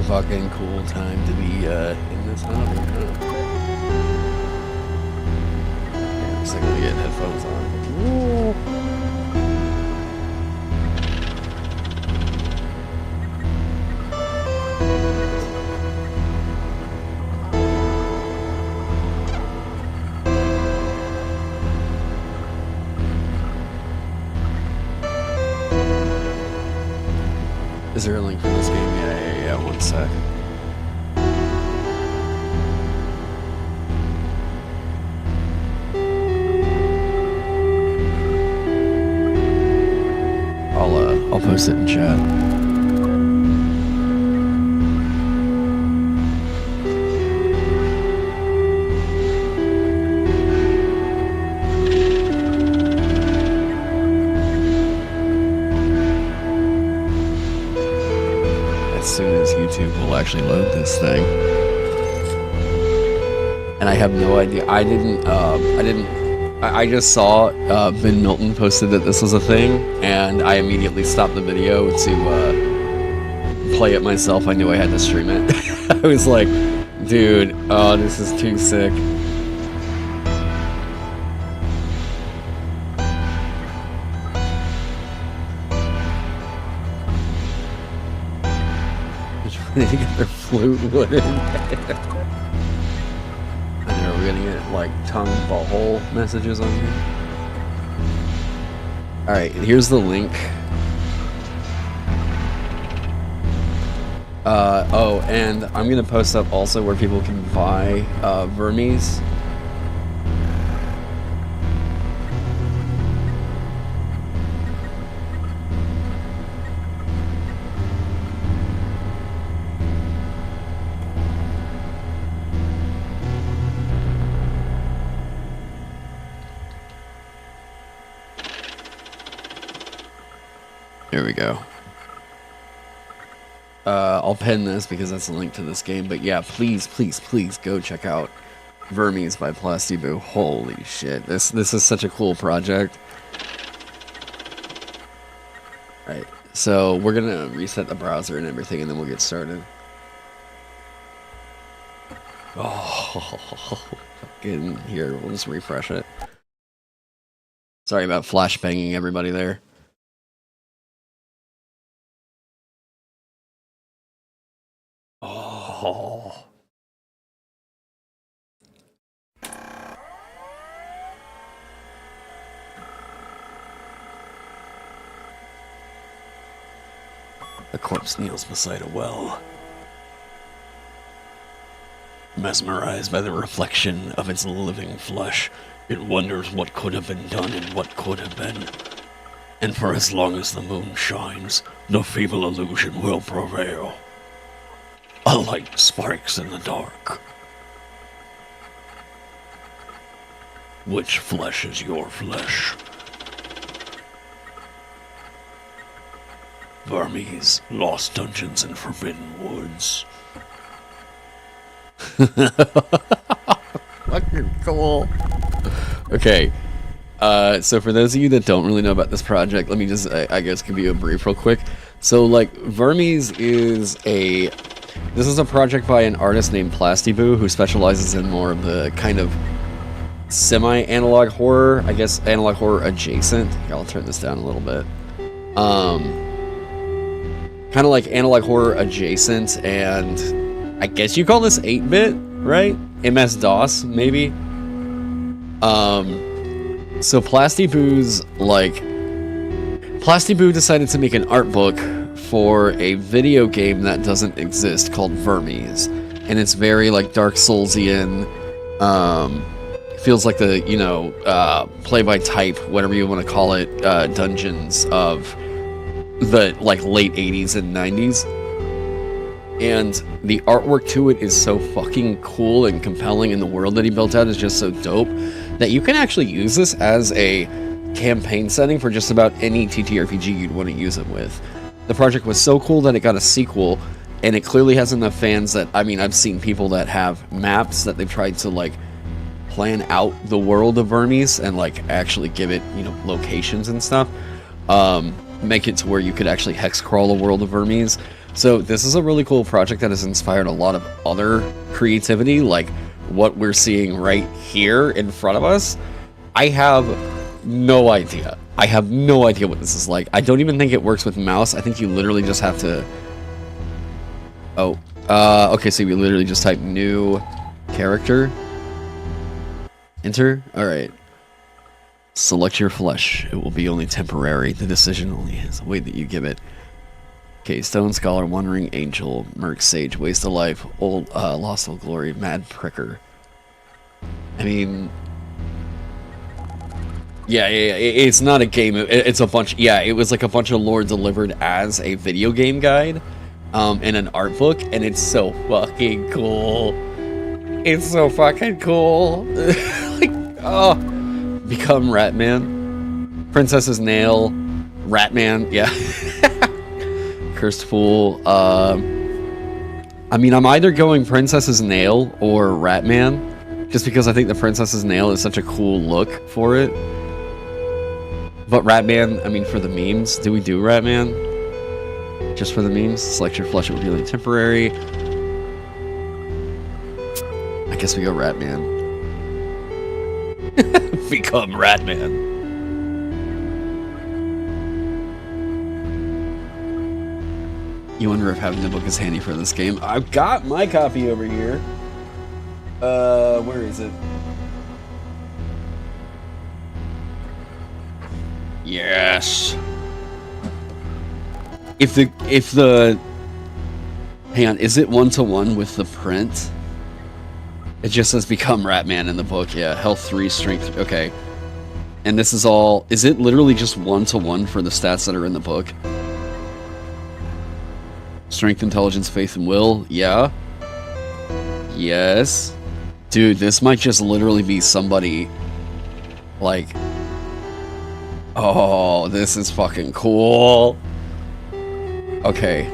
fucking cool time to be in this hobby, huh? Yeah, I'm gonna get headphones on. Ooh. Is there a link for this game? Yeah, one sec. I'll post it in chat. YouTube will actually load this thing, and I have no idea. I just saw Ben Milton posted that this was a thing, and I immediately stopped the video to play it myself. I knew I had to stream it. I was like, dude, oh, this is too sick. They get their flute wooden. I know we're gonna get like tongue butthole messages on here. Alright, here's the link. Oh, and I'm gonna post up also where people can buy Vermis. There we go. I'll pin this because that's a link to this game, but yeah, please go check out Vermis by Plastiboo. Holy shit, this is such a cool project. Right, so we're gonna reset the browser and everything, and then we'll get started. Oh, fucking here, we'll just refresh it. Sorry about flashbanging everybody there. Oh. The corpse kneels beside a well, mesmerized by the reflection of its living flesh. It wonders what could have been done and what could have been. And for as long as the moon shines, the feeble illusion will prevail. A light sparks in the dark. Which flesh is your flesh? Vermis, lost dungeons and forbidden woods. Fucking cool. Okay. So for those of you that don't really know about this project, let me just, I guess, give you a brief real quick. So, like, Vermis is a... This is a project by an artist named Plastiboo who specializes in more of the kind of semi-analog horror, I guess analog horror adjacent. I'll turn this down a little bit. Kind of like analog horror adjacent, and I guess you call this 8-bit, right? MS-DOS, maybe? So Plastiboo's, like... Plastiboo decided to make an art book for a video game that doesn't exist called Vermis, and it's very like Dark Soulsian, feels like the, you know, play by type, whatever you want to call it, dungeons of the like late 80s and 90s, and the artwork to it is so fucking cool and compelling, and the world that he built out is just so dope that you can actually use this as a campaign setting for just about any TTRPG you'd want to use it with. The project was so cool that it got a sequel, and it clearly has enough fans that, I mean, I've seen people that have maps that they've tried to, like, plan out the world of Vermis and, like, actually give it, you know, locations and stuff. make it to where you could actually hex crawl a world of Vermis. So this is a really cool project that has inspired a lot of other creativity, like what we're seeing right here in front of us. I have no idea. I have no idea what this is like. I don't even think it works with mouse. I think you literally just have to... Oh, okay, so you literally just type new character. Enter? Alright. Select your flesh. It will be only temporary. The decision only has the weight that you give it. Okay, Stone Scholar, Wandering Angel, Merc Sage, Waste of Life, Old, Lost Old Glory, Mad Pricker. I mean... Yeah, it's not a game, it's a bunch... Yeah, it was like a bunch of lore delivered as a video game guide, in an art book, and it's so fucking cool. It's so fucking cool. Like, oh... Become Ratman. Princess's Nail. Ratman, yeah. Cursed Fool. I mean, I'm either going Princess's Nail or Ratman, just because I think the Princess's Nail is such a cool look for it. But Ratman, I mean, for the memes, do we do Ratman? Just for the memes? Select your flesh, it will be like temporary. I guess we go Ratman. Become Ratman. You wonder if having the book is handy for this game. I've got my copy over here. Where is it? Yes. If the hang on, is it 1-to-1 with the print? It just says become Ratman in the book, yeah. Health 3, strength, okay. And this is all, is it literally just 1-to-1 for the stats that are in the book? Strength, intelligence, faith, and will, yeah. Yes. Dude, this might just literally be somebody, like, oh, this is fucking cool. Okay.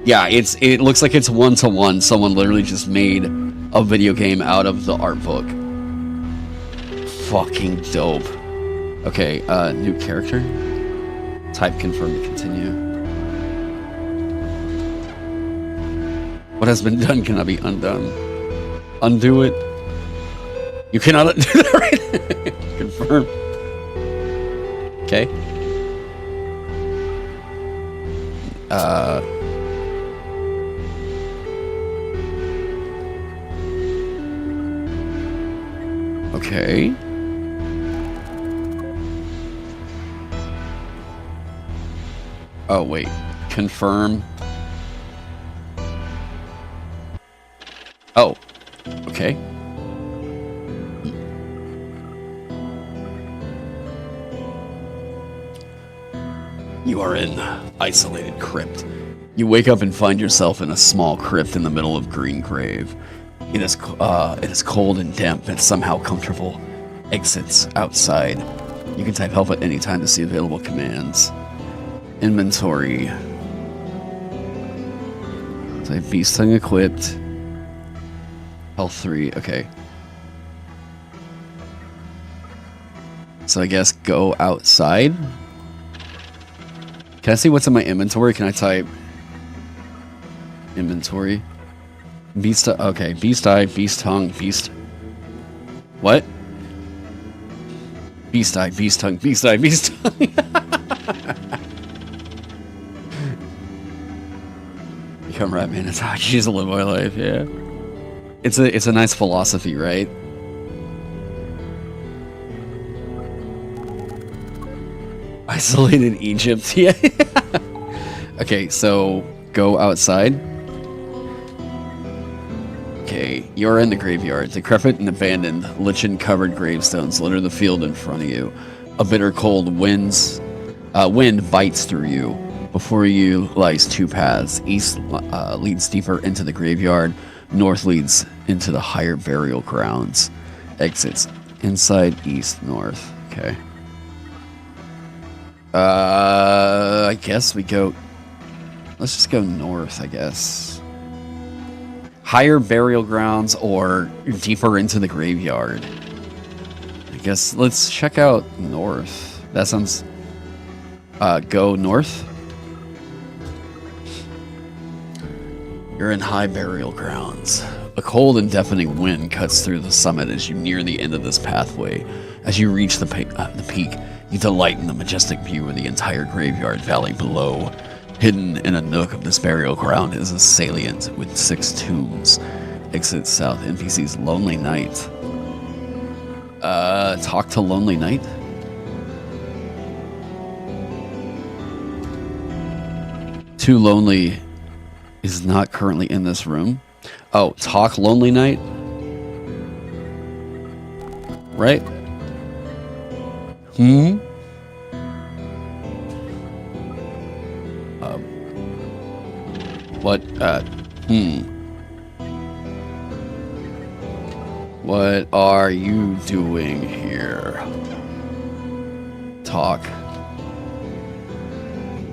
Yeah, it looks like it's 1-to-1. Someone literally just made a video game out of the art book. Fucking dope. Okay, new character. Type confirm to continue. What has been done cannot be undone. Undo it. You cannot undo that, right? Confirm. Okay. Okay. Oh, wait. Confirm. Oh. Okay. You are in isolated crypt. You wake up and find yourself in a small crypt in the middle of Green Grave. It is cold and damp, but somehow comfortable. Exits outside. You can type help at any time to see available commands. Inventory. Type beast tongue equipped. Health 3, okay. So I guess go outside. Can I see what's in my inventory? Can I type inventory? Beast, okay, beast eye, beast tongue, beast. What? Beast eye, beast tongue, beast eye, beast tongue. Become Ratman attack. She's a live my life, yeah. It's a nice philosophy, right? Isolated Egypt, yeah. Okay, so go outside. Okay, you're in the graveyard. Decrepit and abandoned, lichen-covered gravestones litter the field in front of you. A bitter cold wind bites through you. Before you lies two paths. East leads deeper into the graveyard. North leads into the higher burial grounds. Exits inside, east, north. Okay. I guess we go... Let's just go north, I guess. Higher burial grounds or deeper into the graveyard. I guess let's check out north. That sounds... go north. You're in high burial grounds. A cold and deafening wind cuts through the summit as you near the end of this pathway. As you reach the peak, you delight in the majestic view of the entire graveyard valley below. Hidden in a nook of this burial ground is a salient with 6 tombs. Exit south, NPC's Lonely Knight. Talk to Lonely Knight? Too Lonely is not currently in this room. Oh, talk Lonely Knight? Right? What, What are you doing here? Talk.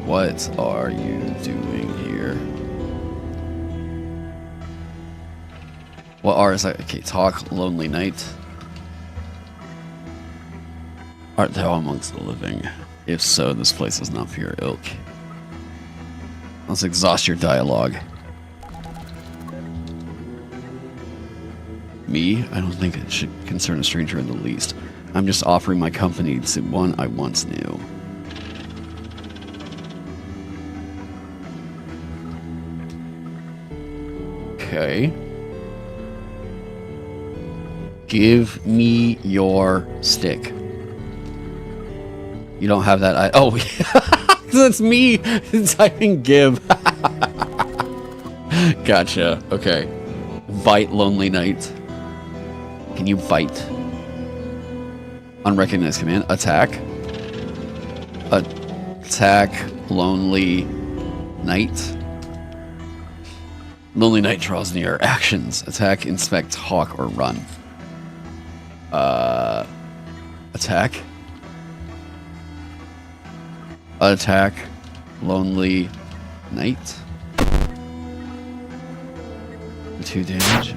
What are you doing here? What are is that? Okay, talk, Lonely Knight. Art thou amongst the living? If so, this place is not for your ilk. Let's exhaust your dialogue. Me? I don't think it should concern a stranger in the least. I'm just offering my company to one I once knew. Okay. Give me your stick. You don't have that. Oh, that's me typing give. Gotcha. Okay. Bite Lonely Knight. Can you bite? Unrecognized command. Attack. Attack Lonely Knight. Lonely Knight draws near. Actions. Attack, inspect, hawk, or run. Attack. Attack Lonely Knight. 2 damage.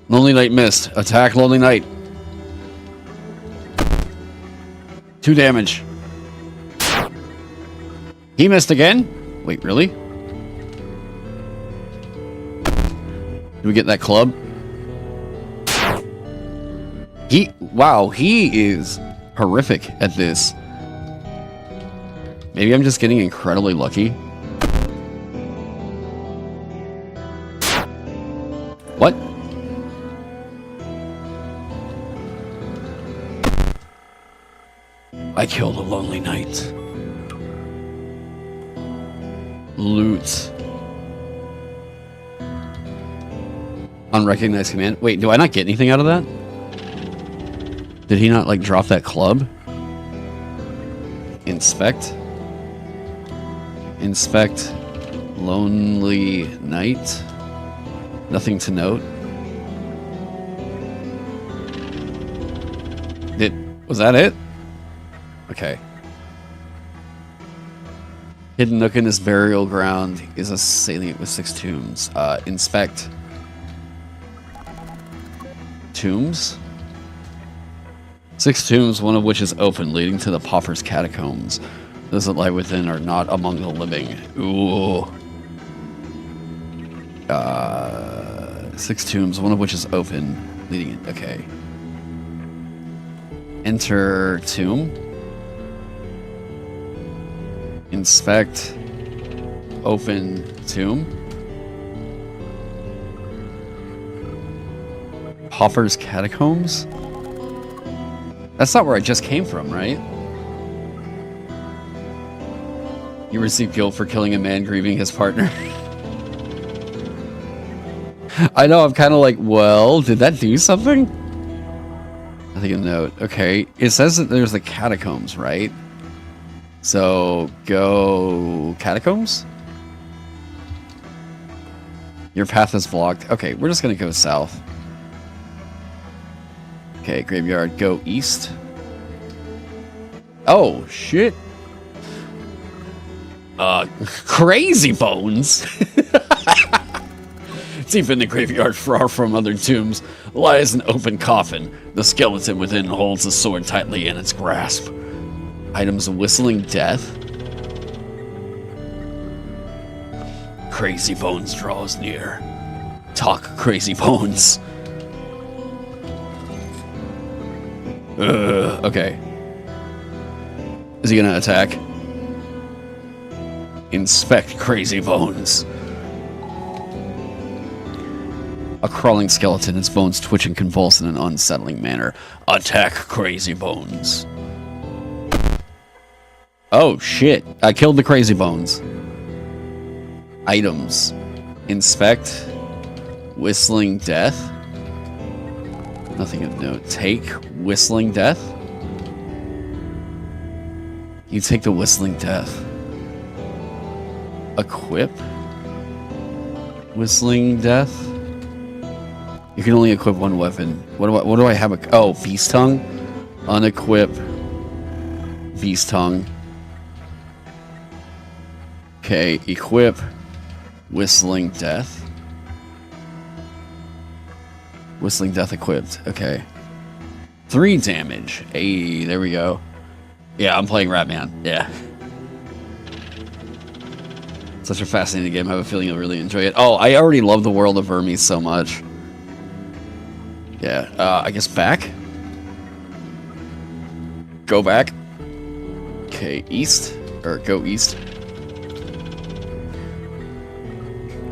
Lonely Knight missed. Attack Lonely Knight. 2 damage. He missed again? Wait, really? Did we get that club? Wow, he is horrific at this. Maybe I'm just getting incredibly lucky. What? I killed a Lonely Knight. Loot. Unrecognized command. Wait, do I not get anything out of that? Did he not, like, drop that club? Inspect. Inspect Lonely Knight. Nothing to note. Was that it? Okay. Hidden nook in this burial ground is a salient with 6 tombs. Inspect tombs. 6 tombs, one of which is open, leading to the pauper's catacombs. Those that lie within are not among the living. Ooh. 6 tombs, one of which is open, leading in. Okay. Enter tomb. Inspect. Open tomb. Pauper's catacombs? That's not where I just came from, right? You receive guilt for killing a man grieving his partner. I know, I'm kind of like, well, did that do something? I think a note. Okay, it says that there's the catacombs, right? So, go catacombs? Your path is blocked. Okay, we're just going to go south. Okay, graveyard, go east. Oh, shit. Crazy Bones. Deep in the graveyard, far from other tombs, lies an open coffin. The skeleton within holds the sword tightly in its grasp. Items whistling death. Crazy Bones draws near. Talk, Crazy Bones. Okay. Is he gonna attack? Inspect Crazy Bones. A crawling skeleton, its bones twitch and convulse in an unsettling manner. Attack Crazy Bones. Oh shit. I killed the Crazy Bones. Items. Inspect. Whistling Death. Nothing of note. Take Whistling Death. You take the Whistling Death. Equip. Whistling Death. You can only equip one weapon. What do I have? Oh, Beast Tongue. Unequip. Beast Tongue. Okay, equip. Whistling Death. Whistling Death equipped. Okay. 3 damage. Hey, there we go. Yeah, I'm playing Ratman. Yeah. Such a fascinating game. I have a feeling you'll really enjoy it. Oh, I already love the world of Vermis so much. Yeah, I guess back? Go back. Okay, east. Or go east.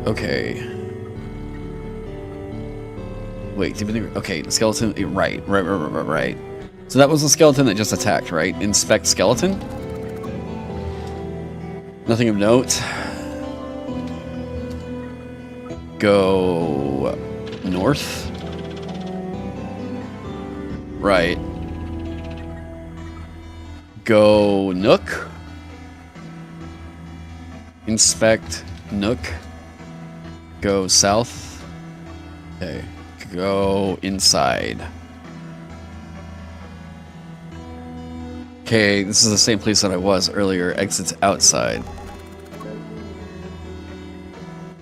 Okay. Wait, okay, the skeleton, right. So that was the skeleton that just attacked, right? Inspect skeleton? Nothing of note. Go north. Right. Go Nook. Inspect Nook. Go south. Okay. Go inside. Okay, this is the same place that I was earlier. Exits outside.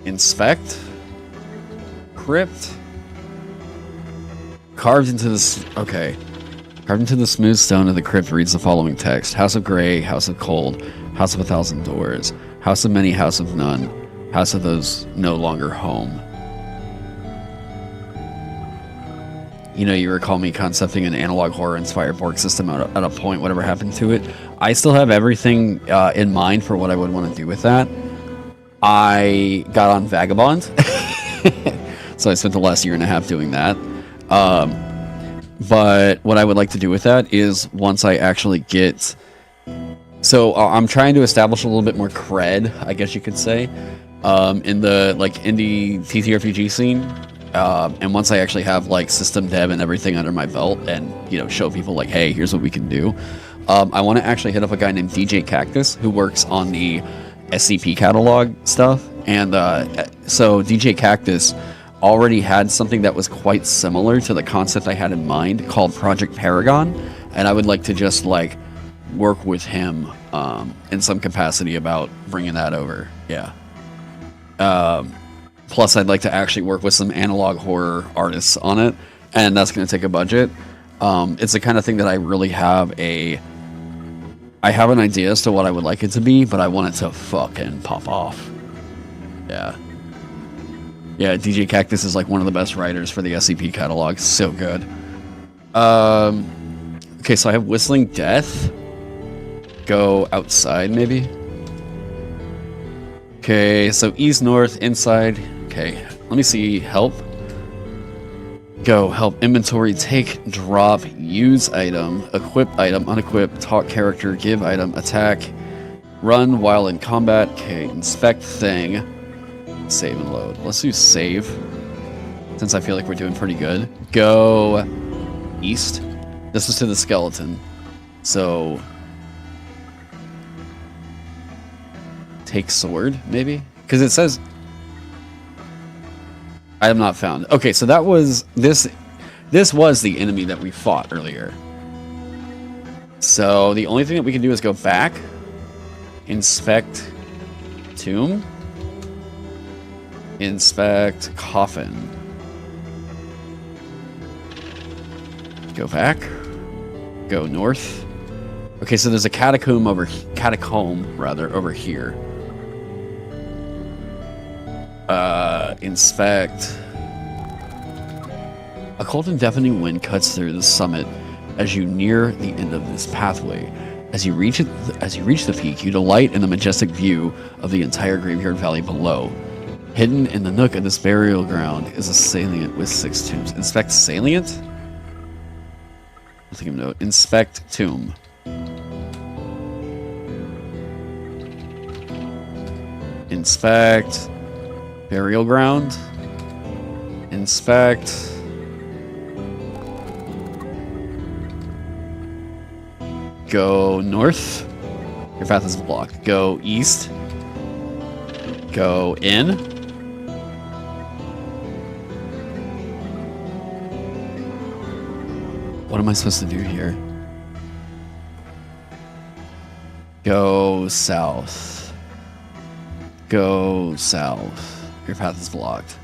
Inspect. Crypt. Carved into this. Okay. Carved into the smooth stone of the crypt reads the following text: House of Grey, House of Cold, House of 1,000 Doors, House of Many, House of None, House of those no longer home. You know, you recall me concepting an analog horror-inspired Borg system at a point, whatever happened to it. I still have everything in mind for what I would want to do with that. I got on Vagabond, so I spent the last 1.5 years doing that. But what I would like to do with that is once I actually get... So I'm trying to establish a little bit more cred, I guess you could say, in the like indie TTRPG scene. And once I actually have like system dev and everything under my belt and, you know, show people like, hey, here's what we can do. I want to actually hit up a guy named DJ Cactus who works on the SCP catalog stuff. And so DJ Cactus already had something that was quite similar to the concept I had in mind called Project Paragon. And I would like to just like work with him in some capacity about bringing that over. Yeah. Plus, I'd like to actually work with some analog horror artists on it, and that's going to take a budget. It's the kind of thing that I really have I have an idea as to what I would like it to be, but I want it to fucking pop off. Yeah. Yeah, DJ Cactus is like one of the best writers for the SCP catalog. So good. Okay, so I have Whistling Death. Go outside, maybe? Okay, so east, north, inside. Okay, let me see. Help. Go. Help. Inventory. Take. Drop. Use item. Equip item. Unequip. Talk character. Give item. Attack. Run while in combat. Okay. Inspect thing. Save and load. Let's do save. Since I feel like we're doing pretty good. Go east. This is to the skeleton. So... Take sword, maybe? Because it says... I have not found. Okay, so that was... This was the enemy that we fought earlier. So the only thing that we can do is go back. Inspect tomb. Inspect coffin. Go back. Go north. Okay, so there's a catacomb over here. Inspect. A cold and deafening wind cuts through the summit as you near the end of this pathway. As you reach the peak, you delight in the majestic view of the entire graveyard valley below. Hidden in the nook of this burial ground is a salient with 6 tombs. Inspect salient? I'll take a note. Inspect tomb. Inspect burial ground. Inspect. Go north. Your path is blocked. Go east. Go in. What am I supposed to do here? Go south. Go south. Your path is blocked.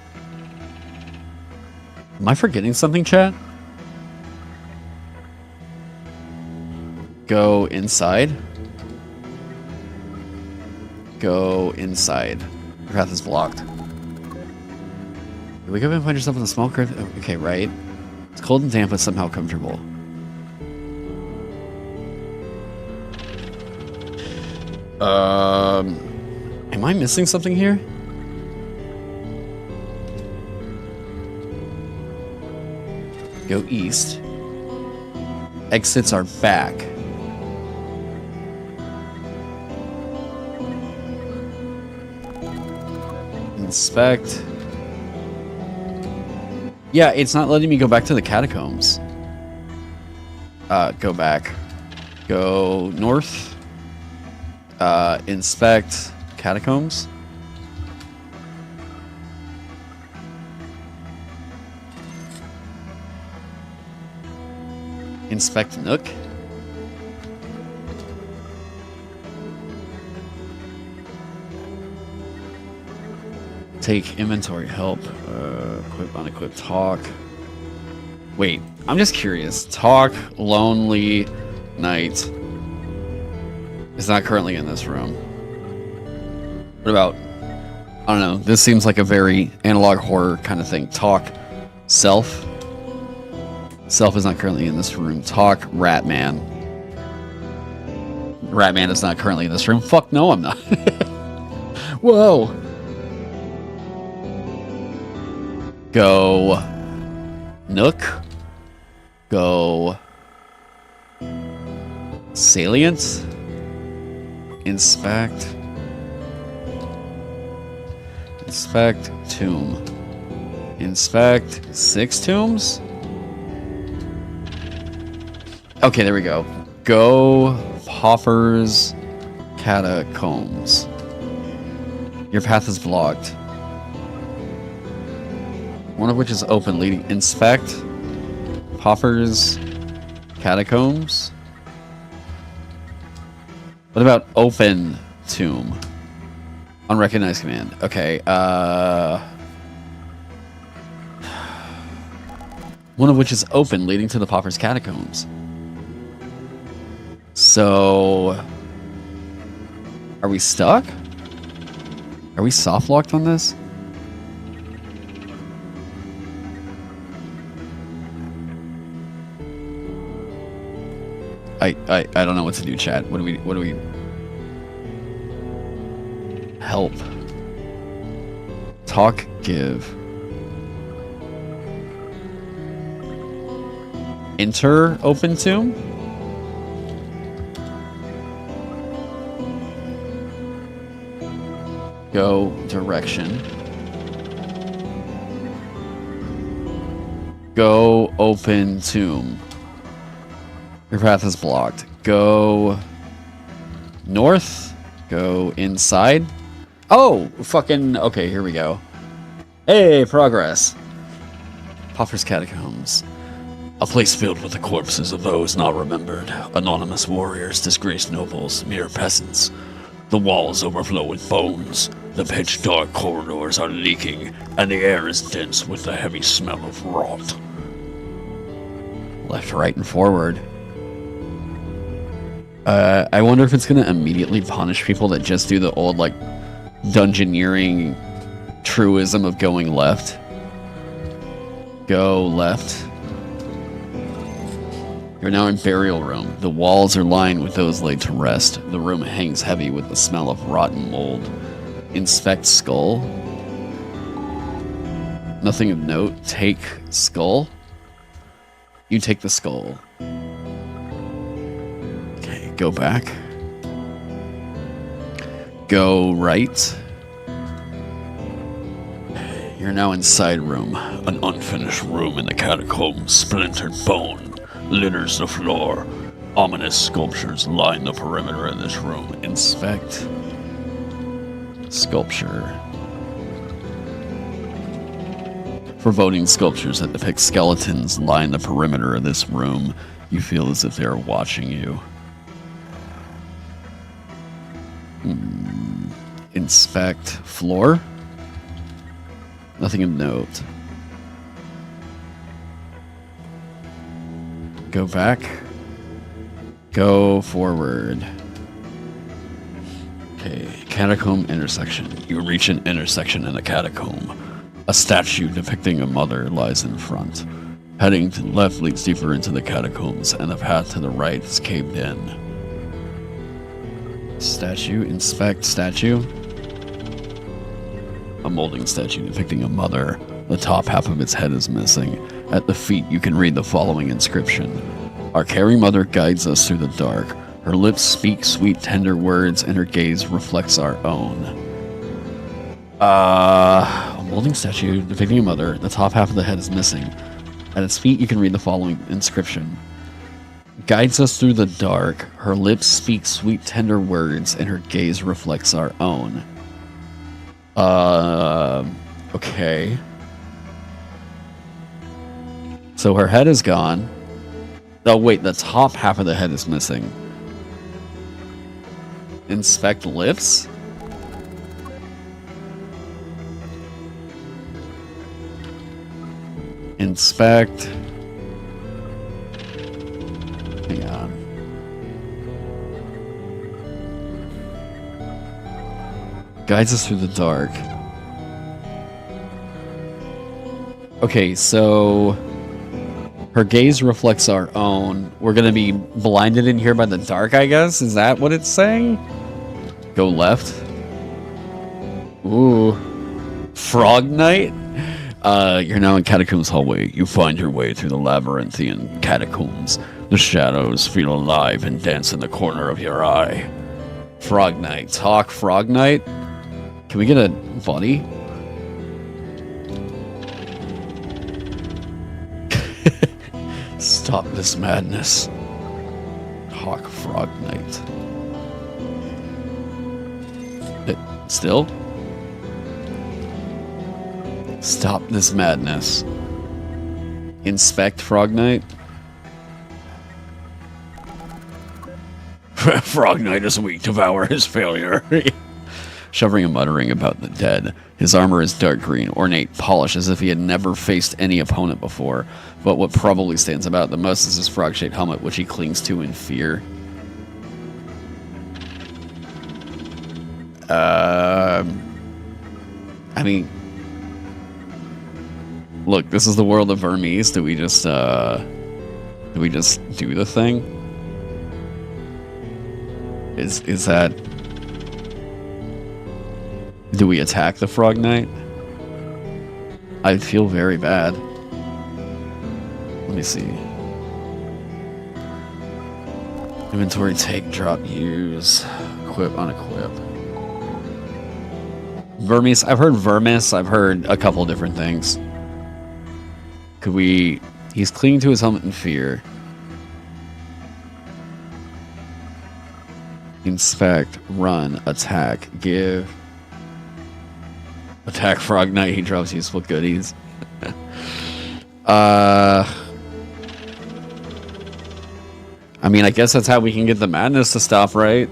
Am I forgetting something, chat? Go inside. Go inside. Your path is blocked. You wake up and find yourself in a small crypt. Okay, right. It's cold and damp, but somehow comfortable. Am I missing something here? Go east. Exits are back. Inspect. Yeah, it's not letting me go back to the catacombs. Go back. Go north. Inspect catacombs. Inspect nook. Take inventory, help, equip, unequip, talk. Wait, I'm just curious. Talk, lonely, night. Is not currently in this room. What about, I don't know, this seems like a very analog horror kind of thing. Talk, self. Self is not currently in this room. Talk, Ratman. Ratman is not currently in this room. Fuck no, I'm not. Whoa. Go nook. Go salient. Inspect. Inspect tomb. Inspect 6 tombs. Okay, there we go. Go Pauper's Catacombs. Your path is blocked. One of which is open, leading. Inspect Pauper's Catacombs. What about open tomb? Unrecognized command. Okay, one of which is open, leading to the Pauper's Catacombs. So, are we stuck? Are we soft locked on this? I don't know what to do, chat. What do we help? Talk, give. Enter open tomb? Go direction. Go open tomb. Your path is blocked. Go north. Go inside. Oh, fucking... Okay, here we go. Hey, progress. Pauper's Catacombs. A place filled with the corpses of those not remembered. Anonymous warriors, disgraced nobles, mere peasants. The walls overflow with bones. The pitch-dark corridors are leaking, and the air is dense with the heavy smell of rot. Left, right, and forward. I wonder if it's gonna immediately punish people that just do the old, like, dungeoneering truism of going left. Go left. You're now in burial room. The walls are lined with those laid to rest. The room hangs heavy with the smell of rotten mold. Inspect skull. Nothing of note. Take skull. You take the skull. Okay, go back. Go right. You're now inside room. An unfinished room in the catacombs. Splintered bone litters the floor. Ominous sculptures line the perimeter of this room. Inspect. Sculpture. Foreboding sculptures that depict skeletons line the perimeter of this room. You feel as if they are watching you. Inspect. Floor. Nothing of note. Go back. Go forward. Okay, catacomb intersection. You reach an intersection in a catacomb. A statue depicting a mother lies in front. Heading to the left leads deeper into the catacombs, and the path to the right is caved in. Statue. Inspect statue. A molding statue depicting a mother. The top half of its head is missing. At the feet, you can read the following inscription. Our caring mother guides us through the dark. Her lips speak sweet, tender words, and her gaze reflects our own. A molding statue depicting a mother. The top half of the head is missing. At its feet, you can read the following inscription. Guides us through the dark. Her lips speak sweet, tender words, and her gaze reflects our own. Okay. So her head is gone. Oh, wait, the top half of the head is missing. Inspect lips? Inspect. Hang on. Guides us through the dark. Okay, so her gaze reflects our own. We're gonna be blinded in here by the dark, I guess? Is that what it's saying? Go left. Ooh. Frog Knight? You're now in Catacombs hallway. You find your way through the labyrinthian catacombs. The shadows feel alive and dance in the corner of your eye. Frog Knight. Talk Frog Knight? Can we get a buddy? Stop this madness. Hawk Frog Knight. Still? Stop this madness. Inspect Frog Knight. Frog Knight is weak. Devour his failure. Shovering and muttering about the dead. His armor is dark green, ornate, polished, as if he had never faced any opponent before. But what probably stands out the most is his frog-shaped helmet, which he clings to in fear. I mean, look, this is the world of Vermis. Do we just do the thing? Is that? Do we attack the Frog Knight? I feel very bad. Let me see. Inventory, take, drop, use, equip, unequip. Vermis. I've heard Vermis. I've heard a couple different things. Could we... He's clinging to his helmet in fear. Inspect, run, attack, give... Attack Frog Knight, he drops useful goodies. I mean, I guess that's how we can get the madness to stop, right?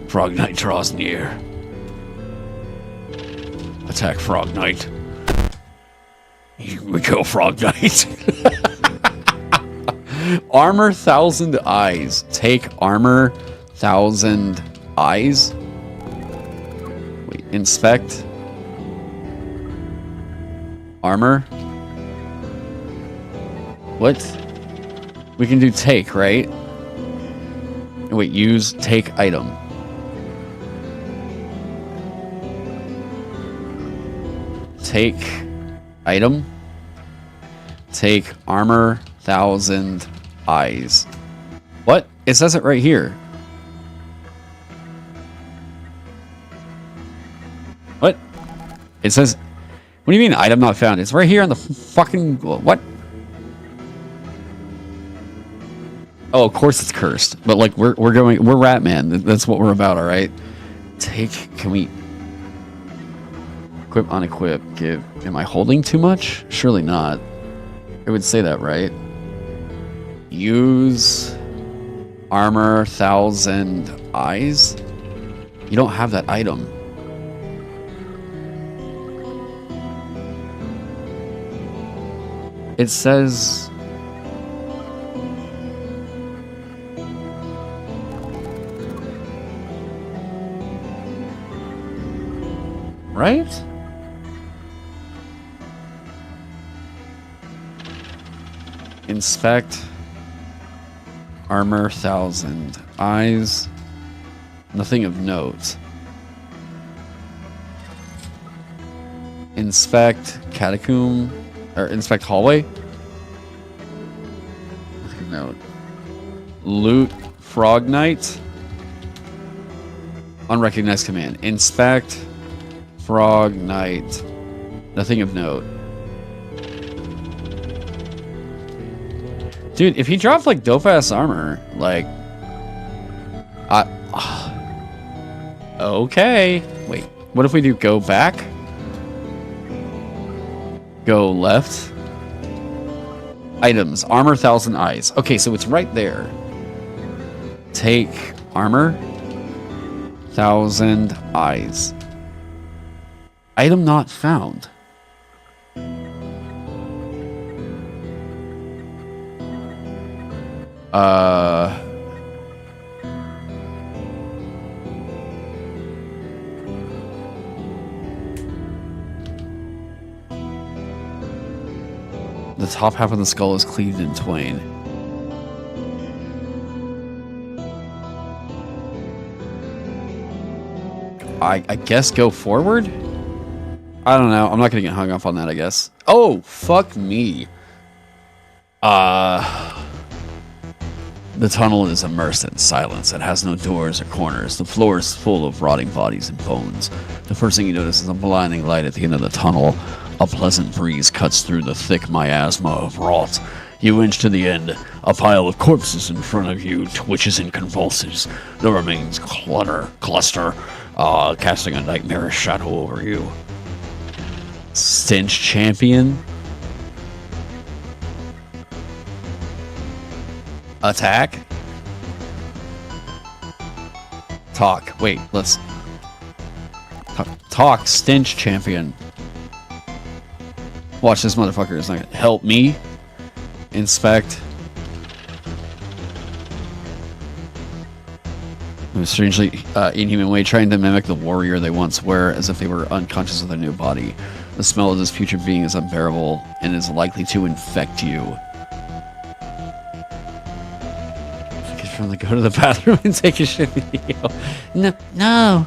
Frog Knight draws near. Attack Frog Knight. We kill Frog Knight. Armor 1,000 eyes. Take armor 1,000 eyes. Wait, inspect. Armor. What? We can do take, right? Wait, use take item. Take item. Take armor 1,000 eyes. What? It says it right here. What? It says... What do you mean item not found? It's right here on the fucking... What? Oh, of course it's cursed. But like we're Ratman. That's what we're about, alright? Take... Can we... Equip, unequip, give... Am I holding too much? Surely not. It would say that, right? Use... Armor 1,000 eyes? You don't have that item. It says... Right? Inspect. Armor 1,000 eyes. Nothing of note. Inspect catacomb. Or inspect hallway. Nothing of note. Loot Frog Knight. Unrecognized command. Inspect Frog Knight. Nothing of note. Dude, if he dropped like dope ass armor, like okay. Wait, what if we do go back? Go left. Items, armor 1,000 eyes. Okay, so it's right there. Take armor 1,000 eyes. Item not found. The top half of the skull is cleaved in twain. I guess go forward? I don't know. I'm not gonna get hung up on that, I guess. Oh, fuck me. The tunnel is immersed in silence. It has no doors or corners. The floor is full of rotting bodies and bones. The first thing you notice is a blinding light at the end of the tunnel. A pleasant breeze cuts through the thick miasma of rot. You inch to the end. A pile of corpses in front of you twitches and convulses. The remains cluster, casting a nightmarish shadow over you. Stench champion. Attack. Talk. Wait, let's... Talk, stench champion. Watch, this motherfucker is not gonna help me. Inspect. In a strangely inhuman way, trying to mimic the warrior they once were, as if they were unconscious of their new body. The smell of this future being is unbearable and is likely to infect you. From the go to the bathroom and take a shit video. No.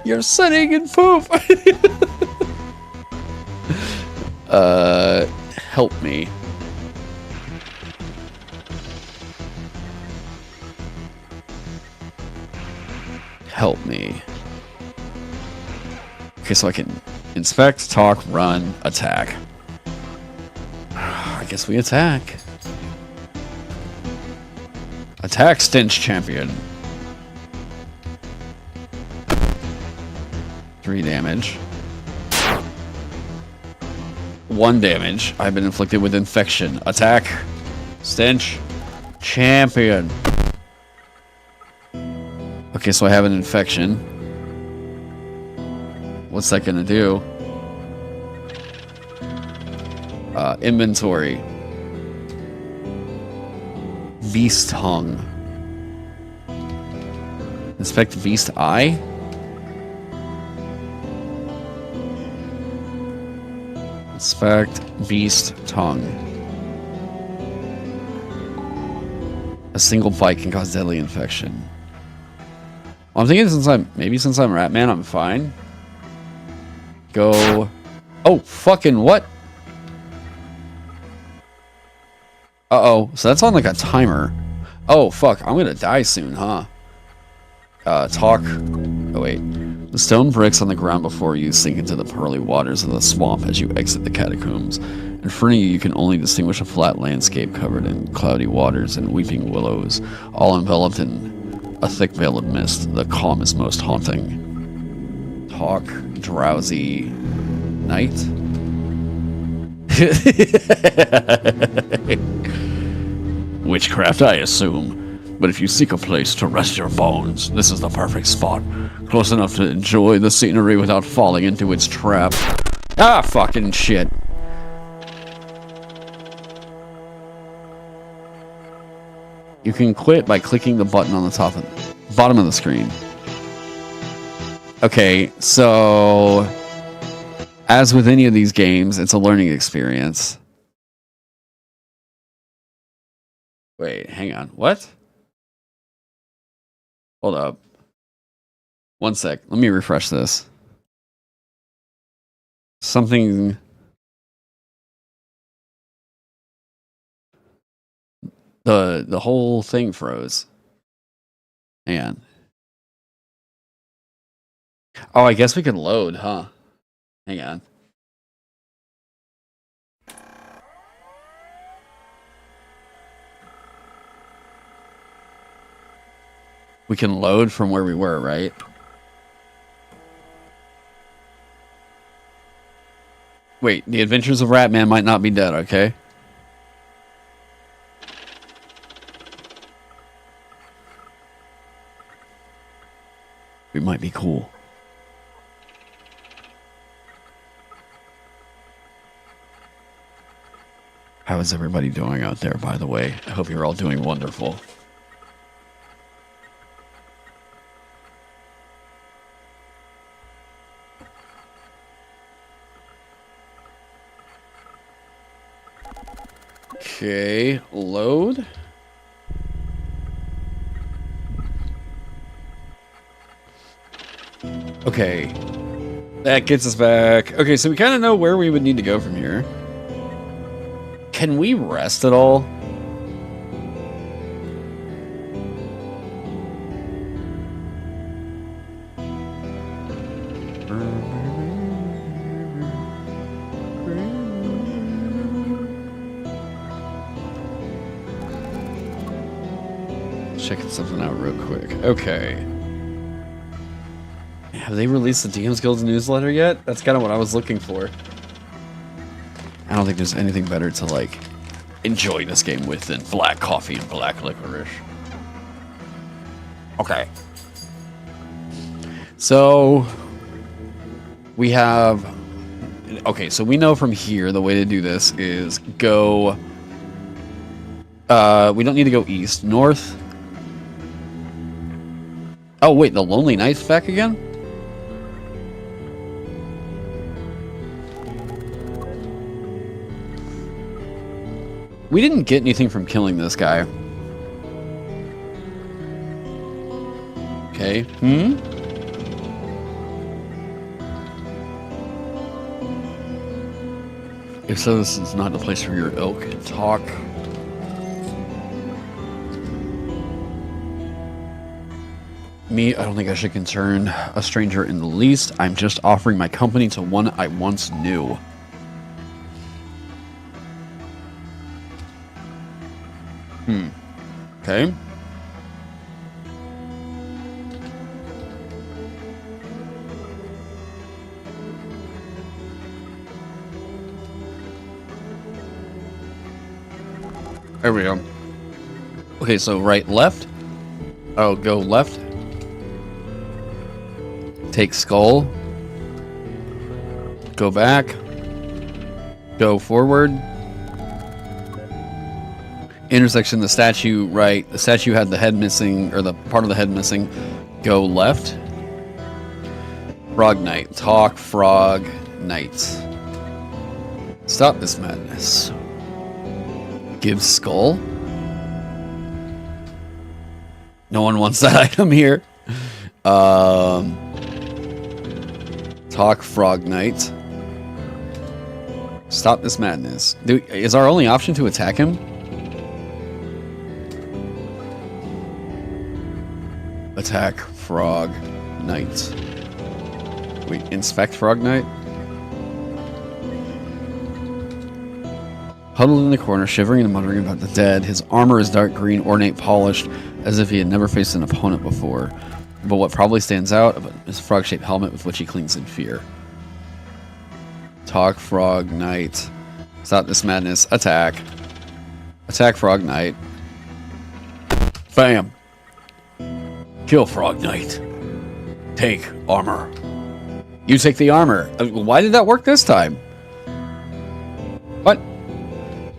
You're sitting in poop. Help me. Help me. Okay, so I can inspect, talk, run, attack. I guess we attack. Attack, stench champion. 3 damage. 1 damage. I've been inflicted with infection. Attack. Stench. Champion. Okay, so I have an infection. What's that gonna do? Inventory. Beast tongue. Inspect beast eye? Inspect beast tongue. A single bite can cause deadly infection. Well, I'm thinking since I'm Ratman, I'm fine. Go. Oh, fucking what? Uh-oh. So that's on like a timer. Oh, fuck. I'm gonna die soon, huh? Talk. Oh, wait. The stone bricks on the ground before you sink into the pearly waters of the swamp as you exit the catacombs. In front of you, you can only distinguish a flat landscape covered in cloudy waters and weeping willows, all enveloped in a thick veil of mist. The calm is most haunting. Talk. Drowsy. Night? Witchcraft, I assume. But if you seek a place to rest your bones, this is the perfect spot. Close enough to enjoy the scenery without falling into its trap. Ah, fucking shit. You can quit by clicking the button on the bottom of the screen. Okay, so as with any of these games, it's a learning experience. Wait, hang on. What? Hold up. One sec. Let me refresh this. Something... The whole thing froze. Hang on. Oh, I guess we can load, huh? Hang on. We can load from where we were, right? Wait, the adventures of Ratman might not be dead, okay? We might be cool. How is everybody doing out there, by the way? I hope you're all doing wonderful. Okay, load. Okay. That gets us back. Okay, so we kind of know where we would need to go from here. Can we rest at all? Checking something out real quick. Okay. Have they released the DM's Guild newsletter yet? That's kind of what I was looking for. I don't think there's anything better to, like, enjoy this game with than black coffee and black licorice. Okay. So, we have... Okay, so we know from here the way to do this is go... we don't need to go east. North. Oh, wait, the Lonely Knight's back again? We didn't get anything from killing this guy. Okay. If so, this is not the place for your ilk. Talk. Me, I don't think I should concern a stranger in the least. I'm just offering my company to one I once knew. Okay. There we go. Okay, so right, left. Oh, go left. Take skull. Go back. Go forward. Intersection the statue, right. The statue had the head missing, or the part of the head missing. Go left. Frog Knight. Talk Frog Knight. Stop this madness. Give skull. No one wants that item here. Talk Frog Knight. Stop this madness. Is our only option to attack him? Attack Frog Knight. Wait, inspect Frog Knight? Huddled in the corner, shivering and muttering about the dead, his armor is dark green, ornate, polished, as if he had never faced an opponent before. But what probably stands out about his frog-shaped helmet with which he clings in fear. Talk Frog Knight. Stop this madness. Attack. Attack Frog Knight. Bam. Kill Frog Knight. Take armor. You take the armor. Why did that work this time? What?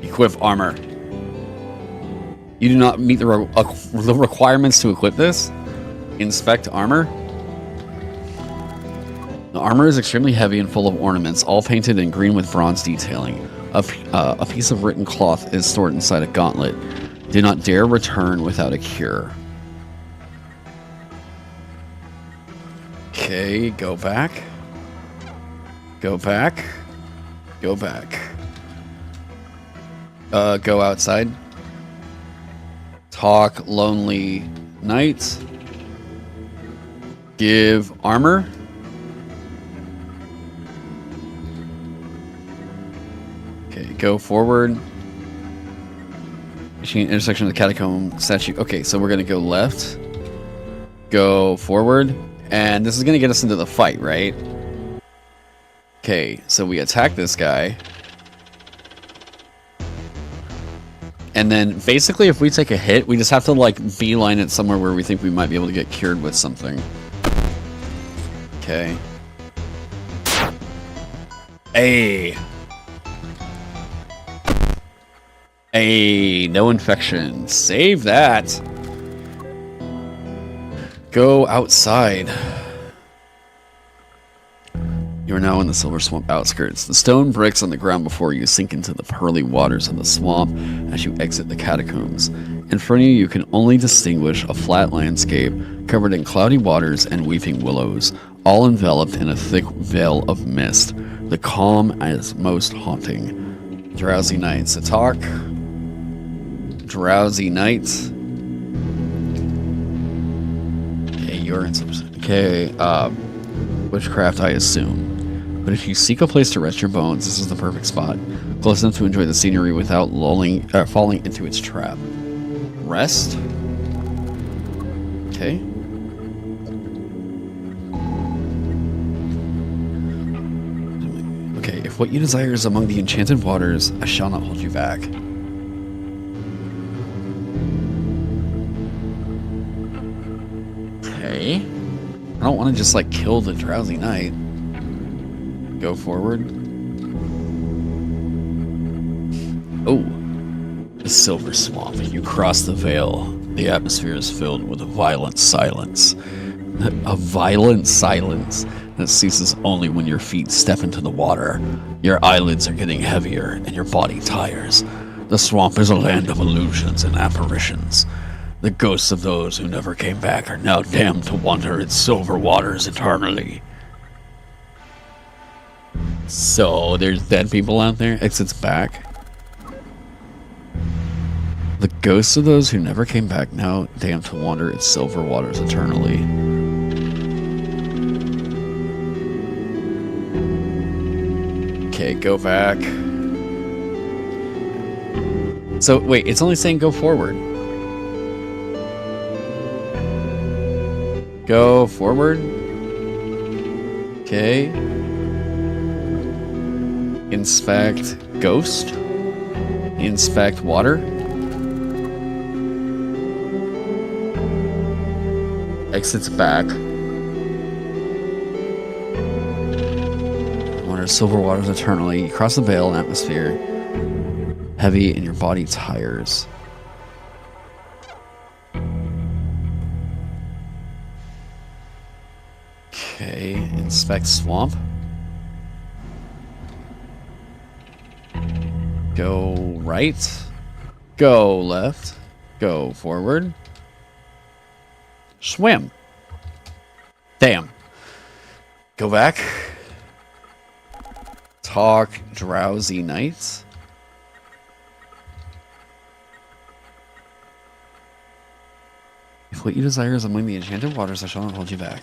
Equip armor. You do not meet the requirements to equip this? Inspect armor. The armor is extremely heavy and full of ornaments, all painted in green with bronze detailing. A piece of written cloth is stored inside a gauntlet. Do not dare return without a cure. Okay, go back. Go back. Go back. Go outside. Talk Lonely Knight. Give armor. Okay, go forward. Machine intersection of the catacomb statue. Okay, so we're gonna go left. Go forward. And this is gonna get us into the fight, right? Okay, so we attack this guy. And then basically if we take a hit, we just have to like beeline it somewhere where we think we might be able to get cured with something. Okay. Hey. Hey, no infection. Save that. Go outside. You are now in the Silver Swamp outskirts. The stone bricks on the ground before you sink into the pearly waters of the swamp as you exit the catacombs. In front of you, you can only distinguish a flat landscape covered in cloudy waters and weeping willows, all enveloped in a thick veil of mist. The calm is most haunting. Drowsy night. So talk. Drowsy night. Okay, you're in some... Okay, witchcraft, I assume. But if you seek a place to rest your bones, this is the perfect spot. Close enough to enjoy the scenery without falling into its trap. Rest. Okay. Okay, if what you desire is among the enchanted waters, I shall not hold you back. Okay. I don't want to just like kill the drowsy night. Go forward. Oh, the Silver Swamp. You cross the veil. The atmosphere is filled with a violent silence. A violent silence that ceases only when your feet step into the water. Your eyelids are getting heavier and your body tires. The swamp is a land of illusions and apparitions. The ghosts of those who never came back are now damned to wander its silver waters eternally. So, there's dead people out there? Exits back. The ghosts of those who never came back now damned to wander its silver waters eternally. Okay, go back. So, wait, it's only saying go forward. Go forward. Okay. Inspect ghost. Inspect water. Exits back. Water, silver waters eternally. You cross the veil in atmosphere. Heavy and your body tires. Okay, inspect swamp. Go right. Go left. Go forward. Swim. Damn. Go back. Talk drowsy nights. If what you desire is among the enchanted waters, I shall not hold you back.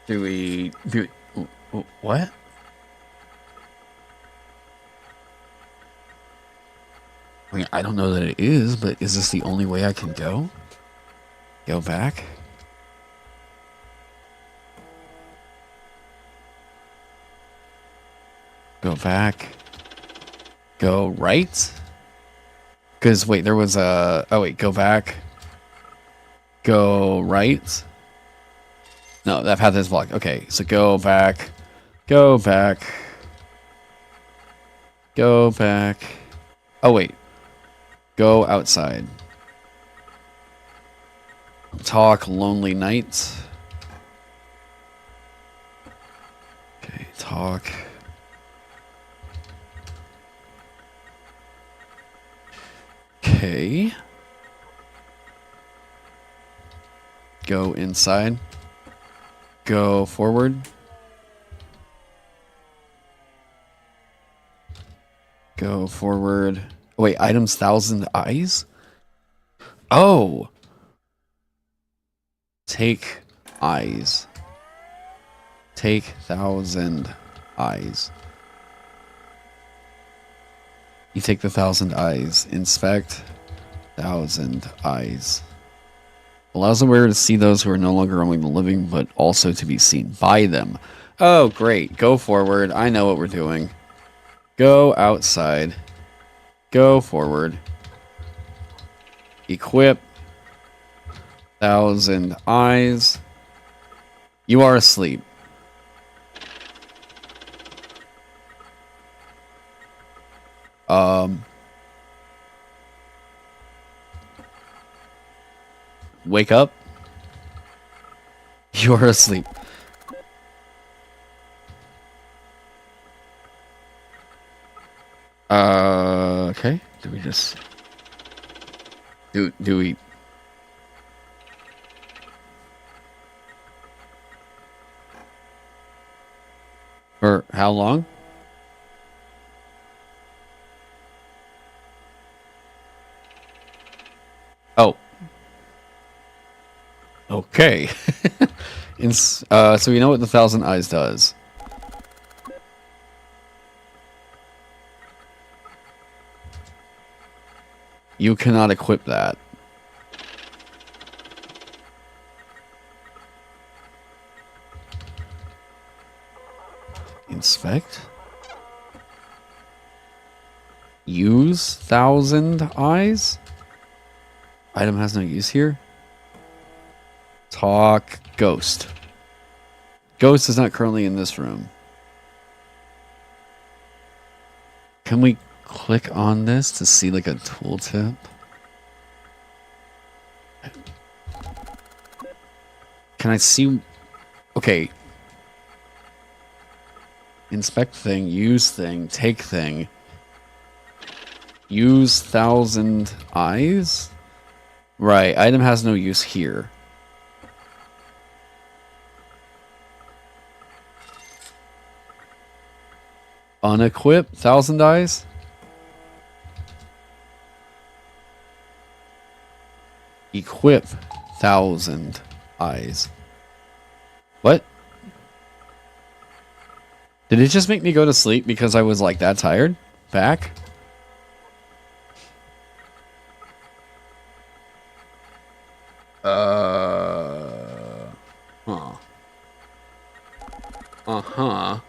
Do we what? I mean, I don't know that it is, but is this the only way I can go? Go back? Go back. Go right? Because, wait, there was a... Oh, wait, go back. Go right. No, that path is blocked. Okay, so go back. Go back. Go back. Oh, wait. Go outside. Talk lonely nights. Okay, talk. Okay. Go inside. Go forward. Go forward. Oh, wait, items 1,000 eyes? Oh! Take eyes. Take 1,000 eyes. You take the 1,000 eyes. Inspect 1,000 eyes. Allows the wearer to see those who are no longer only the living, but also to be seen by them. Oh, great. Go forward. I know what we're doing. Go outside. Go forward. Equip 1,000 eyes. You are asleep. Wake up. You are asleep. Okay. Do we just do we for how long? Oh. Okay. So we know what the 1,000 eyes does. You cannot equip that. Inspect. Use 1,000 eyes. Item has no use here. Talk ghost. Ghost is not currently in this room. Can we click on this to see like a tooltip? Can I see? Okay. Inspect thing, use thing, take thing. Use 1,000 eyes? Right, item has no use here. Unequip 1,000 eyes? Equip 1,000 eyes. What? Did it just make me go to sleep because I was like that tired? Back? Huh. Uh-huh.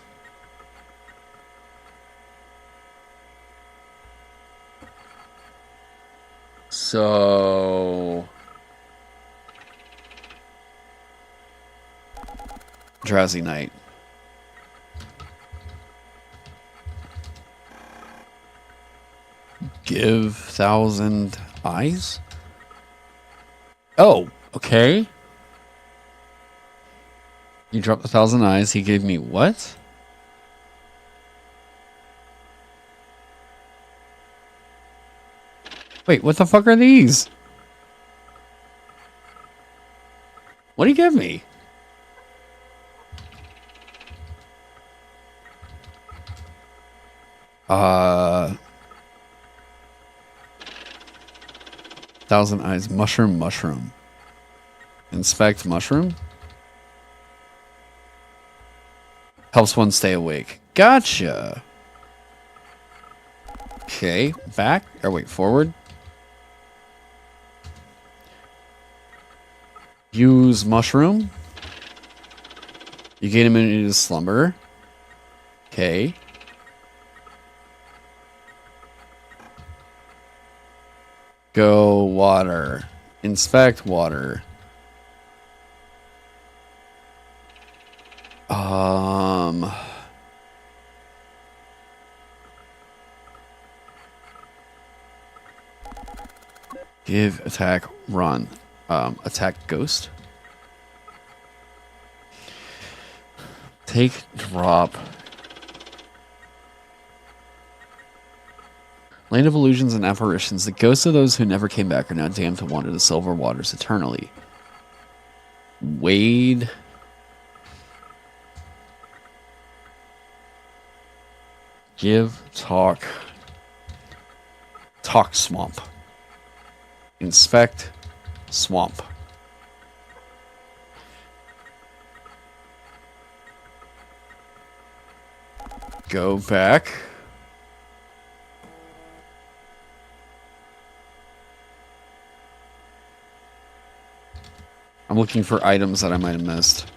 So... Drowsy Night. Give 1,000 eyes? Oh, okay. You dropped 1,000 eyes. He gave me what? Wait, what the fuck are these? What did he give me? Uh... 1,000 eyes. Mushroom. Inspect mushroom. Helps one stay awake. Gotcha. Okay, back. Or wait, forward. Use mushroom. You gain immunity to slumber. Okay. Go water. Inspect water. Give, attack, run. Attack ghost. Take, drop. Land of illusions and apparitions. The ghosts of those who never came back are now damned to wander the silver waters eternally. Wade. Give, talk. Talk swamp. Inspect swamp. Go back. I'm looking for items that I might have missed.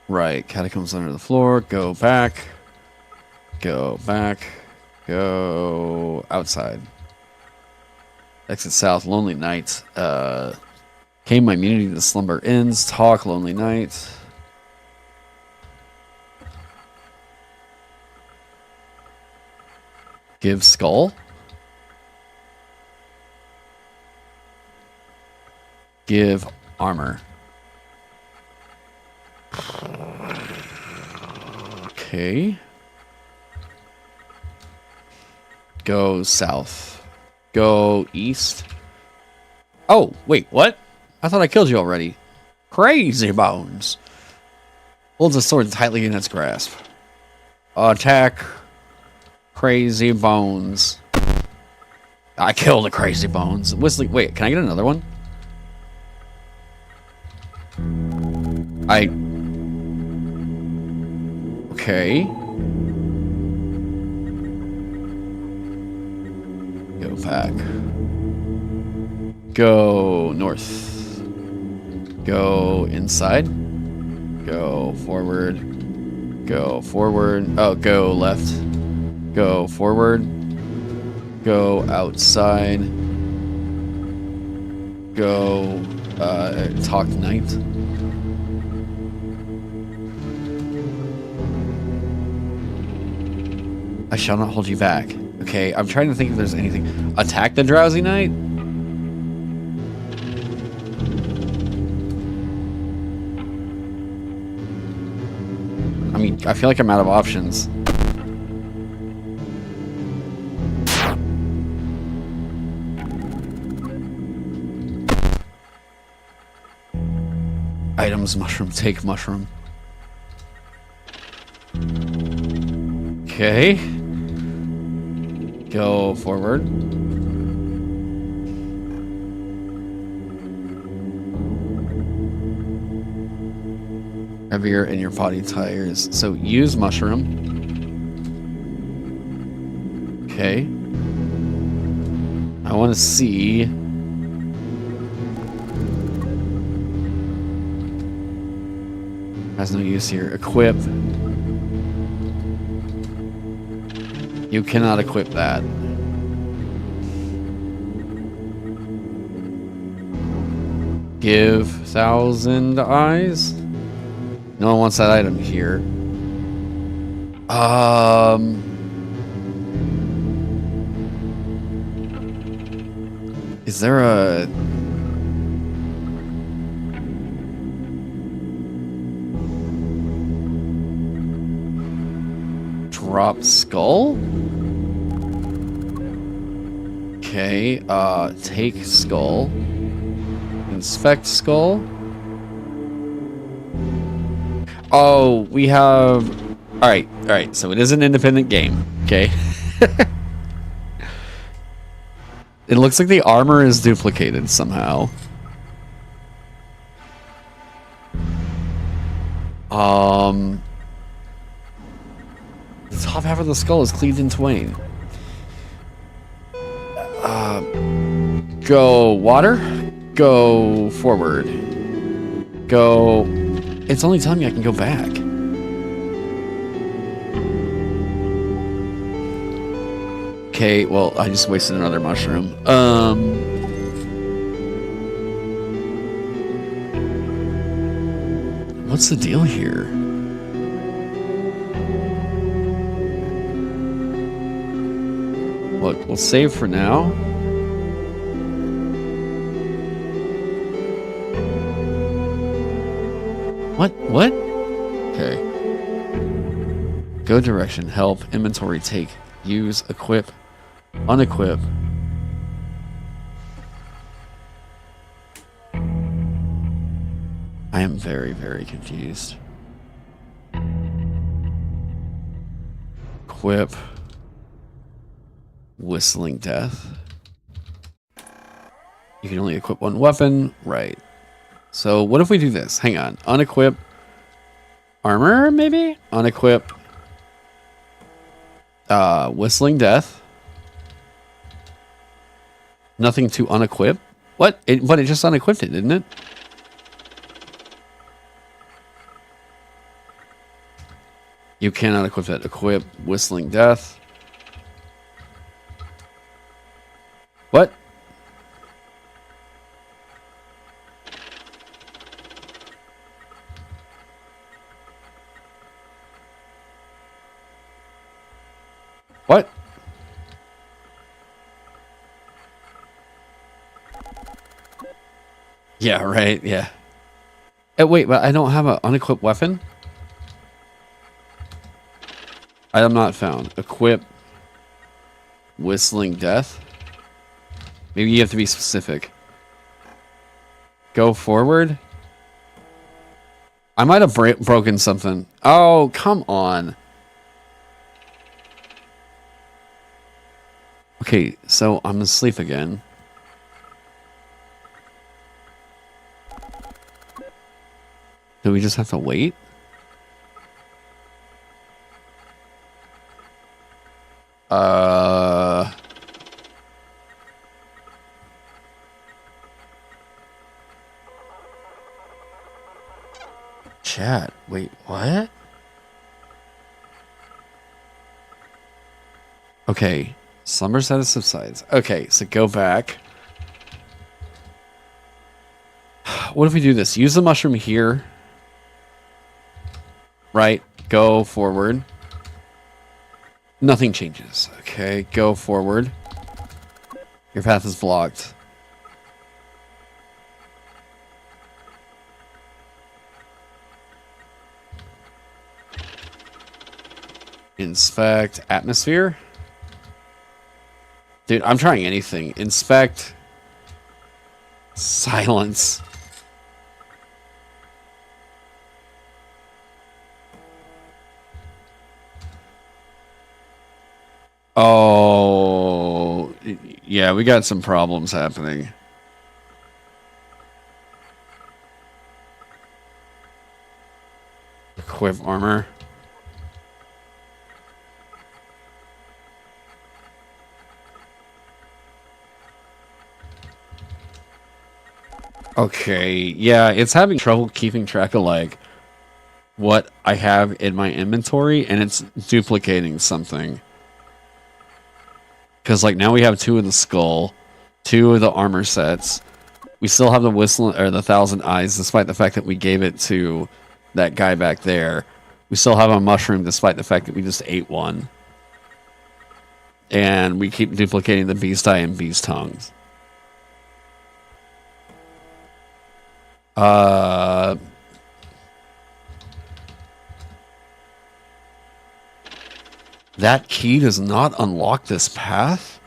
Right, catacombs under the floor. Go back. Go back. Go outside. Exit south. Lonely night. Came my immunity to slumber ends. Talk. Lonely night. Give skull. Give armor. Okay. Go south. Go east. Oh, wait, what? I thought I killed you already. Crazy bones. Holds a sword tightly in its grasp. Attack. Crazy bones. I killed the crazy bones. Whistling. Wait, can I get another one? Okay. Go back. Go north. Go inside. Go forward. Go forward. Oh, go left. Go forward. Go outside. Go talk night. I shall not hold you back. Okay, I'm trying to think if there's anything. Attack the drowsy night? I mean, I feel like I'm out of options. Items, mushroom, take mushroom. Okay. Go forward. Heavier in your body tires. So use mushroom. Okay. I want to see. Has no use here. Equip. You cannot equip that. Give 1,000 eyes. No one wants that item here. Is there a... drop skull? Okay, take skull. Inspect skull. Oh, we have... Alright, so it is an independent game, okay? It looks like the armor is duplicated somehow. The top half of the skull is cleaved in twain. Go water. Go forward. Go... It's only telling me I can go back. Okay, well, I just wasted another mushroom. What's the deal here? Look, we'll save for now. What? Okay. Go direction, help, inventory, take, use, equip, unequip. I am very, very confused. Equip. Whistling death. You can only equip one weapon. Right. So what if we do this? Hang on. Unequip. Armor, maybe? Unequip. Whistling death. Nothing to unequip. What? But it just unequipped it, didn't it? You cannot equip that. Equip whistling death. What? What? Yeah, right, yeah. Wait, but I don't have an unequipped weapon? Item not found. Equip whistling death. Maybe you have to be specific. Go forward. I might have broken something. Oh, come on. Okay, so I'm asleep again. Do we just have to wait? Chat, wait, what? Okay, slumber status subsides. Okay, so go back. What if we do this? Use the mushroom here. Right, go forward. Nothing changes. Okay, go forward. Your path is blocked. Inspect atmosphere. Dude, I'm trying anything. Inspect. Silence. Oh, yeah, we got some problems happening. Equip armor. Okay, yeah, it's having trouble keeping track of, like, what I have in my inventory, and it's duplicating something. Because, like, now we have 2 of the skull, 2 of the armor sets. We still have the whistle, or the 1,000 eyes, despite the fact that we gave it to that guy back there. We still have a mushroom, despite the fact that we just ate one. And we keep duplicating the beast eye and beast tongues. That key does not unlock this path?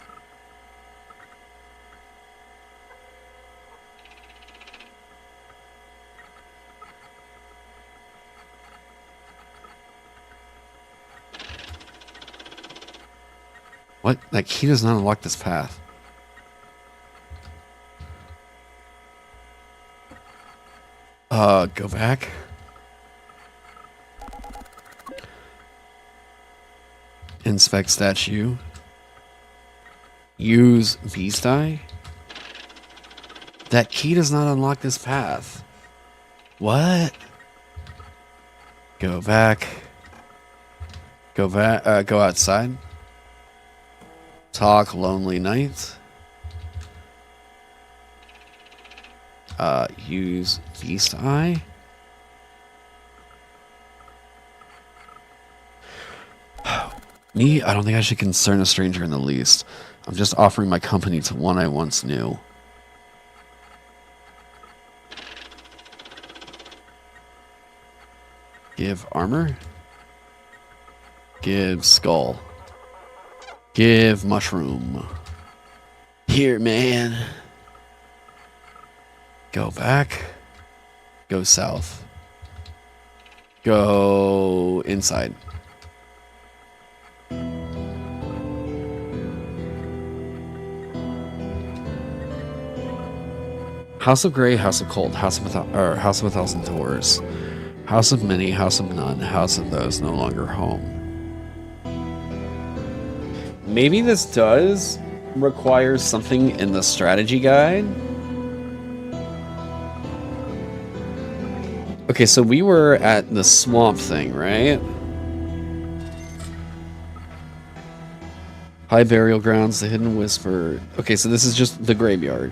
What? That key does not unlock this path. Go back. Inspect statue. Use beast eye. That key does not unlock this path. What? Go back. Go back. Go outside. Talk lonely night. Use beast eye. Me, I don't think I should concern a stranger in the least. I'm just offering my company to one I once knew. Give armor. Give skull. Give mushroom. Here, man. Go back. Go south. Go inside. House of Grey, House of Cold, House of a Thousand Doors, House of Many, House of None, House of Those No Longer Home. Maybe this does require something in the strategy guide. Okay, so we were at the swamp thing, right? High burial grounds, the hidden whisper. Okay, so this is just the graveyard.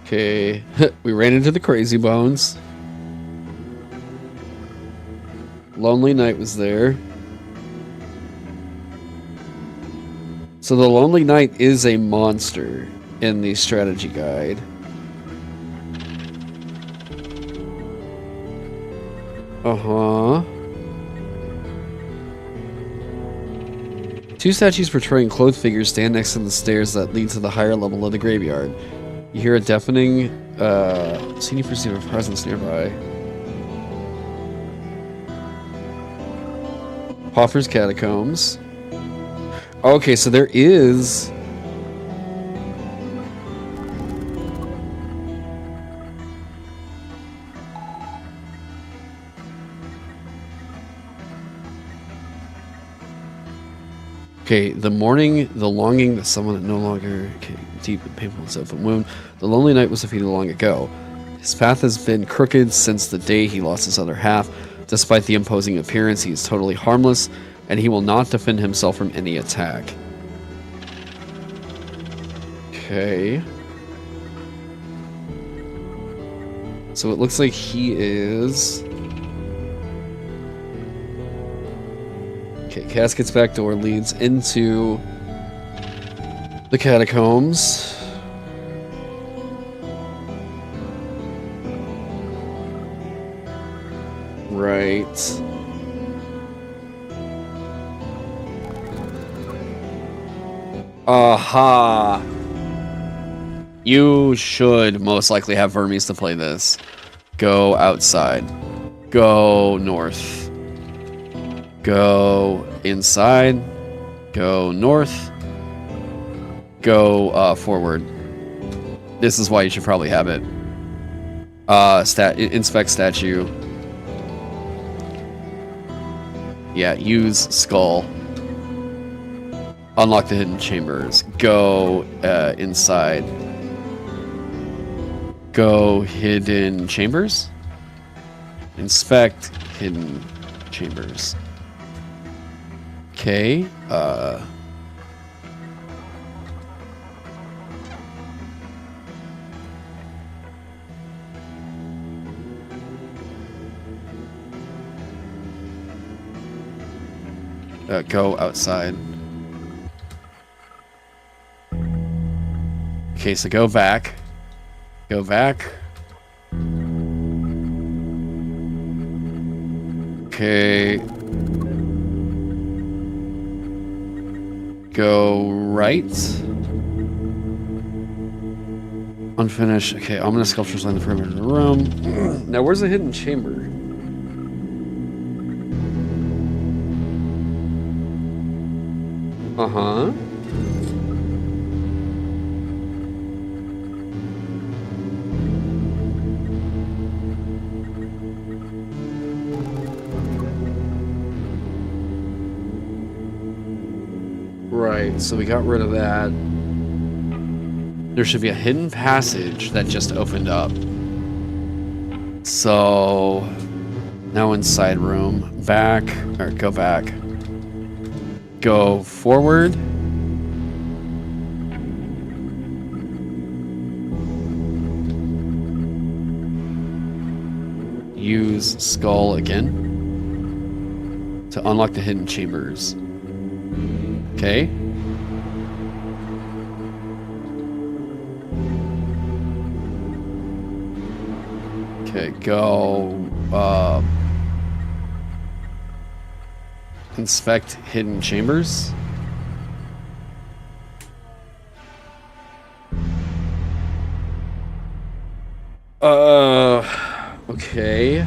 Okay, we ran into the crazy bones. Lonely Knight was there. So the Lonely Knight is a monster in the strategy guide. Uh-huh. 2 statues portraying clothed figures stand next to the stairs that lead to the higher level of the graveyard. You hear a deafening, seem you perceive a presence nearby. Hoffer's Catacombs. Okay, so there is... Okay, the mourning, the longing, the someone that no longer... Okay, deep and painful and open wound. The Lonely Knight was defeated long ago. His path has been crooked since the day he lost his other half. Despite the imposing appearance, he is totally harmless, and he will not defend himself from any attack. Okay. So it looks like he is... Okay, Casket's back door leads into the catacombs. Right. Aha! You should most likely have Vermis to play this. Go outside. Go north. Go inside. Go north. Go forward. This is why you should probably have it. Inspect statue. Yeah, use skull. Unlock the hidden chambers. Go inside. Go hidden chambers. Inspect hidden chambers. Okay, go outside. Okay, so go back. Go back. Okay. Go right. Unfinished. Okay, ominous sculptures line the perimeter of the room. Now, where's the hidden chamber? Uh-huh. Right, so we got rid of that. There should be a hidden passage that just opened up. So now inside room. Back, or go back. Go forward. Use skull again to unlock the hidden chambers. Okay. Okay, go inspect hidden chambers. Okay.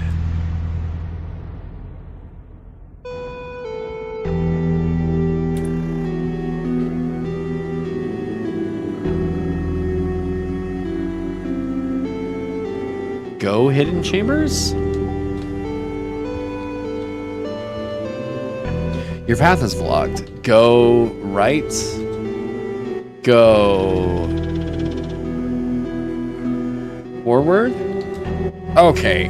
Go hidden chambers? Your path is blocked. Go right. Go forward. Okay.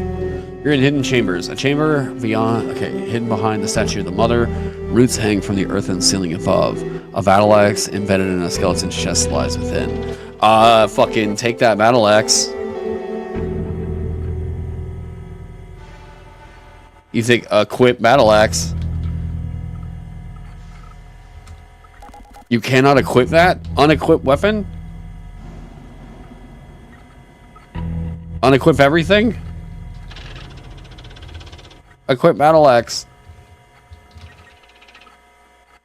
You're in hidden chambers. A chamber beyond. Okay, hidden behind the statue of the mother. Roots hang from the earthen ceiling above. A battle axe embedded in a skeleton's chest lies within. Fucking take that battle axe. You think equip battle axe? You cannot equip that? Unequip weapon? Unequip everything? Equip battle axe.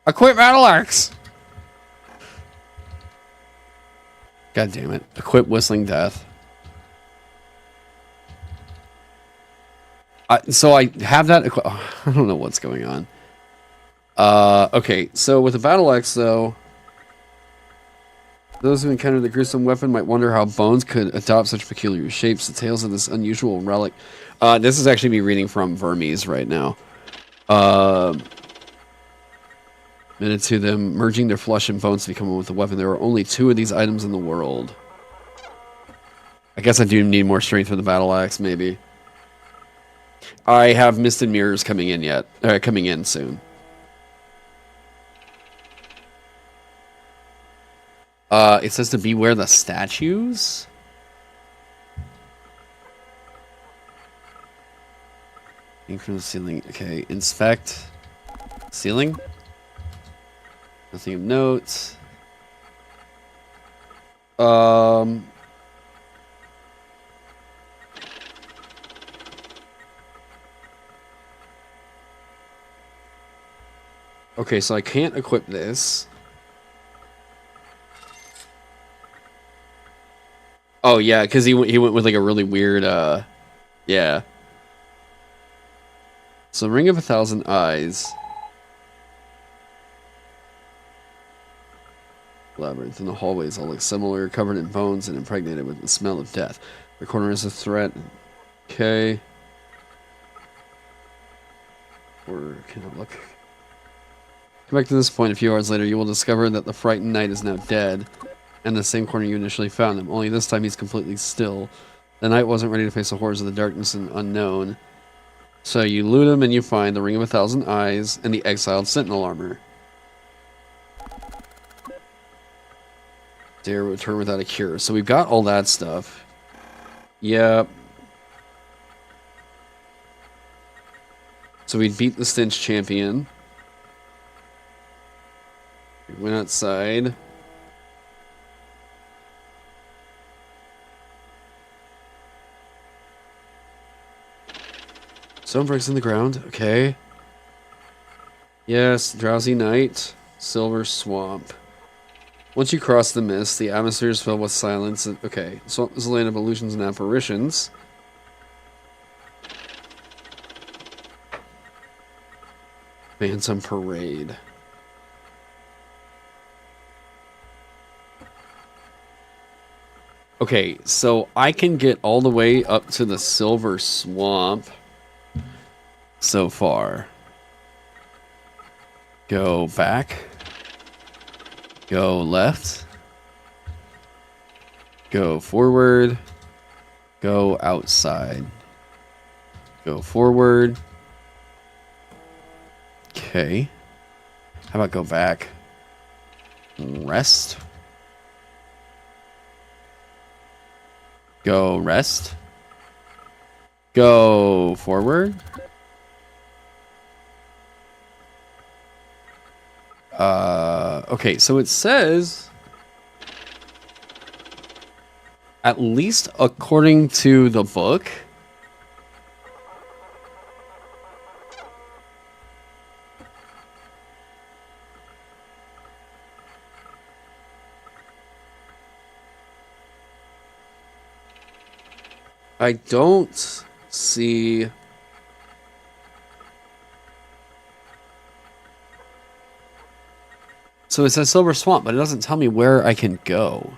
Equip battle axe! God damn it. Equip whistling death. So I have that. I don't know what's going on. Okay, so with the battle axe, though, those who encounter the gruesome weapon might wonder how bones could adopt such peculiar shapes. The tales of this unusual relic. This is actually me reading from Vermis right now. Minute to them merging their flesh and bones to become one with the weapon. There are only 2 of these items in the world. I guess I do need more strength for the battle axe, maybe. I have Misted Mirrors coming in yet. Coming in soon. It says to beware the statues. Ink from the ceiling. Okay, inspect. Ceiling. Nothing of note. Okay, so I can't equip this. Oh yeah, because he went with like a really weird yeah. So Ring of 1,000 Eyes. Labyrinth in the hallways all look similar, covered in bones and impregnated with the smell of death. The corner is a threat. Okay. Or can I look? Come back to this point a few hours later, you will discover that the frightened knight is now dead, and the same corner you initially found him, only this time he's completely still. The knight wasn't ready to face the horrors of the darkness and unknown. So you loot them and you find the Ring of 1,000 Eyes and the Exiled Sentinel Armor. Dare return without a cure. So we've got all that stuff. Yep. So we beat the Stench champion. We went outside. Stone breaks in the ground. Okay. Yes, drowsy night. Silver swamp. Once you cross the mist, the atmosphere is filled with silence. Okay, swamp is a land of illusions and apparitions. Phantom Parade. Okay, so I can get all the way up to the Silver Swamp so far. Go back. Go left. Go forward. Go outside. Go forward. Okay. How about go back? Rest. Go rest. Go forward. Okay, so it says, at least according to the book, I don't see... So it says Silver Swamp, but it doesn't tell me where I can go.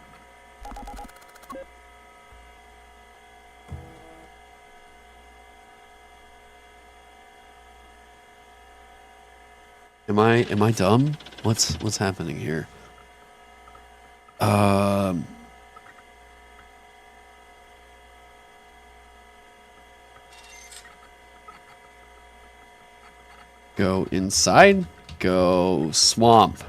Am I dumb? What's happening here? Go inside. Go swamp.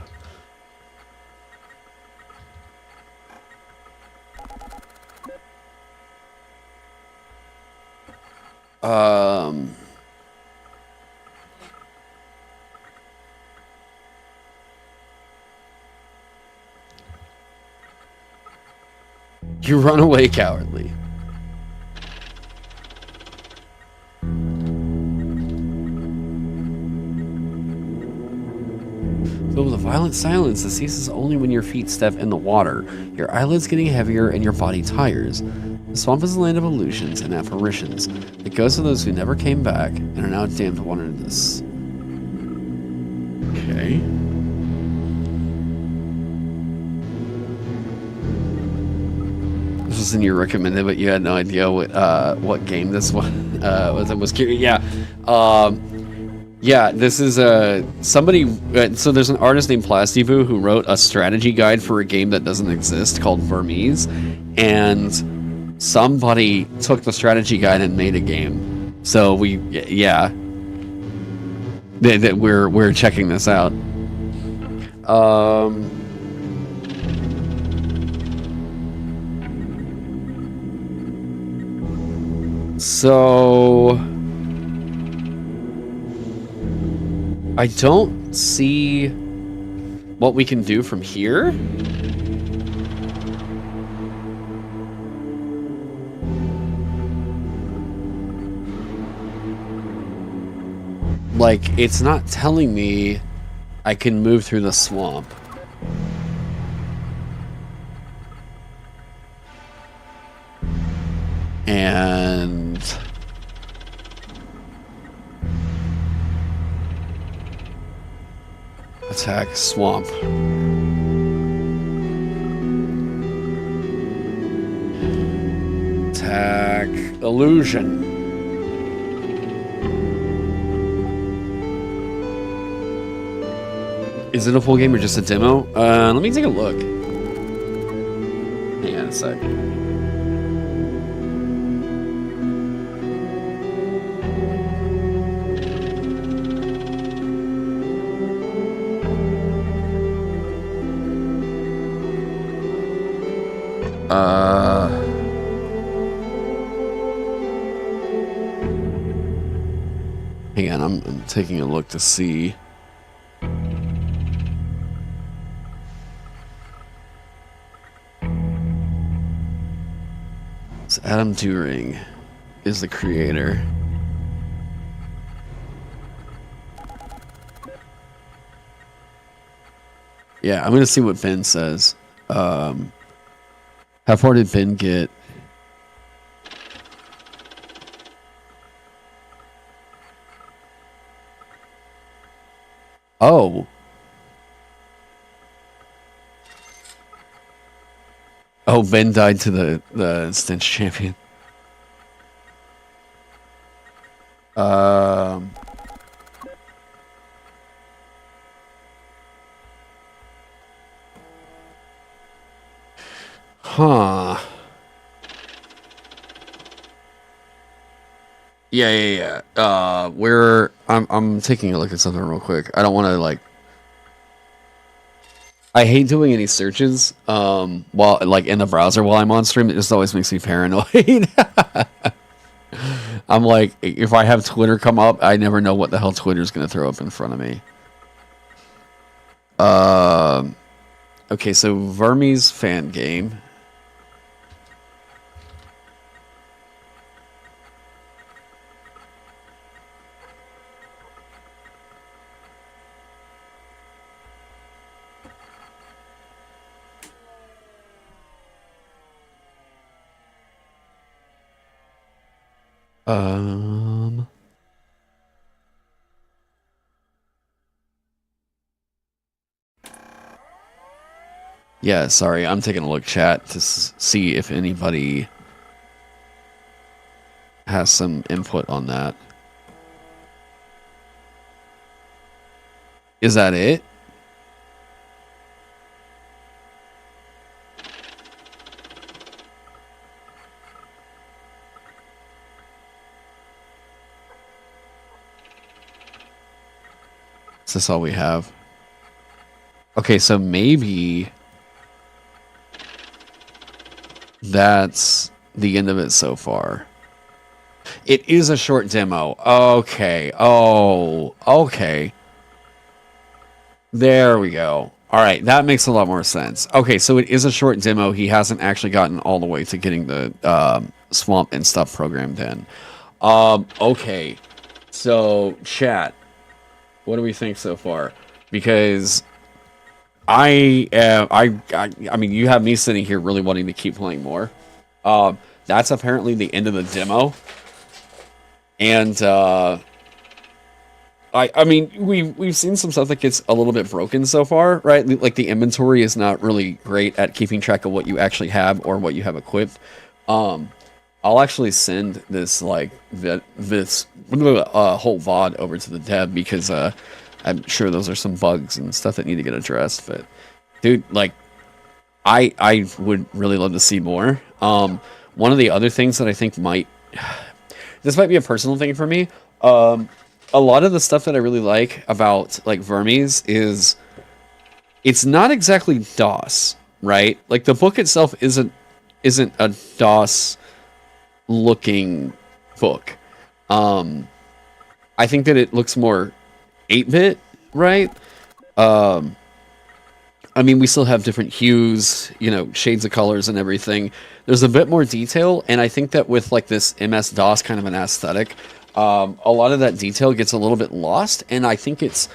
You run away cowardly. Filled with a violent silence that ceases only when your feet step in the water, your eyelids getting heavier and your body tires. The swamp is a land of illusions and apparitions, the ghosts of those who never came back and are now damned to wander into this. Okay. This was in your recommended, but you had no idea what game this one was. I was curious. Yeah. Yeah, this is somebody. So there's an artist named Plastivoo who wrote a strategy guide for a game that doesn't exist called Vermis, and somebody took the strategy guide and made a game. So we're checking this out. So I don't see what we can do from here. Like, it's not telling me I can move through the swamp. And attack swamp. Attack illusion. Is it a full game or just a demo? Let me take a look. Hang on a sec. I'm taking a look to see. So Adam Turing is the creator. Yeah, I'm gonna see what Ben says. How far did Ben get? Oh. Oh, Ben died to the stench champion. Huh. Yeah. I'm taking a look at something real quick. I don't want to like. I hate doing any searches while like in the browser while I'm on stream. It just always makes me paranoid. I'm like, if I have Twitter come up, I never know what the hell Twitter's gonna throw up in front of me. Okay, so Vermis fan game. Yeah, sorry, I'm taking a look chat to see if anybody has some input on that. Is that it? Is this all we have? Okay, so maybe that's the end of it so far. It is a short demo. Okay. Oh, okay. There we go. All right, that makes a lot more sense. Okay, so it is a short demo. He hasn't actually gotten all the way to getting the swamp and stuff programmed in. Okay. So, chat, what do we think so far? Because I mean, you have me sitting here really wanting to keep playing more. That's apparently the end of the demo. And I mean, we've seen some stuff that gets a little bit broken so far, right? Like the inventory is not really great at keeping track of what you actually have or what you have equipped. I'll actually send this like this whole VOD over to the dev because I'm sure those are some bugs and stuff that need to get addressed. But dude, like I would really love to see more. One of the other things that I think this might be a personal thing for me. A lot of the stuff that I really like about like Vermis is it's not exactly DOS, right? Like the book itself isn't a DOS looking book. I think that it looks more 8-bit, right? I mean, we still have different hues, you know, shades of colors and everything. There's a bit more detail, and I think that with like this MS-DOS kind of an aesthetic, a lot of that detail gets a little bit lost, and I think it's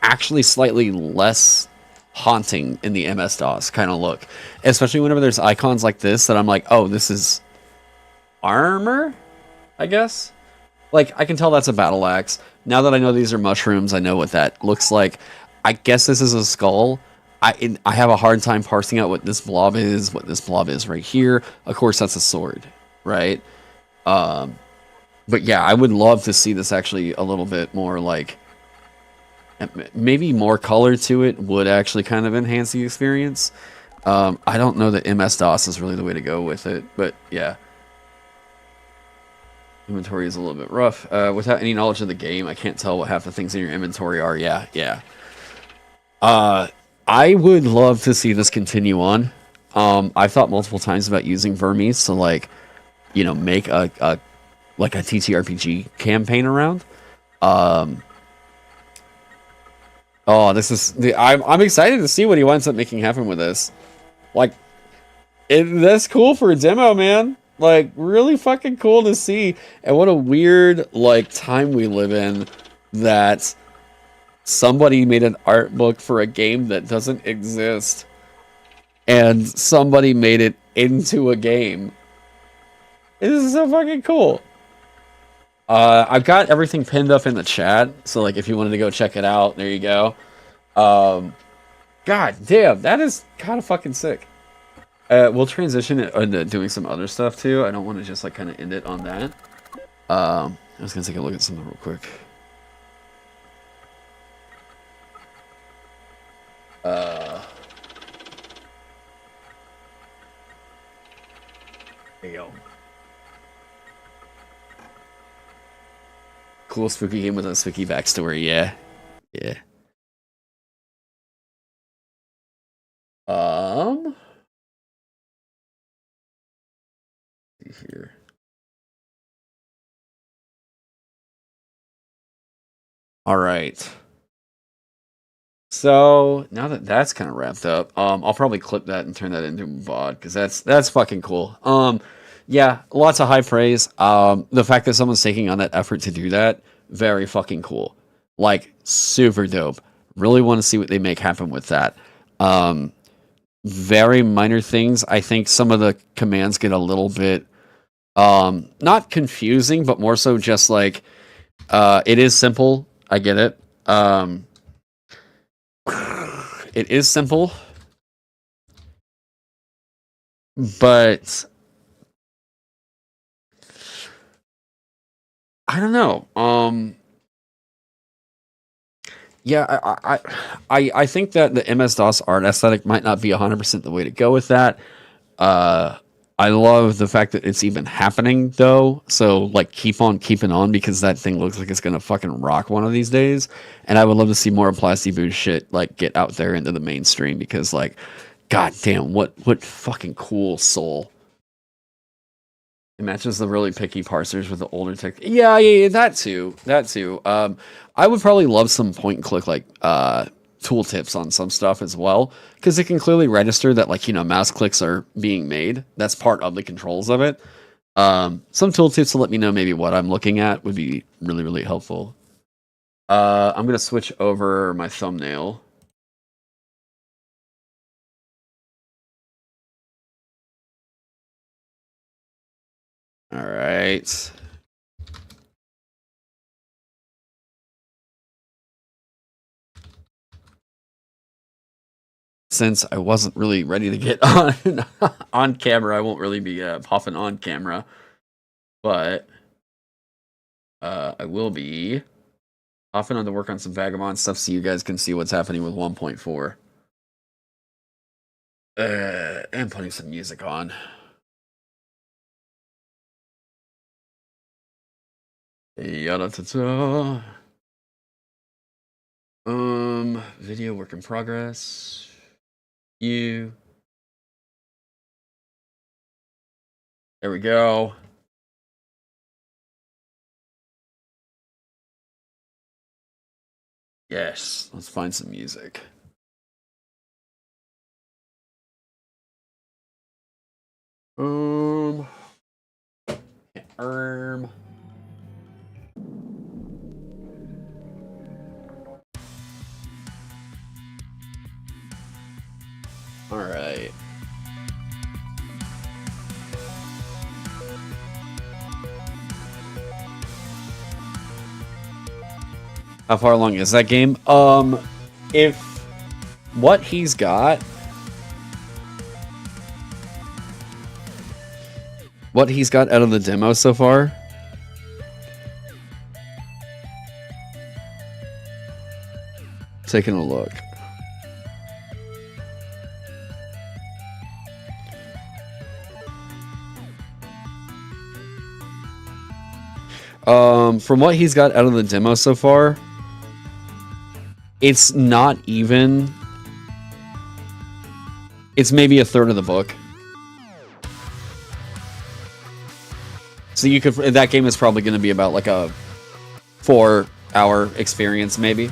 actually slightly less haunting in the MS-DOS kind of look. Especially whenever there's icons like this that I'm like, oh, this is armor, I guess? Like, I can tell that's a battle axe. Now that I know these are mushrooms, I know what that looks like. I guess this is a skull. I have a hard time parsing out what this blob is right here. Of course, that's a sword, right? But yeah, I would love to see this actually a little bit more like... maybe more color to it would actually kind of enhance the experience. I don't know that MS-DOS is really the way to go with it, but yeah. Inventory is a little bit rough. Without any knowledge of the game, I can't tell what half the things in your inventory are. Yeah. I would love to see this continue on. I've thought multiple times about using Vermis to, like, you know, make a TTRPG campaign around. Um, oh, this is I'm excited to see what he winds up making happen with this. Like, that's cool for a demo, man. Like, really fucking cool to see. And what a weird, like, time we live in that somebody made an art book for a game that doesn't exist. And somebody made it into a game. This is so fucking cool. I've got everything pinned up in the chat. So, like, if you wanted to go check it out, there you go. God damn, that is kind of fucking sick. We'll transition it into doing some other stuff too. I don't want to just like kind of end it on that. I was gonna take a look at something real quick. There you go. Cool spooky game with a spooky backstory. Yeah, yeah. Here. All right. So now that that's kind of wrapped up, I'll probably clip that and turn that into a VOD because that's fucking cool. Yeah, lots of high praise. The fact that someone's taking on that effort to do that, very fucking cool. Like, super dope. Really want to see what they make happen with that. Very minor things. I think some of the commands get a little bit not confusing, but more so just like it is simple. I get it. It is simple, but I don't know. Yeah, I think that the MS-DOS art aesthetic might not be 100% the way to go with that. I love the fact that it's even happening, though. So, like, keep on keeping on because that thing looks like it's gonna fucking rock one of these days. And I would love to see more Plasti Boo shit, like, get out there into the mainstream because, like, goddamn, what fucking cool soul. It matches the really picky parsers with the older tech. Yeah, that too. I would probably love some point and click, like, tooltips on some stuff as well, because it can clearly register that, like, you know, mouse clicks are being made. That's part of the controls of it. Some tooltips to let me know maybe what I'm looking at would be really, really helpful. I'm going to switch over my thumbnail. All right. Since I wasn't really ready to get on camera, I won't really be popping on camera, but I will be popping on to work on some Vagabond stuff so you guys can see what's happening with 1.4. And putting some music on. Yada-ta-ta. Video work in progress. There we go. Yes, let's find some music. All right. How far along is that game? If what he's got out of the demo so far, taking a look. From what he's got out of the demo so far, it's not even. It's maybe a third of the book. So you could. That game is probably going to be about like a 4 hour experience, maybe.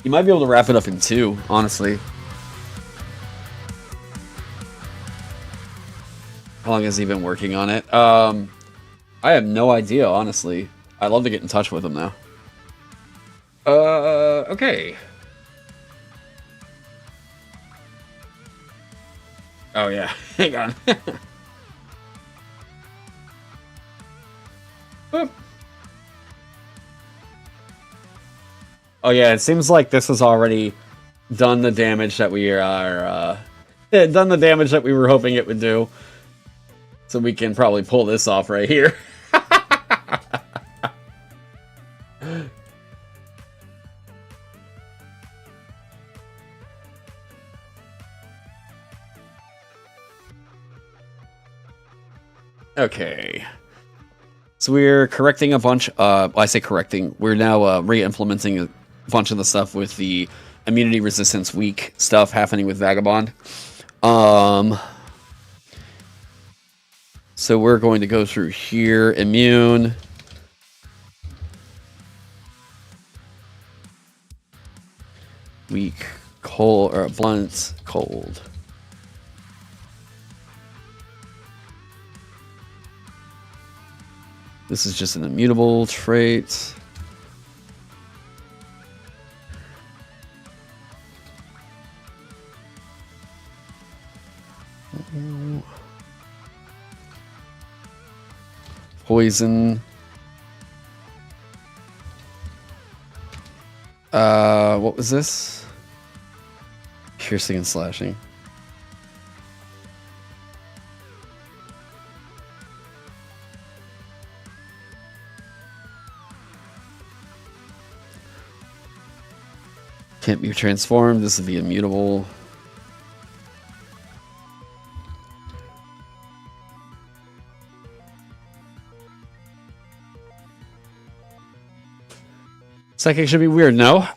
You might be able to wrap it up in 2, honestly. How long has he been working on it? I have no idea, honestly. I'd love to get in touch with him now. Okay. Oh yeah, hang on. Oh yeah, it seems like this has already done the damage that we are, done the damage that we were hoping it would do. So we can probably pull this off right here. Okay. So we're correcting a bunch, I say correcting, we're now re-implementing a bunch of the stuff with the immunity resistance weak stuff happening with Vagabond. So we're going to go through here, immune. Weak, cold, or blunt, cold. This is just an immutable trait. Poison. What was this? Piercing and slashing. Can't be transformed. This would be immutable. Psychic should be weird, no?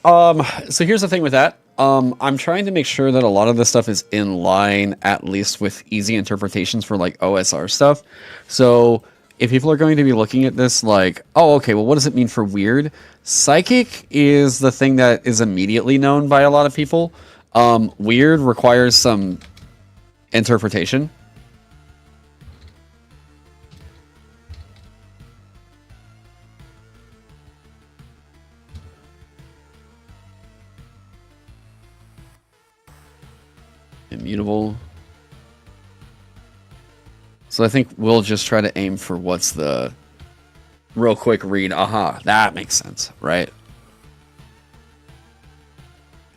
So here's the thing with that. I'm trying to make sure that a lot of this stuff is in line, at least with easy interpretations for, like, OSR stuff. So if people are going to be looking at this like, oh, okay, well, what does it mean for weird? Psychic is the thing that is immediately known by a lot of people. Weird requires some interpretation. Immutable. So I think we'll just try to aim for what's the real quick read. Aha, that makes sense, right?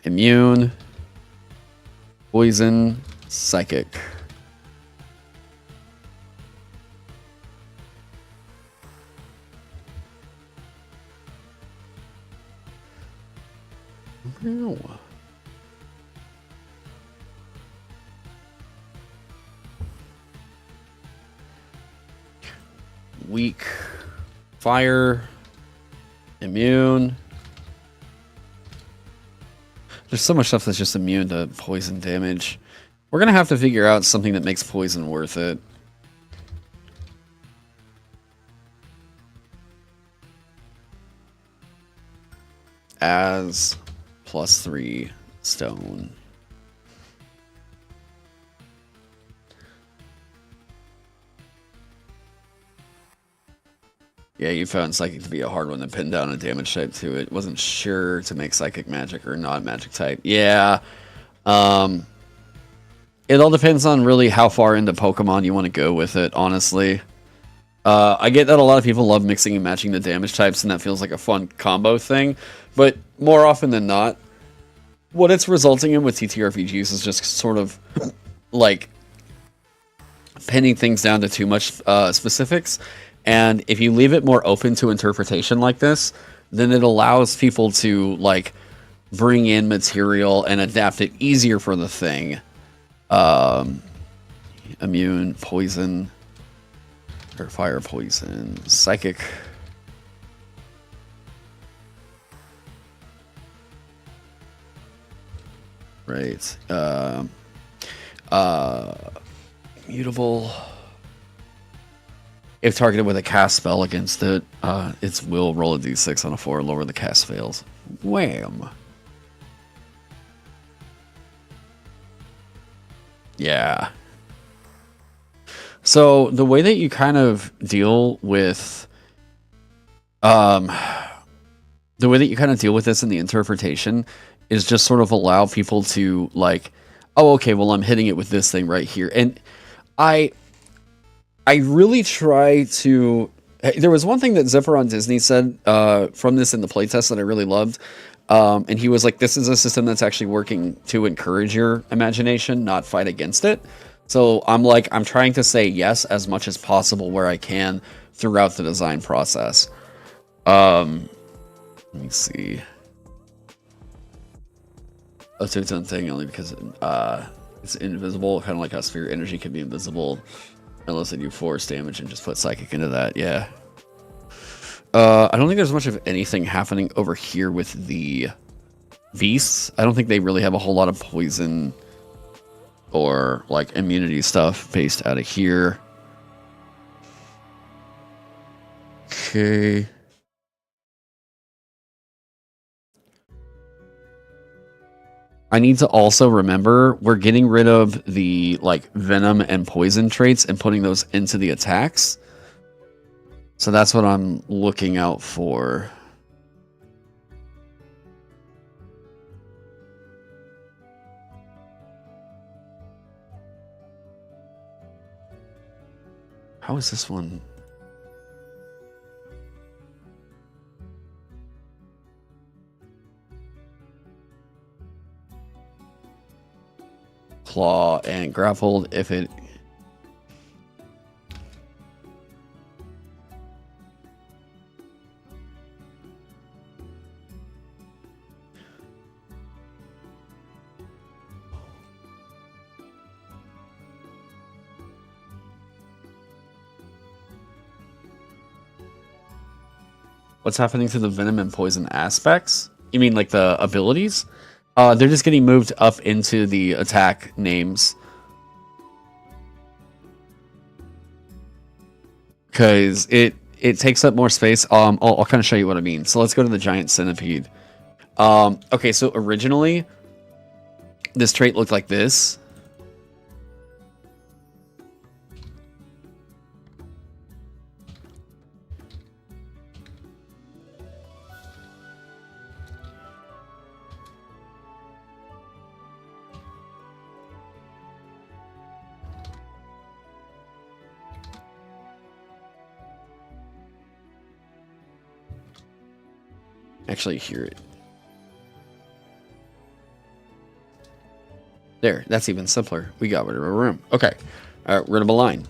Immune, poison, psychic. No. Weak, fire, immune. There's so much stuff that's just immune to poison damage. We're gonna have to figure out something that makes poison worth it. As +3 stone. Yeah, you found Psychic to be a hard one to pin down a damage type to it. Wasn't sure to make Psychic magic or not magic type. Yeah. It all depends on really how far into Pokemon you want to go with it, honestly. I get that a lot of people love mixing and matching the damage types, and that feels like a fun combo thing. But more often than not, what it's resulting in with TTRPGs is just sort of like pinning things down to too much specifics. And if you leave it more open to interpretation like this, then it allows people to like bring in material and adapt it easier for the thing. Immune, poison, or fire, poison, psychic. Right. Mutable. If targeted with a cast spell against it, its will roll a d6 on a 4, lower the cast fails. Wham! Yeah. So the way that you kind of deal with this in the interpretation is just sort of allow people to like, oh, okay, well, I'm hitting it with this thing right here. And I really try to... There was one thing that Zephyr on Disney said from this in the playtest that I really loved. And he was like, this is a system that's actually working to encourage your imagination, not fight against it. So I'm like, I'm trying to say yes as much as possible where I can throughout the design process. Let me see. A two-tone thing only because it's invisible, kind of like how sphere energy can be invisible unless they do force damage and just put psychic into that. Yeah. I don't think there's much of anything happening over here with the beasts. I don't think they really have a whole lot of poison or like immunity stuff based out of here. Okay. I need to also remember we're getting rid of the like venom and poison traits and putting those into the attacks. So that's what I'm looking out for. How is this one? Claw and grappled if it... What's happening to the venom and poison aspects? You mean like the abilities? They're just getting moved up into the attack names. Because it takes up more space. I'll kind of show you what I mean. So let's go to the giant centipede. Okay, so originally, this trait looked like this. Actually hear it. There, that's even simpler. We got rid of a room. Okay. Rid of a line.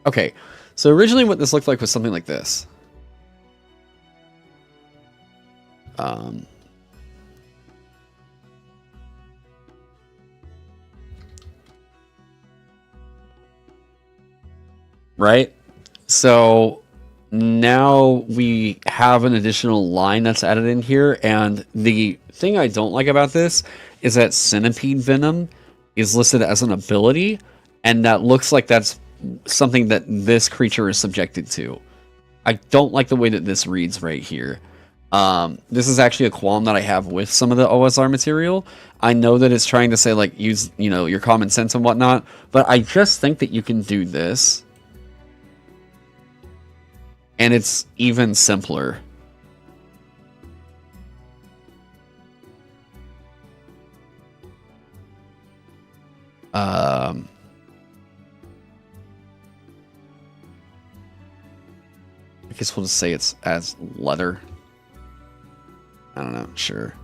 Okay. So originally what this looked like was something like this. Right? So now we have an additional line that's added in here, and the thing I don't like about this is that centipede venom is listed as an ability, and that looks like that's something that this creature is subjected to. I don't like the way that this reads right here. This is actually a qualm that I have with some of the OSR material. I know that it's trying to say, like, use, you know, your common sense and whatnot, but I just think that you can do this. And it's even simpler. I guess we'll just say it's as leather. I don't know, sure.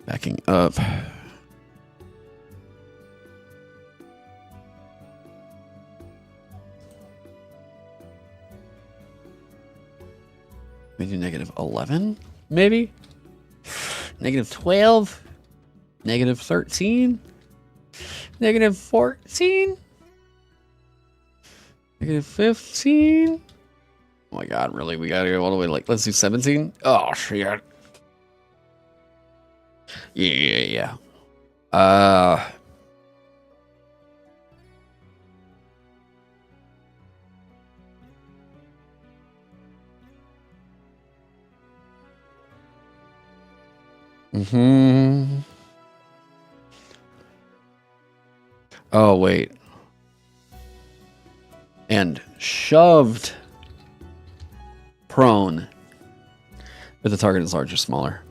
Backing up. Maybe negative 11, maybe? Negative 12? Negative 13? Negative 14? Negative 15? Oh my god, really? We gotta go all the way, like, let's do 17? Oh, shit. Yeah. Mm-hmm. Oh, wait. And shoved prone if the target is larger or smaller.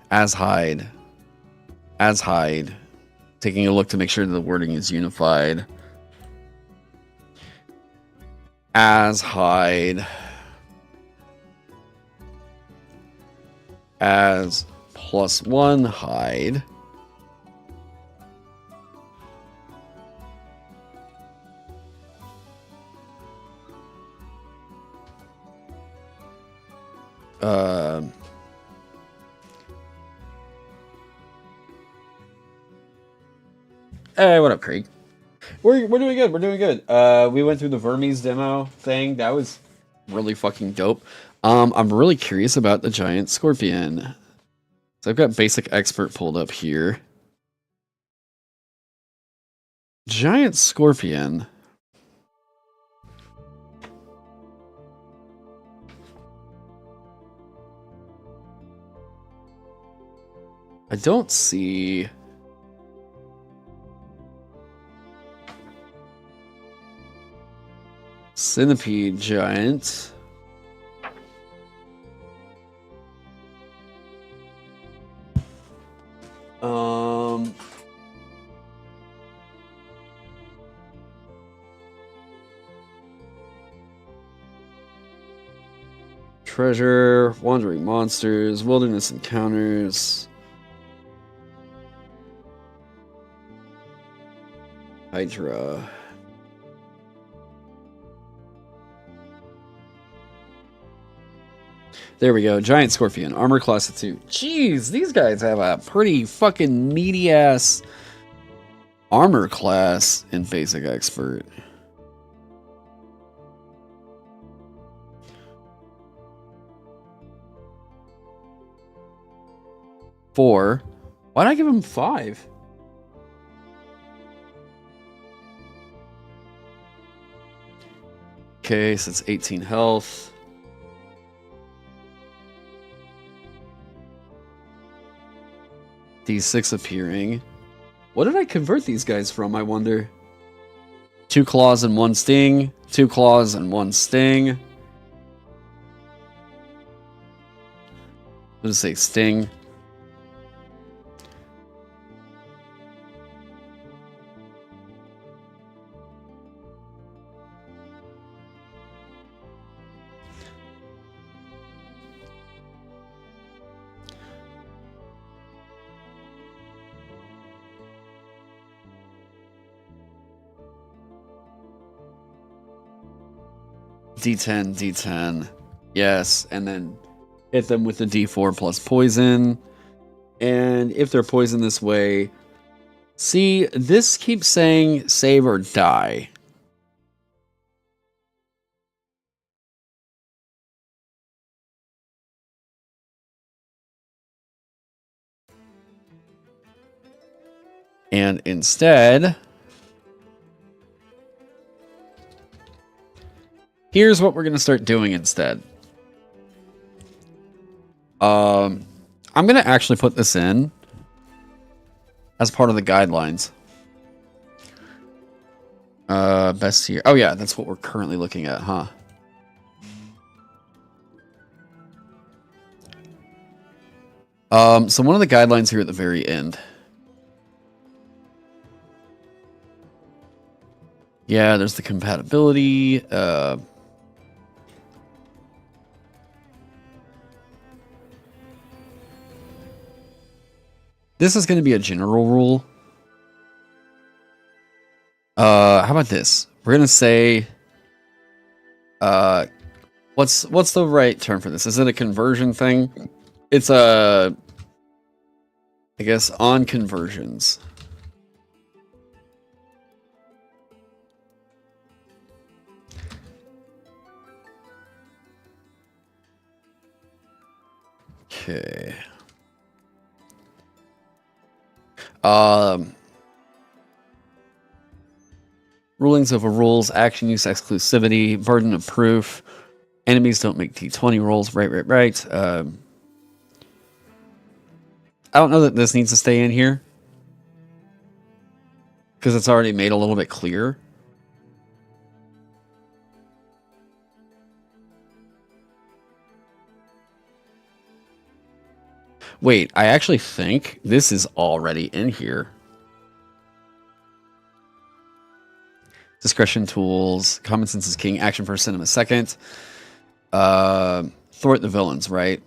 As hide. Taking a look to make sure the wording is unified. As hide. As +1 hide. Hey, what up, Craig? We're doing good. We're doing good. We went through the Vermis demo thing. That was really fucking dope. I'm really curious about the giant scorpion. So I've got basic expert pulled up here. Giant scorpion. I don't see... Centipede giant. Treasure, wandering monsters, wilderness encounters. Hydra. There we go. Giant scorpion. Armor class of 2. Jeez, these guys have a pretty fucking meaty ass armor class in basic expert. Four. Why'd I give him 5? Okay, so it's 18 health. D6 appearing. What did I convert these guys from, I wonder? 2 claws and 1 sting. 2 claws and 1 sting. What does it say? Sting. D10, D10. Yes, and then hit them with the D4 plus poison. And if they're poisoned this way... See, this keeps saying save or die. And instead... Here's what we're going to start doing instead. I'm going to actually put this in as part of the guidelines. Best tier. Oh yeah, that's what we're currently looking at, huh? So one of the guidelines here at the very end. Yeah, there's the compatibility. This is going to be a general rule. How about this? We're going to say, what's the right term for this? Is it a conversion thing? It's I guess, on conversions. Okay. Rulings over rules, action use exclusivity, burden of proof. Enemies don't make D20 rolls. Right. I don't know that this needs to stay in here, because it's already made a little bit clear. Wait, I actually think this is already in here. Discretion tools, common sense is king, action first, cinema second. Thwart the villains, right?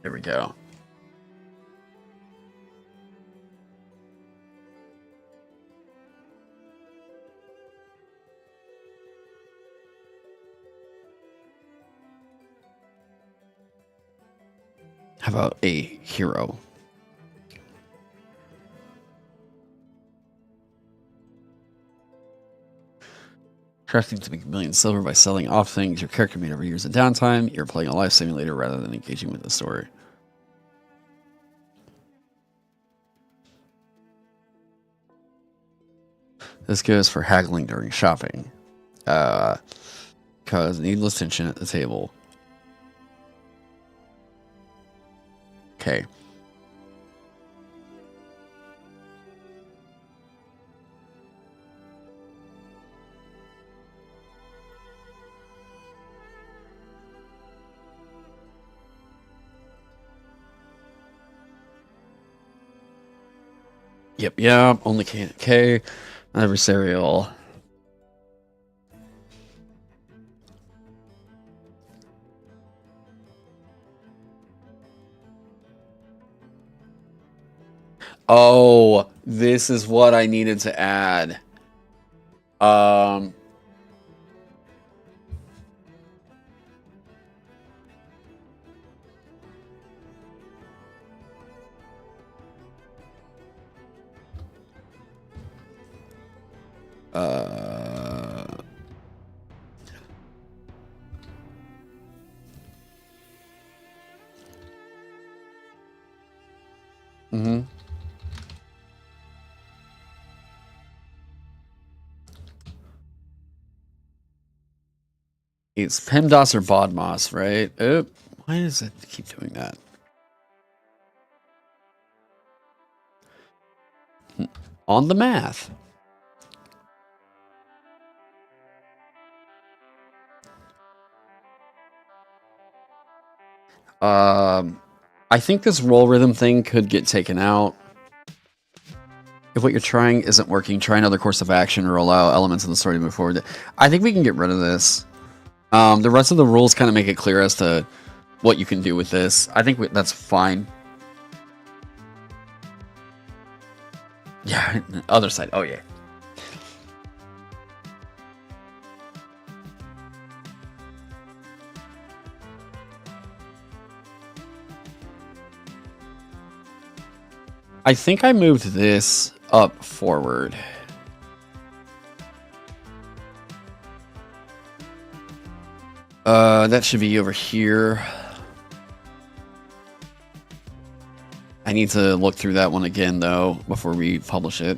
There we go. How about a hero? Crafting to make $1 million silver by selling off things your character made over years of downtime. You're playing a life simulator rather than engaging with the story. This goes for haggling during shopping. Cause needless tension at the table. Okay. Yep. Only K. Adversarial. Oh, this is what I needed to add. Mm-hmm. It's PEMDAS or BODMAS, right? Why does it keep doing that? On the math. I think this roll rhythm thing could get taken out. If what you're trying isn't working, try another course of action or allow elements of the story to move forward. I think we can get rid of this. The rest of the rules kind of make it clear as to what you can do with this. I think that's fine. Yeah, other side. Oh, yeah. I think I moved this up forward. That should be over here. I need to look through that one again, though, before we publish it.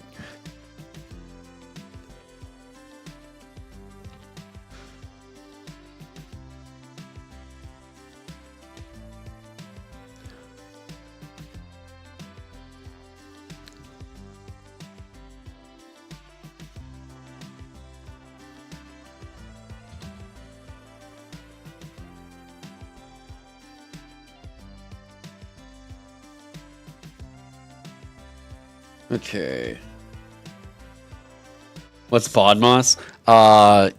Okay. What's BODMAS?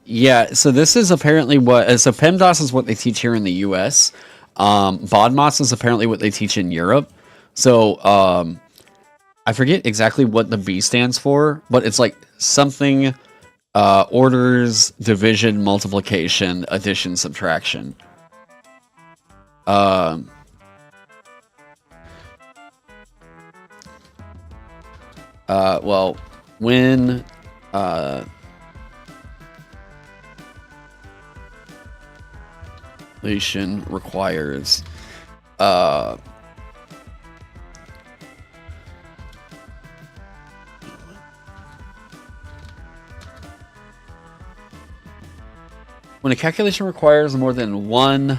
Yeah, so this is apparently what... So PEMDAS is what they teach here in the US. BODMAS is apparently what they teach in Europe. So, I forget exactly what the B stands for, but it's like something Orders, division, multiplication, addition, subtraction. Well, when requires when a calculation requires more than one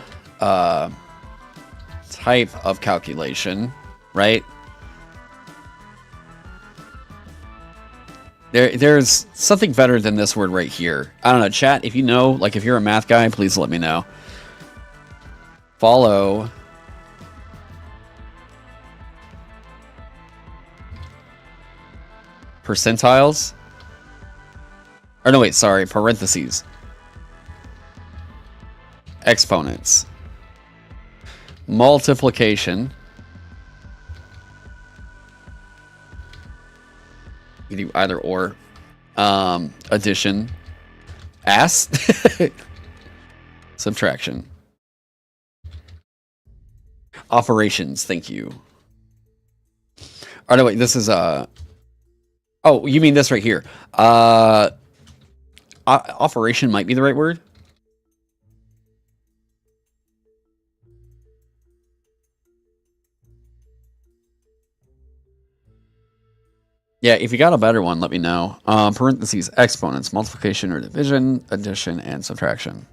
type of calculation, right? There's something better than this word right here. I don't know, chat, if you know, like if you're a math guy, please let me know. Follow percentiles. Or no, wait, sorry, parentheses. Exponents. Multiplication. You can do either or. Addition. Subtraction. Operations, thank you. Oh, no, wait, this is, oh, you mean this right here. Operation might be the right word. Yeah, if you got a better one, let me know. Parentheses, exponents, multiplication or division, addition, and subtraction.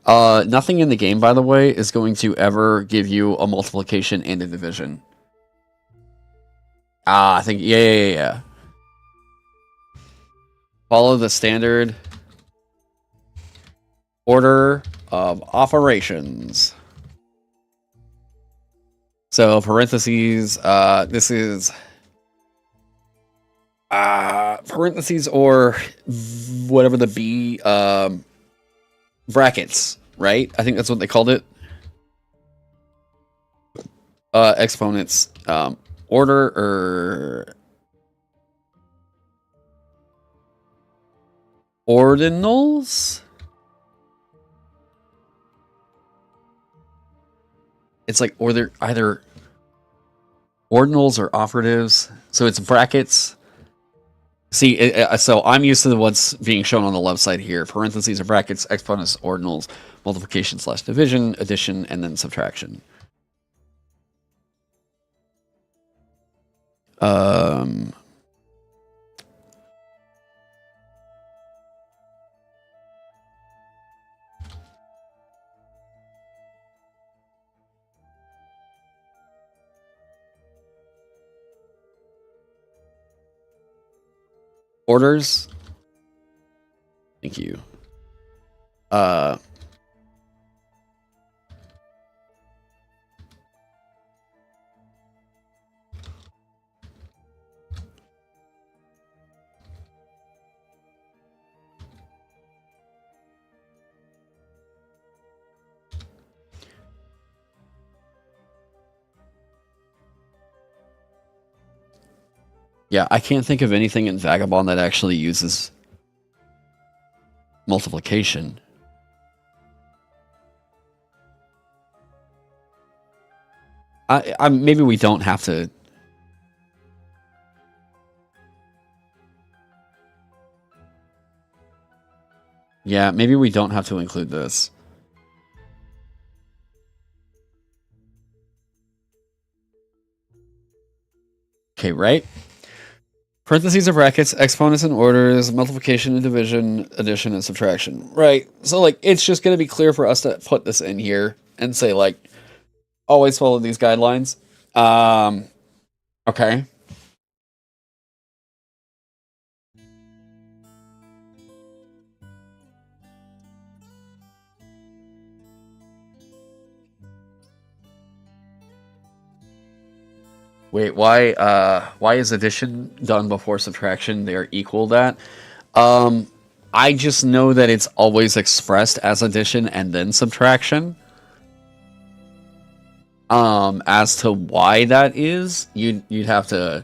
Nothing in the game, by the way, is going to ever give you a multiplication and a division. I think, yeah. Follow the standard order of operations. So, parentheses, this is... parentheses or whatever the B, brackets, right? I think that's what they called it. Exponents, order or ordinals. It's like order, either ordinals or operatives. So it's brackets. See, so I'm used to what's being shown on the left side here. Parentheses or brackets, exponents, ordinals, multiplication / division, addition, and then subtraction. Orders. Thank you. Yeah, I can't think of anything in Vagabond that actually uses multiplication. Maybe we don't have to. Yeah, maybe we don't have to include this. Okay, right? Parentheses or brackets, exponents and orders, multiplication and division, addition and subtraction. Right. So, like, it's just going to be clear for us to put this in here and say, like, always follow these guidelines. Okay. Wait, why is addition done before subtraction? They're equal that. I just know that it's always expressed as addition and then subtraction. As to why that is, you'd have to,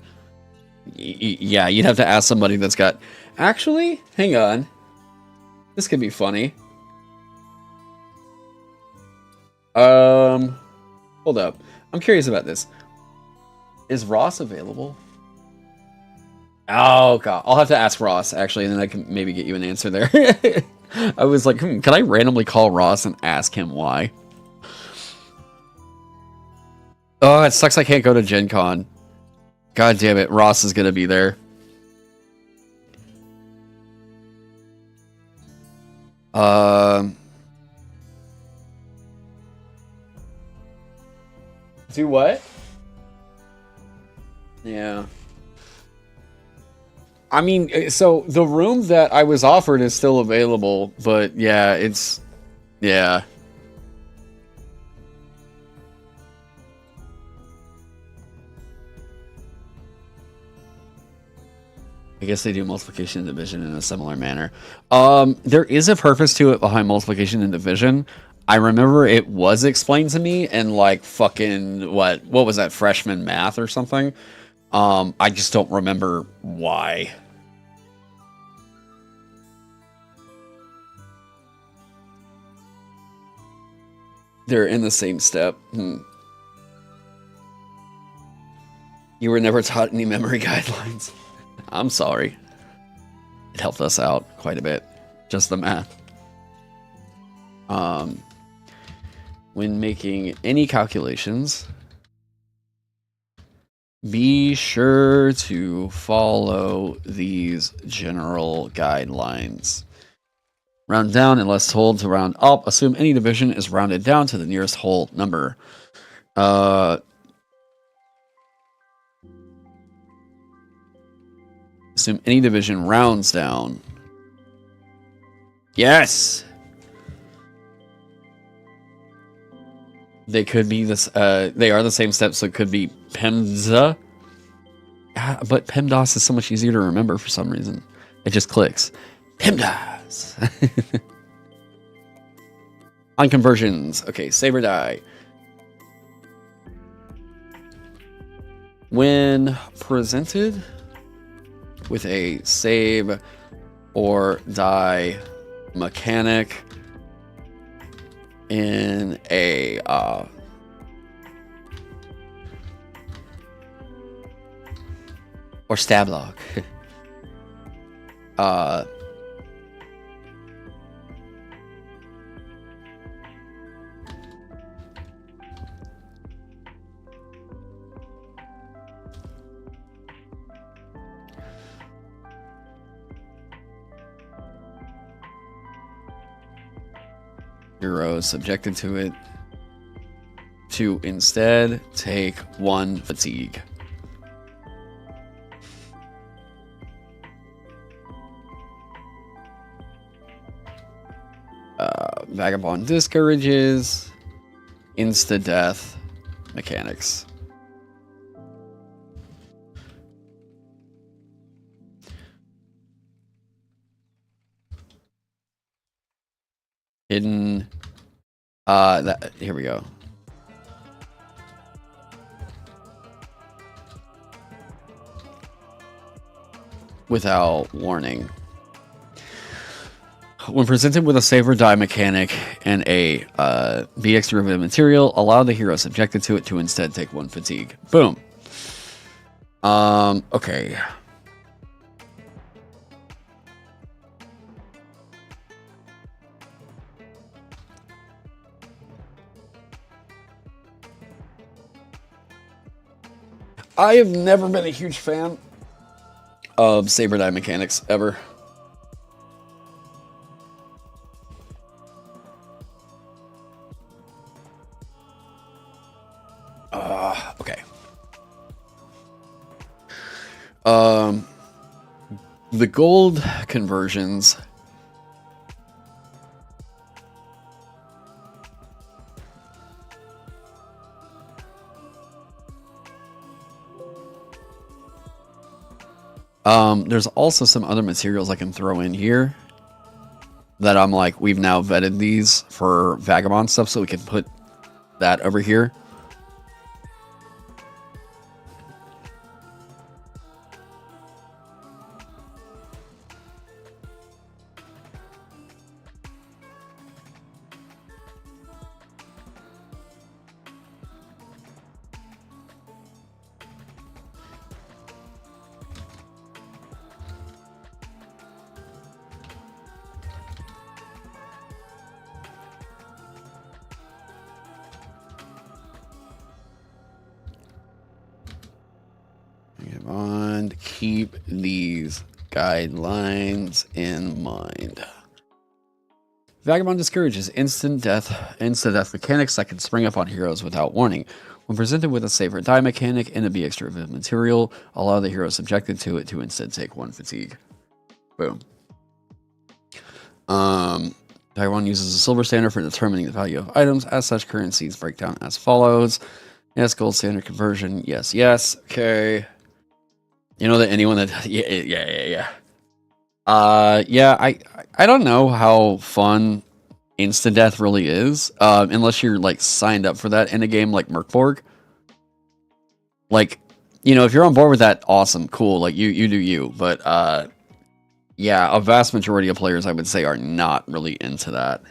yeah, you'd have to ask somebody that's got Actually, hang on. This could be funny. Hold up. I'm curious about this. Is Ross available? Oh god, I'll have to ask Ross actually, and then I can maybe get you an answer there. I was like, can I randomly call Ross and ask him why? Oh, it sucks I can't go to Gen Con. God damn it, Ross is gonna be there. Do what? Yeah. I mean, so the room that I was offered is still available, but yeah, it's... Yeah. I guess they do multiplication and division in a similar manner. There is a purpose to it behind multiplication and division. I remember it was explained to me in like fucking what was that, freshman math or something. I just don't remember why. They're in the same step. You were never taught any memory guidelines. I'm sorry. It helped us out quite a bit. Just the math. When making any calculations, be sure to follow these general guidelines. Round down unless told to round up. Assume any division is rounded down to the nearest whole number. Assume any division rounds down. Yes! They could be this. They are the same steps, so it could be PEMDA. But PEMDAS is so much easier to remember for some reason. It just clicks. PEMDAS. On conversions. Okay, save or die. When presented with a save or die mechanic in a or stab log. Hero subjected to it to instead take 1 fatigue. Vagabond discourages insta-death mechanics. Hidden. Here we go. Without warning. When presented with a save or die mechanic and a BX derivative material, allow the hero subjected to it to instead take 1 fatigue. Boom. Okay. I have never been a huge fan of save or die mechanics, ever. Okay. The gold conversions. There's also some other materials I can throw in here that I'm like, we've now vetted these for Vagabond stuff, so we can put that over here. keep these guidelines in mind. Vagabond discourages instant death mechanics that can spring up on heroes without warning. When presented with a save or die mechanic and a be extra material, allow the hero subjected to it to instead take 1 fatigue. Boom. Taron uses a silver standard for determining the value of items. As such, currencies break down as follows. Yes, gold standard conversion. Yes, yes. Okay. You know that anyone that yeah. I don't know how fun instant death really is, unless you're like signed up for that in a game like Merkborg. Like, you know, if you're on board with that, awesome, cool. Like you do you. But yeah, a vast majority of players, I would say, are not really into that.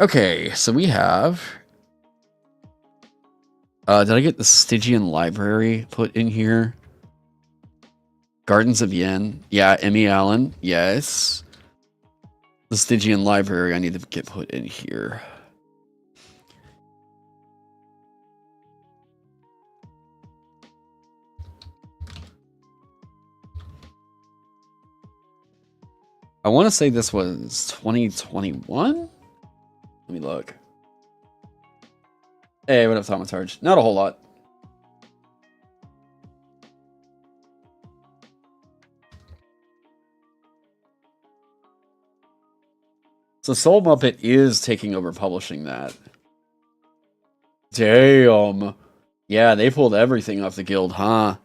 Okay, so we have. Did I get the Stygian Library put in here? Gardens of Yen. Yeah, Emmy Allen. Yes. The Stygian Library I need to get put in here. I want to say this was 2021? Let me look. Hey, what up, Thaumatarge? Not a whole lot. So Soul Muppet is taking over publishing that. Damn. Yeah, they pulled everything off the guild, huh?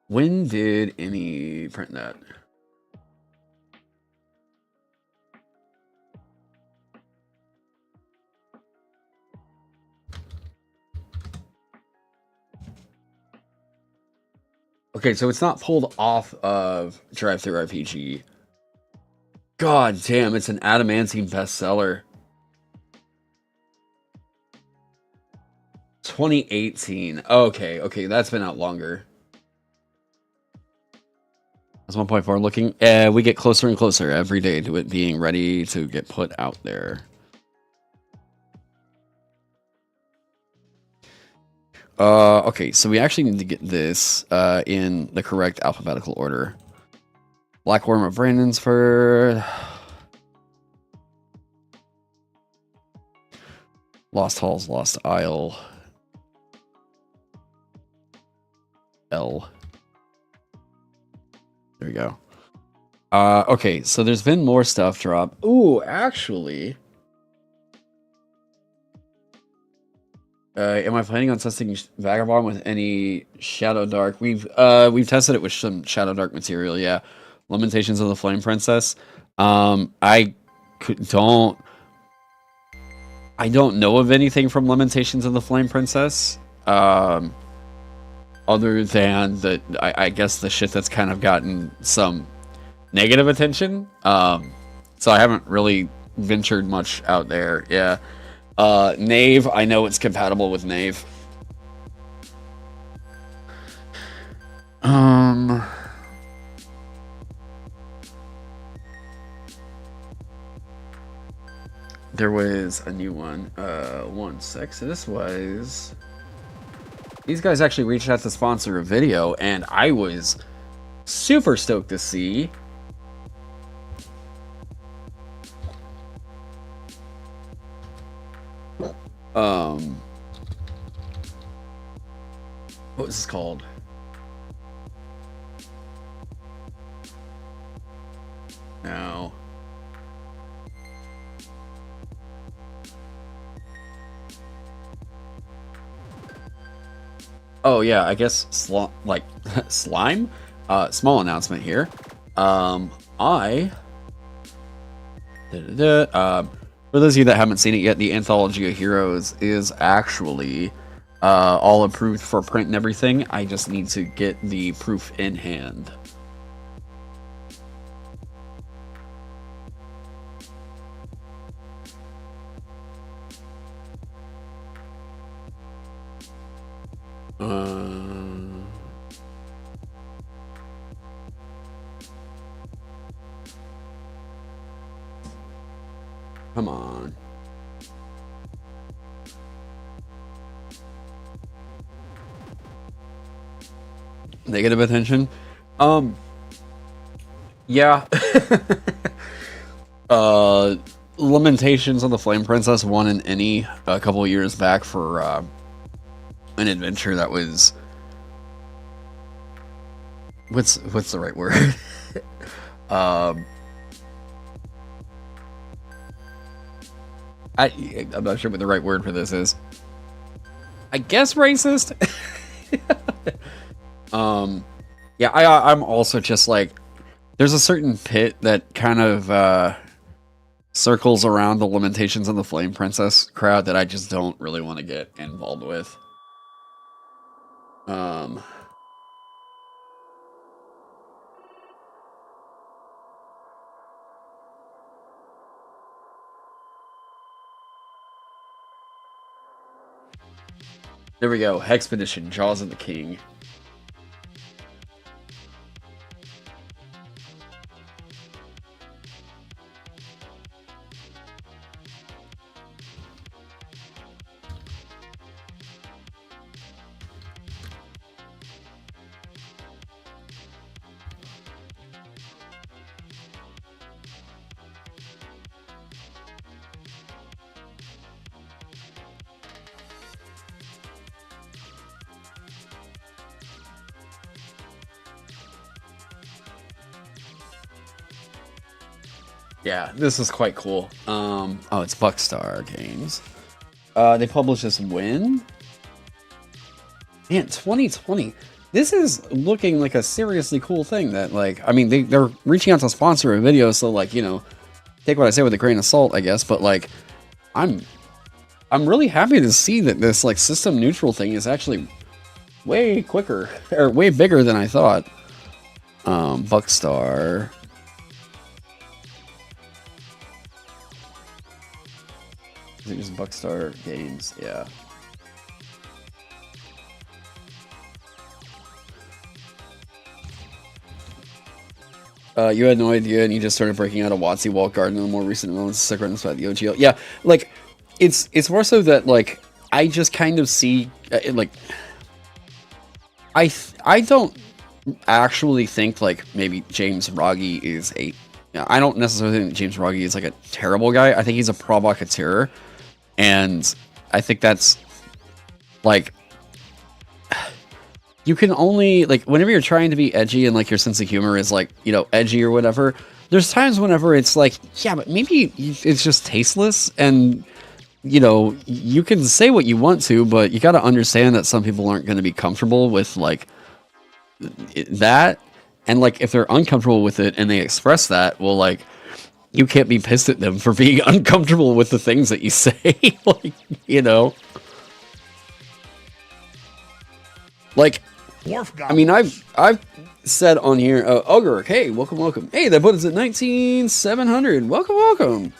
When did ENnie print that? Okay, so it's not pulled off of Drive-Thru RPG. God damn, it's an adamantium bestseller. 2018. Okay, that's been out longer. That's 1.4 looking. We get closer and closer every day to it being ready to get put out there. Okay, so we actually need to get this in the correct alphabetical order. Black Worm of Brandonsford. Lost Halls, Lost Isle. L. There we go. Okay, so there's been more stuff drop. Ooh, actually. Am I planning on testing Vagabond with any Shadow Dark? We've tested it with some Shadow Dark material, yeah. Lamentations of the Flame Princess. I don't know of anything from Lamentations of the Flame Princess. Other than the I guess the shit that's kind of gotten some negative attention. So I haven't really ventured much out there. Yeah. Knave, I know it's compatible with Knave. There was a new one. 1 sec. So this was. These guys actually reached out to sponsor a video, and I was super stoked to see. What was this called? No. Oh yeah, I guess like slime. Small announcement here. For those of you that haven't seen it yet, the Anthology of Heroes is actually all approved for print and everything. I just need to get the proof in hand. Come on. Negative attention? Yeah. Lamentations of the Flame Princess won an ENnie a couple years back for an adventure that was... What's the right word? I'm not sure what the right word for this is. I guess racist? Yeah, I'm also just like, there's a certain pit that kind of circles around the Lamentations of the Flame Princess crowd that I just don't really want to get involved with. There we go. Hexpedition, Jaws of the King. Yeah, this is quite cool. Oh, it's Buckstar Games. They published this when? Man, 2020. This is looking like a seriously cool thing that, like, I mean, they're reaching out to sponsor a video, so, like, you know, take what I say with a grain of salt, I guess, but, like, I'm really happy to see that this, like, system neutral thing is actually way quicker, or way bigger than I thought. Buckstar... Is it just Buckstar Games? Yeah. You had no idea, and you just started breaking out a WotC wall garden in the more recent moments. Synchronous by the OGL. Yeah, like it's more so that like I just kind of see like I don't actually think like maybe James Rogge is a. I don't necessarily think James Rogge is like a terrible guy. I think he's a provocateur. And I think that's, like, you can only, like, whenever you're trying to be edgy and, like, your sense of humor is, like, you know, edgy or whatever, there's times whenever it's like, yeah, but maybe it's just tasteless, and, you know, you can say what you want to, but you gotta understand that some people aren't going to be comfortable with, like, that, and, like, if they're uncomfortable with it and they express that, well, like, you can't be pissed at them for being uncomfortable with the things that you say. Like, you know. Like, I mean, I've said on here, Ogre, hey, welcome. Hey, that put us at 19,700. Welcome.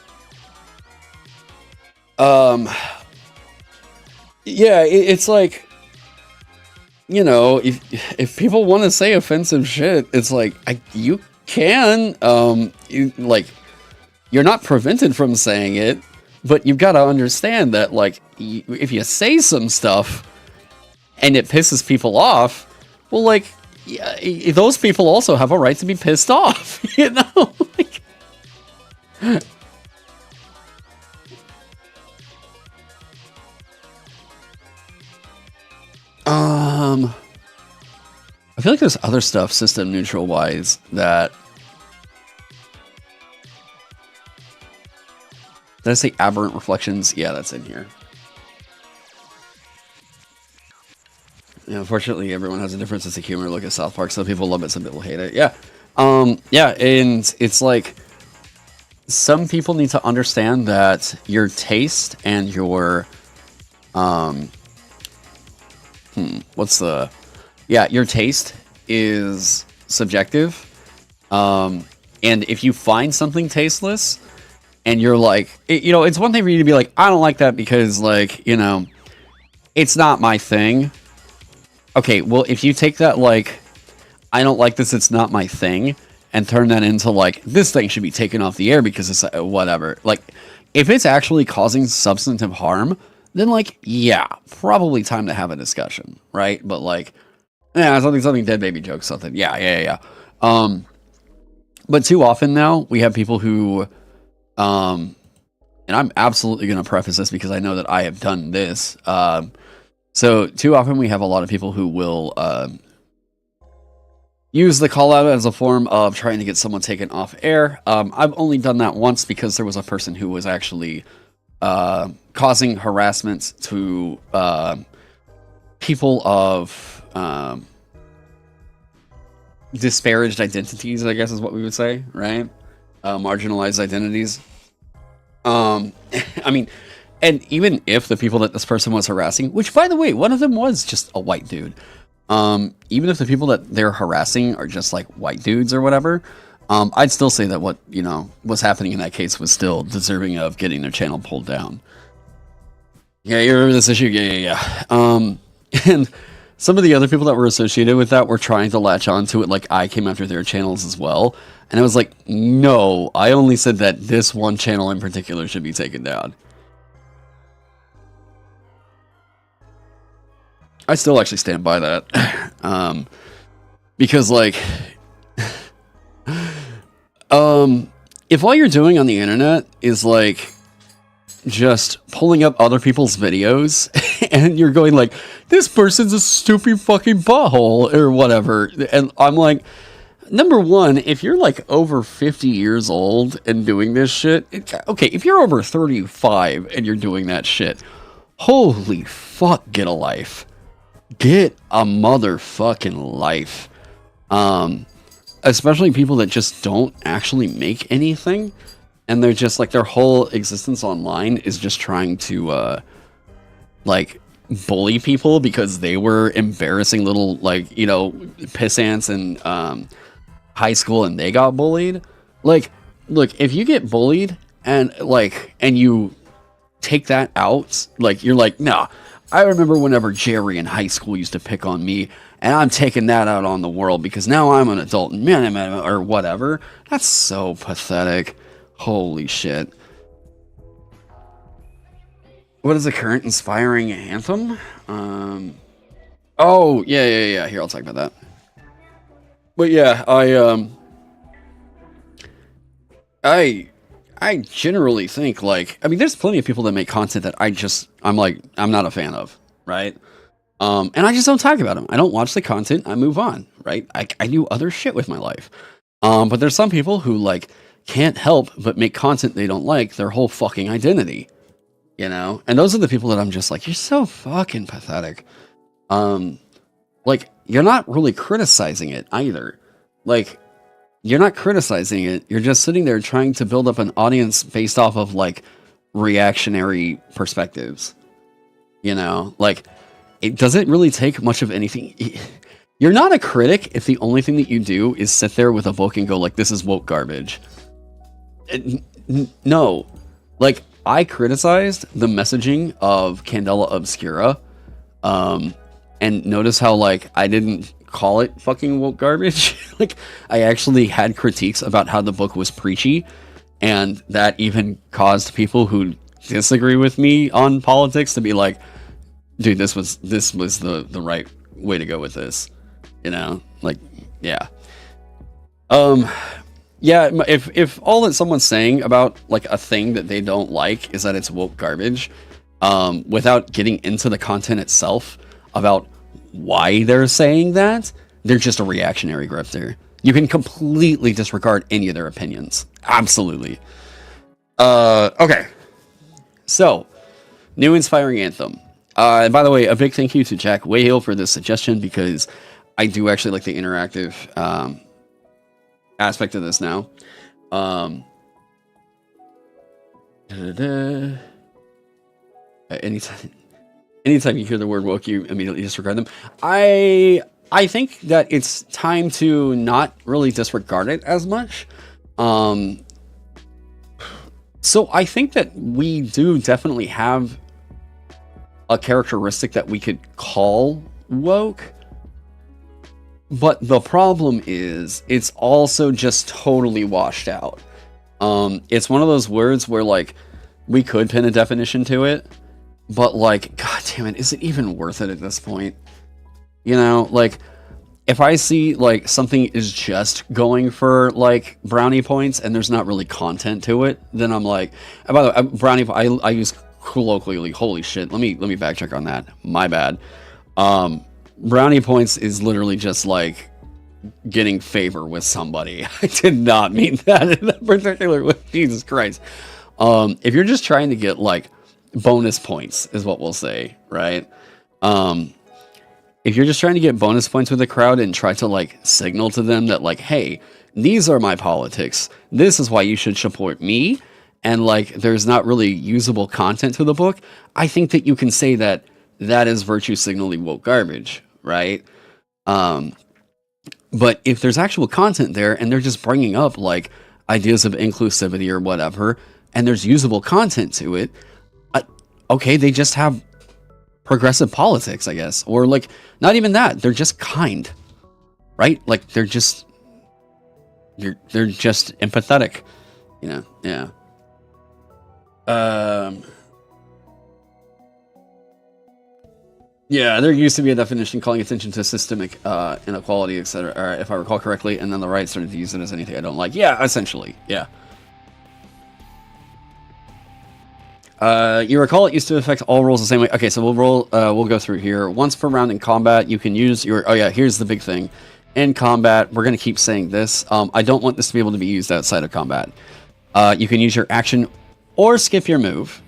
Yeah, it's like, you know, if people want to say offensive shit, it's like, you can, like, you're not prevented from saying it, but you've got to understand that, like, if you say some stuff and it pisses people off, well, like, yeah, those people also have a right to be pissed off, you know? Like, I feel like there's other stuff system neutral wise that... Did I say Aberrant Reflections? Yeah, that's in here. Yeah, unfortunately, everyone has a different sense of humor. Look at South Park. Some people love it, some people hate it. Yeah. Yeah, and it's like, some people need to understand that your taste and your, your taste is subjective. And if you find something tasteless, and you're like, you know, it's one thing for you to be like, I don't like that because, like, you know, it's not my thing. Okay, well, if you take that, like, I don't like this, it's not my thing, and turn that into, like, this thing should be taken off the air because it's whatever. Like, if it's actually causing substantive harm, then like, yeah, probably time to have a discussion, right? But like, yeah, something dead baby joke, something. Yeah. But too often now we have people who, and I'm absolutely going to preface this because I know that I have done this. So too often we have a lot of people who will use the call out as a form of trying to get someone taken off air. I've only done that once because there was a person who was actually causing harassment to people of disparaged identities, I guess is what we would say, right? Marginalized identities. I mean, and even if the people that this person was harassing, which by the way, one of them was just a white dude. Even if the people that they're harassing are just like white dudes or whatever, I'd still say that what, you know, was happening in that case was still deserving of getting their channel pulled down. Yeah, you remember this issue? Yeah. And some of the other people that were associated with that were trying to latch onto it like I came after their channels as well. And I was like, no, I only said that this one channel in particular should be taken down. I still actually stand by that. Because like, if all you're doing on the internet is like just pulling up other people's videos and you're going like, this person's a stupid fucking butthole or whatever. And I'm like, number one, if you're like over 50 years old and doing this shit, okay, if you're over 35 and you're doing that shit, holy fuck, get a life. Get a motherfucking life. Especially people that just don't actually make anything. And they're just like, their whole existence online is just trying to, like, bully people because they were embarrassing little, like, you know, pissants in high school and they got bullied. Like, look, if you get bullied and, like, and you take that out, like, you're like, nah, I remember whenever Jerry in high school used to pick on me, and I'm taking that out on the world because now I'm an adult, or whatever. That's so pathetic. Holy shit. What is the current inspiring anthem? Oh, yeah. Here, I'll talk about that. But yeah, I generally think, like, I mean, there's plenty of people that make content that I'm not a fan of, right? And I just don't talk about them. I don't watch the content. I move on, right? I do other shit with my life. But there's some people who, like, can't help but make content they don't like their whole fucking identity, you know? And those are the people that I'm just like, you're so fucking pathetic. Like, you're not really criticizing it either. Like, you're not criticizing it. You're just sitting there trying to build up an audience based off of, like, reactionary perspectives. You know? Like, it doesn't really take much of anything. You're not a critic if the only thing that you do is sit there with a book and go, like, this is woke garbage. No. Like, I criticized the messaging of Candela Obscura. And notice how, like, I didn't call it fucking woke garbage. Like, I actually had critiques about how the book was preachy, and that even caused people who disagree with me on politics to be like, dude, this was the right way to go with this, you know? Like, yeah. Yeah, if all that someone's saying about, like, a thing that they don't like is that it's woke garbage, without getting into the content itself about why they're saying that, they're just a reactionary grifter. You can completely disregard any of their opinions. Absolutely. Okay. So, new inspiring anthem. And by the way, a big thank you to Jack Wayhill for this suggestion, because I do actually like the interactive aspect of this now. Anytime you hear the word woke, you immediately disregard them. I think that it's time to not really disregard it as much. So I think that we do definitely have a characteristic that we could call woke. But the problem is, it's also just totally washed out. It's one of those words where, like, we could pin a definition to it, but like, god damn it, is it even worth it at this point? You know, like, if I see like something is just going for like brownie points and there's not really content to it, then I'm like, and by the way, brownie, I use colloquially, holy shit, let me backtrack on that, my bad. Brownie points is literally just like getting favor with somebody. I did not mean that in that particular way. Jesus Christ. If you're just trying to get like bonus points is what we'll say, right? If you're just trying to get bonus points with the crowd and try to like signal to them that like, hey, these are my politics, this is why you should support me, and like there's not really usable content to the book, I think that you can say that that is virtue signaling woke garbage, right? But if there's actual content there and they're just bringing up like ideas of inclusivity or whatever, and there's usable content to it, okay, they just have progressive politics, I guess. Or like, not even that, they're just kind, right? Like they're just empathetic, you know? Yeah. Yeah, there used to be a definition calling attention to systemic inequality, etc., if I recall correctly, and then the right started to use it as anything I don't like. Yeah, essentially, yeah. You recall it used to affect all rolls the same way. Okay, so we'll go through here. Once per round in combat, you can use your... Oh yeah, here's the big thing. In combat, we're going to keep saying this. I don't want this to be able to be used outside of combat. You can use your action or skip your move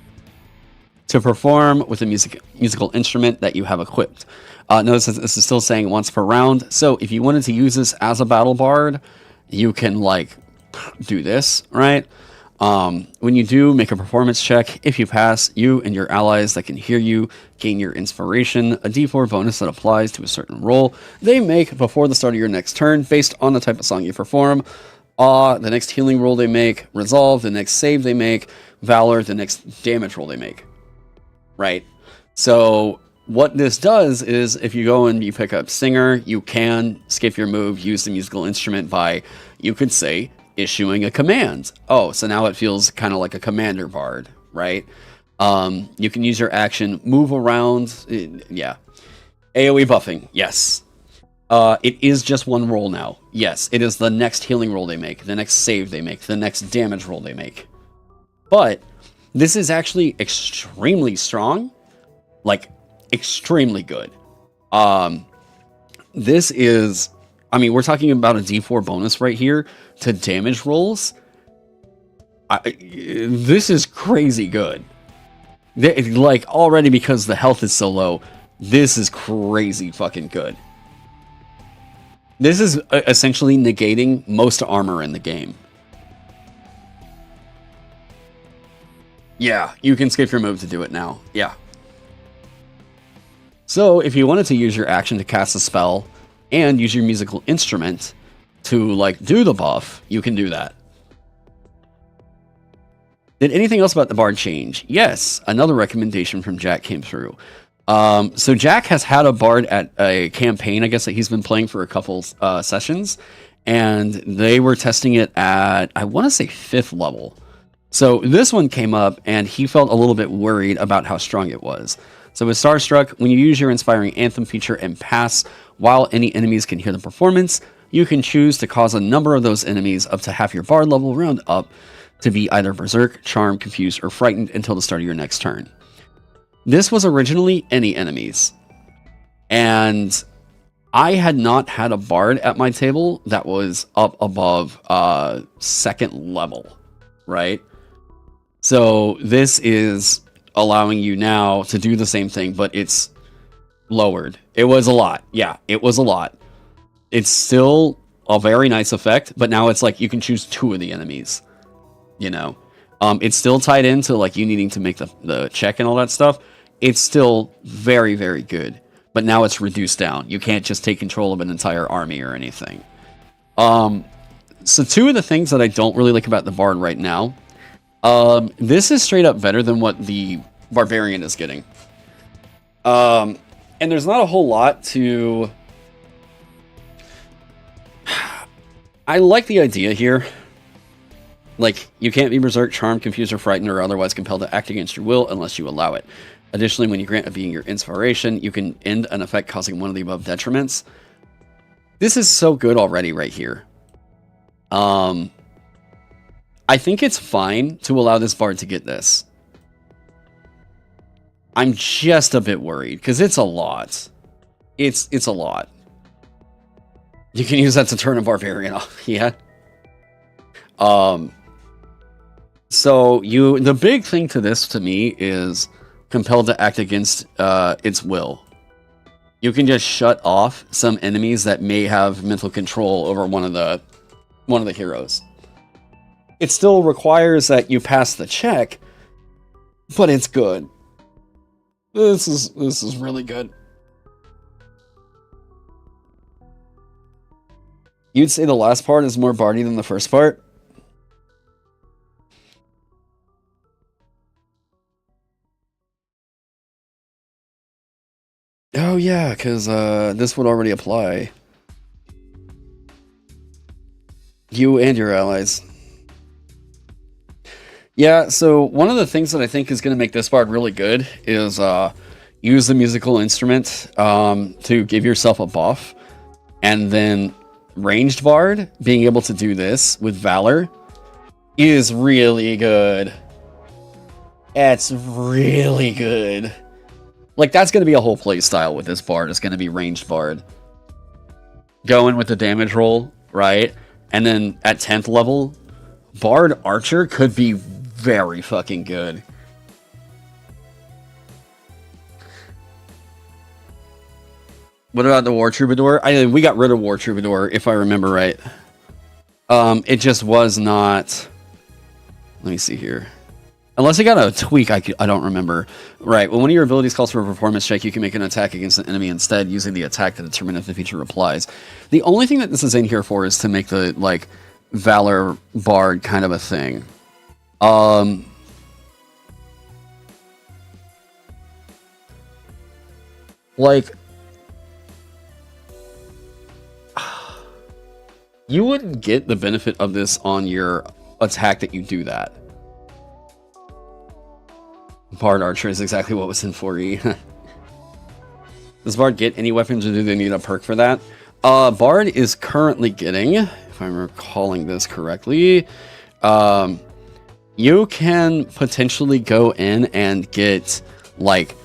to perform with a musical instrument that you have equipped. Notice that this is still saying once per round. So if you wanted to use this as a battle bard, you can like do this, right? When you do, make a performance check. If you pass, you and your allies that can hear you gain your inspiration, a d4 bonus that applies to a certain roll they make before the start of your next turn based on the type of song you perform. Awe, the next healing roll they make. Resolve, the next save they make. Valor, the next damage roll they make. Right? So what this does is if you go and you pick up Singer, you can skip your move, use the musical instrument by, you could say, issuing a command. Oh, so now it feels kind of like a commander bard, right? You can use your action, move around. Yeah. AoE buffing. Yes. It is just one roll now. Yes, it is the next healing roll they make, the next save they make, the next damage roll they make. But this is actually extremely strong, like extremely good. This is, I mean, we're talking about a D4 bonus right here to damage rolls. This is crazy good. Like already because the health is so low, this is crazy fucking good. This is essentially negating most armor in the game. Yeah, you can skip your move to do it now. Yeah. So, if you wanted to use your action to cast a spell and use your musical instrument to, like, do the buff, you can do that. Did anything else about the bard change? Yes, another recommendation from Jack came through. So Jack has had a bard at a campaign, I guess, that he's been playing for a couple sessions, and they were testing it at, I want to say, 5th level. So this one came up, and he felt a little bit worried about how strong it was. So with Starstruck, when you use your Inspiring Anthem feature and pass while any enemies can hear the performance, you can choose to cause a number of those enemies up to half your bard level round up to be either Berserk, Charmed, Confused, or Frightened until the start of your next turn. This was originally ENnie enemies, and I had not had a bard at my table that was up above 2nd level, right? So this is allowing you now to do the same thing, but it's lowered. It was a lot. Yeah, it was a lot. It's still a very nice effect, but now it's like you can choose 2 of the enemies, you know? It's still tied into like you needing to make the check and all that stuff. It's still very, very good, but now it's reduced down. You can't just take control of an entire army or anything. So 2 of the things that I don't really like about the bard right now, this is straight up better than what the barbarian is getting. And there's not a whole lot to... I like the idea here. Like, you can't be berserk, charmed, confused, or frightened, or otherwise compelled to act against your will unless you allow it. Additionally, when you grant a being your inspiration, you can end an effect causing one of the above detriments. This is so good already right here. I think it's fine to allow this bard to get this. I'm just a bit worried, because it's a lot. It's a lot. You can use that to turn a barbarian off, yeah. So the big thing to this, to me, is compelled to act against its will. You can just shut off some enemies that may have mental control over one of the heroes. It still requires that you pass the check, but it's good. This is really good. You'd say the last part is more bardy than the first part? Oh yeah, because this would already apply. You and your allies. Yeah, so one of the things that I think is going to make this bard really good is use the musical instrument to give yourself a buff. And then ranged bard, being able to do this with Valor, is really good. It's really good. Like, that's going to be a whole play style with this bard. It's going to be ranged bard. Going with the damage roll, right? And then at 10th level, bard archer could be very fucking good. What about the War Troubadour? We got rid of War Troubadour, if I remember right. It just was not... Let me see here. Unless it got a tweak, I don't remember. Right, when one of your abilities calls for a performance check, you can make an attack against an enemy instead, using the attack to determine if the feature applies. The only thing that this is in here for is to make the, like, Valor Bard kind of a thing. Like... You wouldn't get the benefit of this on your attack that you do that. Bard Archer is exactly what was in 4E. Does Bard get any weapons, or do they need a perk for that? Bard is currently getting, if I'm recalling this correctly, you can potentially go in and get, like,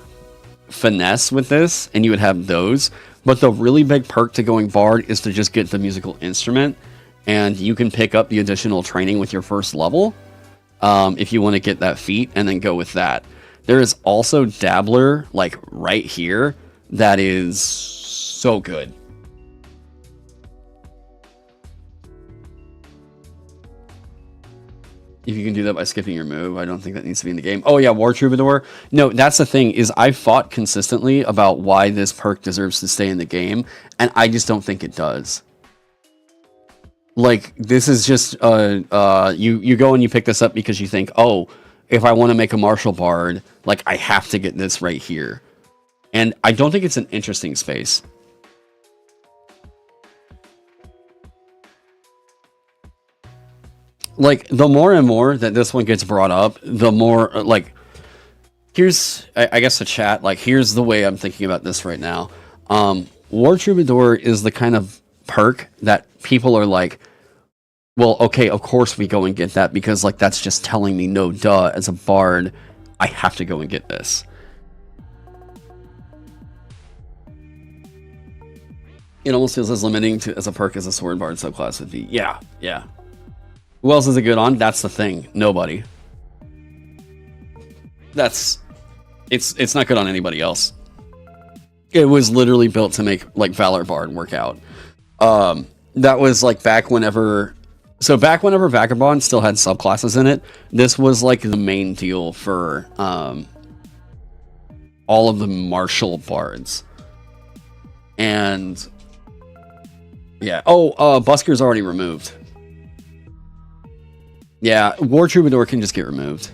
finesse with this, and you would have those. But the really big perk to going Bard is to just get the musical instrument, and you can pick up the additional training with your first level if you want to get that feat, and then go with that. There is also Dabbler, like, right here, that is so good. If you can do that by skipping your move, I don't think that needs to be in the game. Oh yeah, War Troubadour. No, that's the thing, is I fought consistently about why this perk deserves to stay in the game, and I just don't think it does. Like, this is just, you go and you pick this up because you think, oh, if I want to make a martial bard, like, I have to get this right here. And I don't think it's an interesting space. Like, the more and more that this one gets brought up, the more, like, here's, I guess the chat, like, here's the way I'm thinking about this right now. War Troubadour is the kind of perk that people are like, well, okay, of course we go and get that, because, like, that's just telling me, no, duh, as a bard, I have to go and get this. It almost feels as limiting to as a perk as a sword bard subclass would be. Yeah, yeah. Who else is it good on? That's the thing. Nobody. It's not good on anybody else. It was literally built to make, like, Valor Bard work out. That was, like, back whenever Vagabond still had subclasses in it, this was, like, the main deal for all of the martial bards. And yeah. Oh, Busker's already removed. Yeah, War Troubadour can just get removed.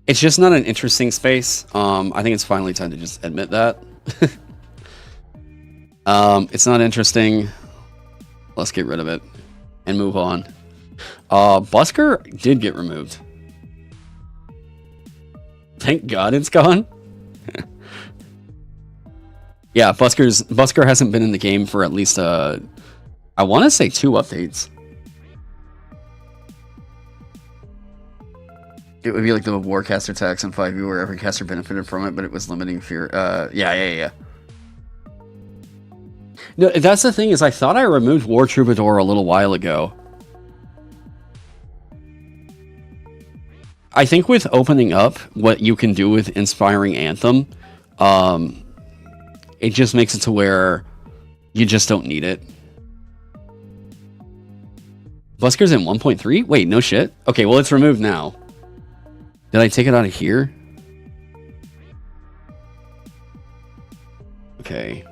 It's just not an interesting space. I think it's finally time to just admit that. It's not interesting. Let's get rid of it and move on. Busker did get removed. Thank God it's gone. Yeah, Busker hasn't been in the game for at least I want to say 2 updates. It would be like the Warcaster tax in 5e where every caster benefited from it, but it was limiting fear. Yeah. No, that's the thing is I thought I removed War Troubadour a little while ago. I think with opening up what you can do with Inspiring Anthem, it just makes it to where you just don't need it. Busker's in 1.3? Wait, no shit. Okay, well, it's removed now. Did I take it out of here? Okay.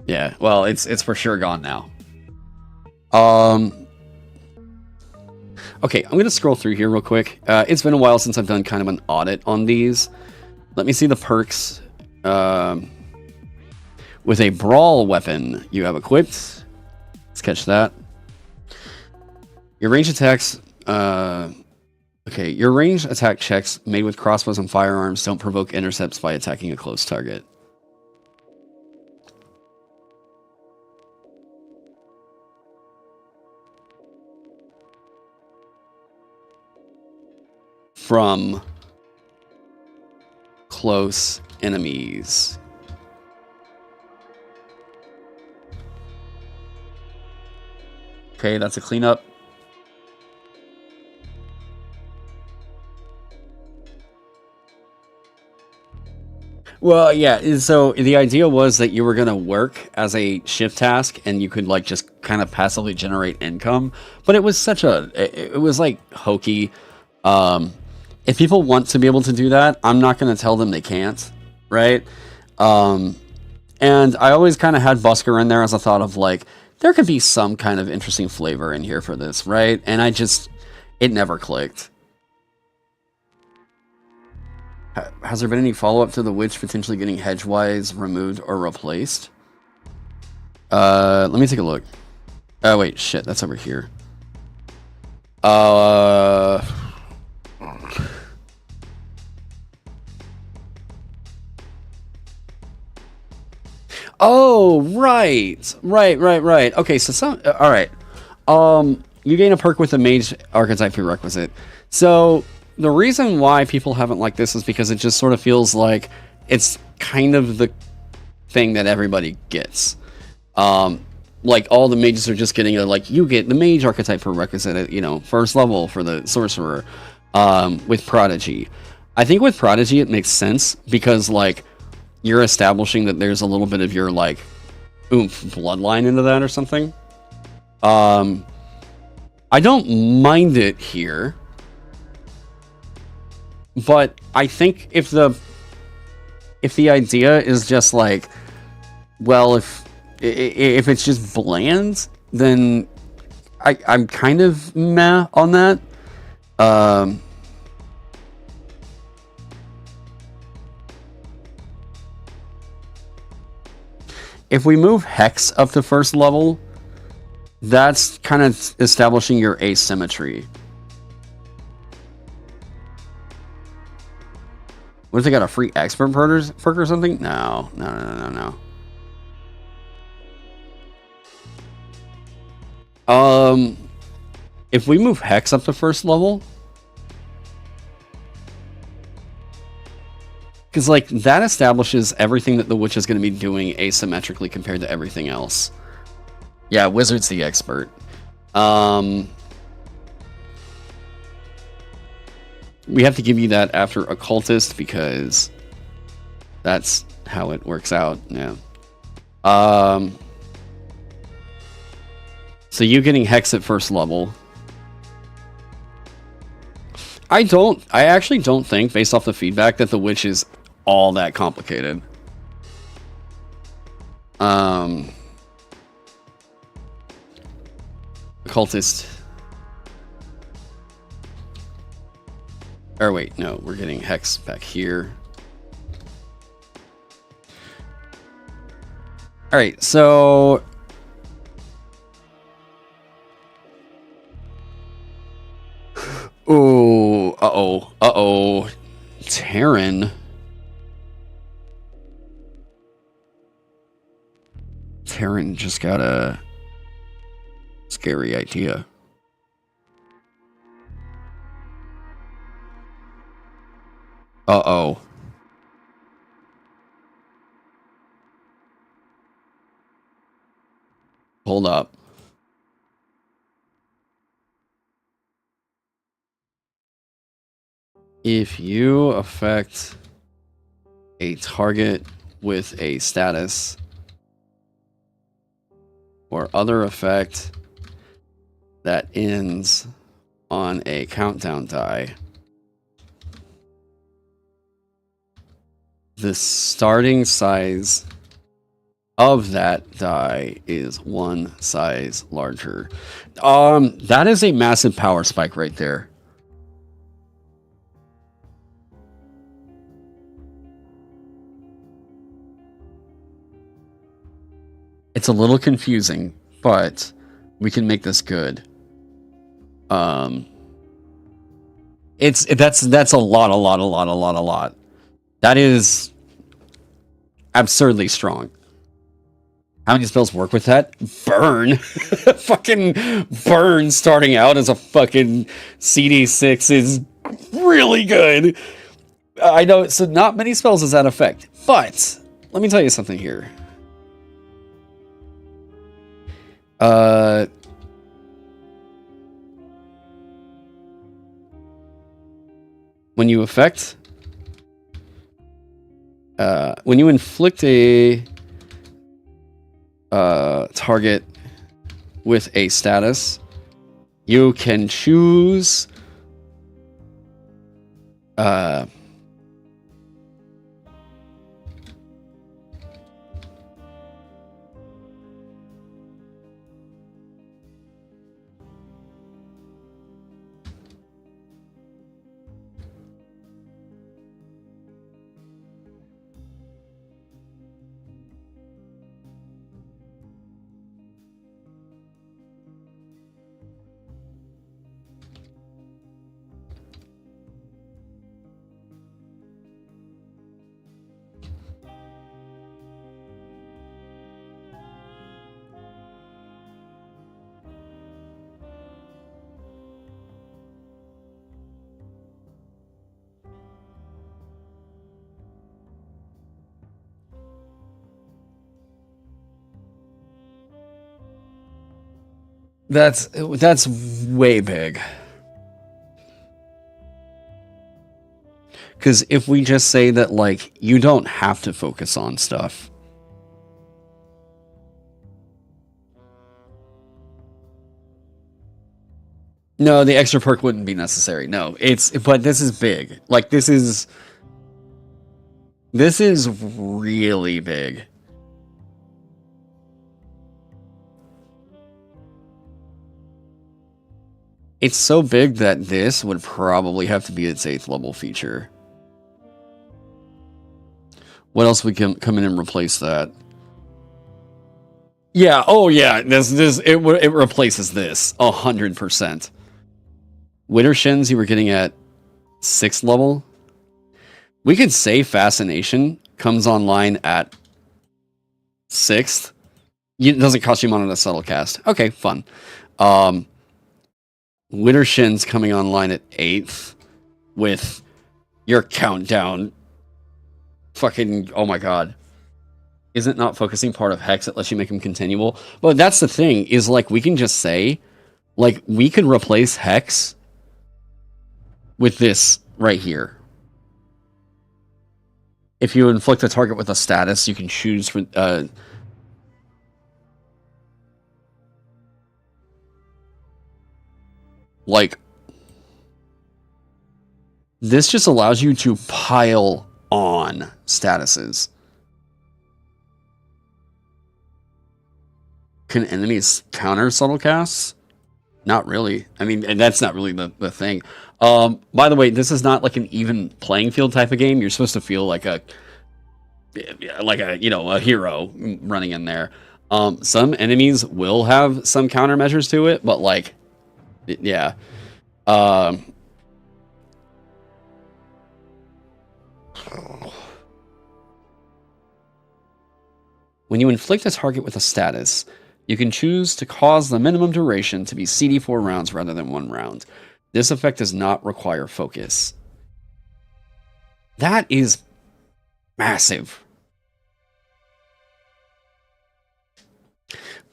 Yeah, well, it's for sure gone now. Okay, I'm going to scroll through here real quick. It's been a while since I've done kind of an audit on these. Let me see the perks. With a brawl weapon you have equipped. Let's catch that. Your range attacks... okay, your range attack checks made with crossbows and firearms don't provoke intercepts by attacking a close target. From close enemies. Okay, that's a cleanup. Well, yeah, so the idea was that you were going to work as a shift task and you could like just kind of passively generate income, but it was such a, it was like hokey. If people want to be able to do that, I'm not going to tell them they can't, right? And I always kind of had Busker in there as a thought of like, there could be some kind of interesting flavor in here for this, right? And it never clicked. Has there been any follow-up to the witch potentially getting hedgewise removed or replaced? Let me take a look. Oh, wait, shit, that's over here. Oh, right. Okay, so all right. You gain a perk with the mage archetype prerequisite. So the reason why people haven't liked this is because it just sort of feels like it's kind of the thing that everybody gets. Like all the mages are just getting you get the mage archetype prerequisite at, first level for the sorcerer, with Prodigy. I think with Prodigy it makes sense because you're establishing that there's a little bit of your oomph bloodline into that or something. I don't mind it here, but I think if the idea is just well, if it's just bland, then I'm kind of meh on that. If we move Hex up to first level, that's kind of establishing your asymmetry. What if they got a free expert perk or something? No. If we move Hex up to first level, because that establishes everything that the witch is going to be doing asymmetrically compared to everything else. Yeah, Wizard's the expert. We have to give you that after Occultist because that's how it works out. Yeah. So you getting Hex at first level. I actually don't think, based off the feedback, that the witch is all that complicated. Occultist. Or wait, no, we're getting Hex back here. Alright, so Uh-oh. Taron. Taron just got a scary idea. Uh-oh. Hold up. If you affect a target with a status or other effect that ends on a countdown die, the starting size of that die is one size larger. That is a massive power spike right there. It's a little confusing, but we can make this good. That's a lot. That is absurdly strong. How many spells work with that? Burn. Fucking burn starting out as a fucking CD6 is really good. I know, so not many spells has that effect. But let me tell you something here. When you affect, when you inflict a target with a status, you can choose that's way big. Because if we just say that, like, you don't have to focus on stuff. No, the extra perk wouldn't be necessary. No, but this is big. Like, this is really big. It's so big that this would probably have to be its 8th level feature. What else we can come in and replace that? Yeah, oh yeah, it replaces this 100%. Winter Shins you were getting at 6th level. We could say Fascination comes online at 6th. It doesn't cost you mana to subtle cast. Okay, fun. Winter Shins coming online at 8th with your countdown. Fucking, oh my god. Isn't not focusing part of Hex that lets you make them continual? But that's the thing, is like we can just say, like, we could replace Hex with this right here. If you inflict a target with a status, you can choose for like, this just allows you to pile on statuses. Can enemies counter subtle casts? Not really. I mean, and that's not really the thing. By the way, this is not like an even playing field type of game. You're supposed to feel like a hero running in there. Some enemies will have some countermeasures to it, but like, yeah. When you inflict a target with a status, you can choose to cause the minimum duration to be CD4 rounds rather than 1 round. This effect does not require focus. That is massive.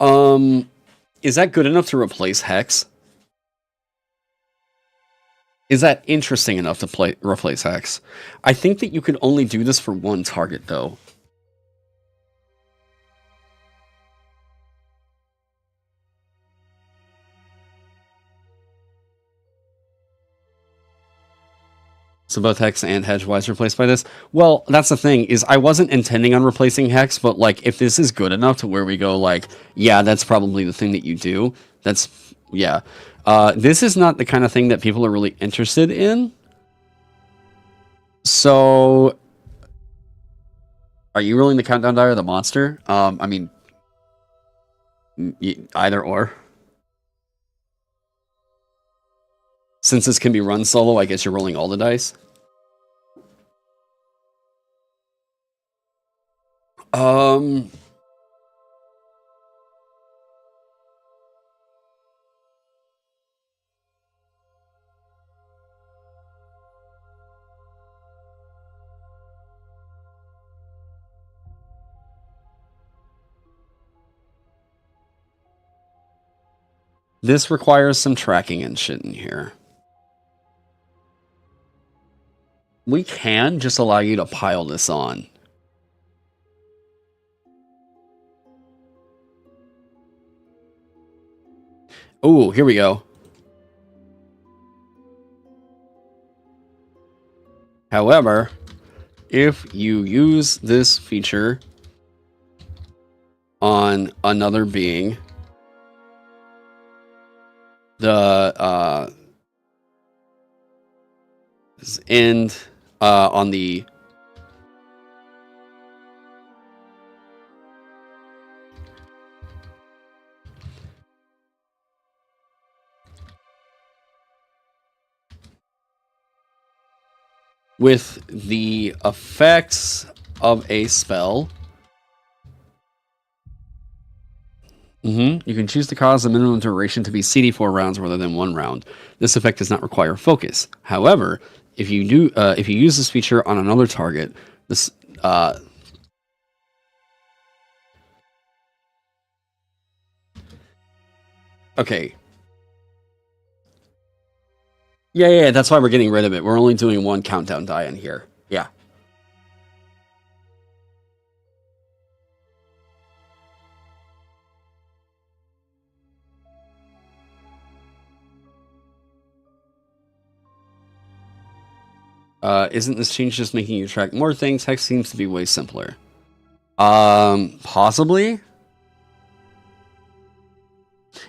Is that good enough to replace Hex? Is that interesting enough to replace Hex? I think that you can only do this for 1 target, though. So both Hex and Hedgewise replaced by this? Well, that's the thing, is I wasn't intending on replacing Hex, but, like, if this is good enough to where we go, like, yeah, that's probably the thing that you do, that's, yeah. This is not the kind of thing that people are really interested in. So, are you rolling the countdown die or the monster? I mean, either or. Since this can be run solo, I guess you're rolling all the dice. This requires some tracking and shit in here. We can just allow you to pile this on. Oh, here we go. However, if you use this feature on another being, the end on the with the effects of a spell. You can choose to cause the minimum duration to be CD4 rounds rather than 1 round. This effect does not require focus. However, if you use this feature on another target, this okay. Yeah, that's why we're getting rid of it. We're only doing 1 countdown die in here. Yeah. Isn't this change just making you track more things? Hex seems to be way simpler. Possibly.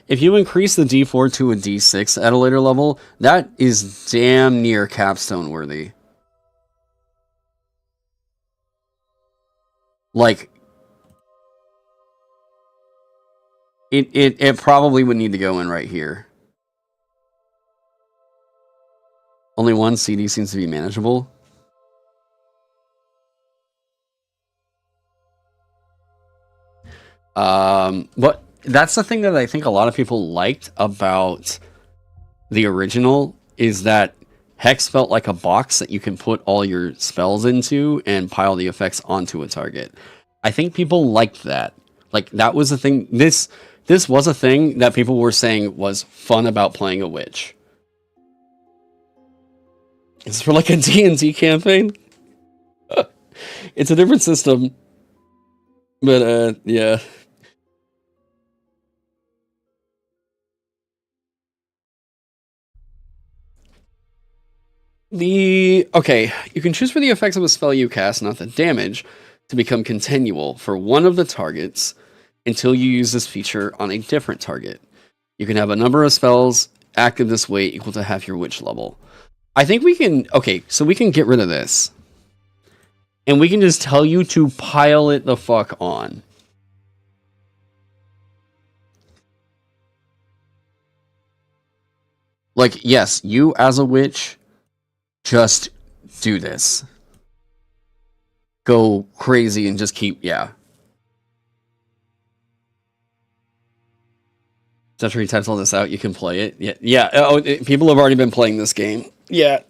If you increase the D4 to a D6 at a later level, that is damn near capstone worthy. Like, it probably would need to go in right here. Only 1 CD seems to be manageable. But that's the thing that I think a lot of people liked about the original, is that Hex felt like a box that you can put all your spells into and pile the effects onto a target. I think people liked that. Like, that was the thing. This was a thing that people were saying was fun about playing a witch. It's for like a D&D campaign. It's a different system. But, yeah. Okay, you can choose for the effects of a spell you cast, not the damage, to become continual for one of the targets until you use this feature on a different target. You can have a number of spells active this way equal to half your witch level. I think we can... Okay, so we can get rid of this. And we can just tell you to pile it the fuck on. Like, yes, you as a witch, just do this. go crazy and just keep, yeah. So after you test all this out, you can play it. Yeah, yeah. Oh, people have already been playing this game. Yeah.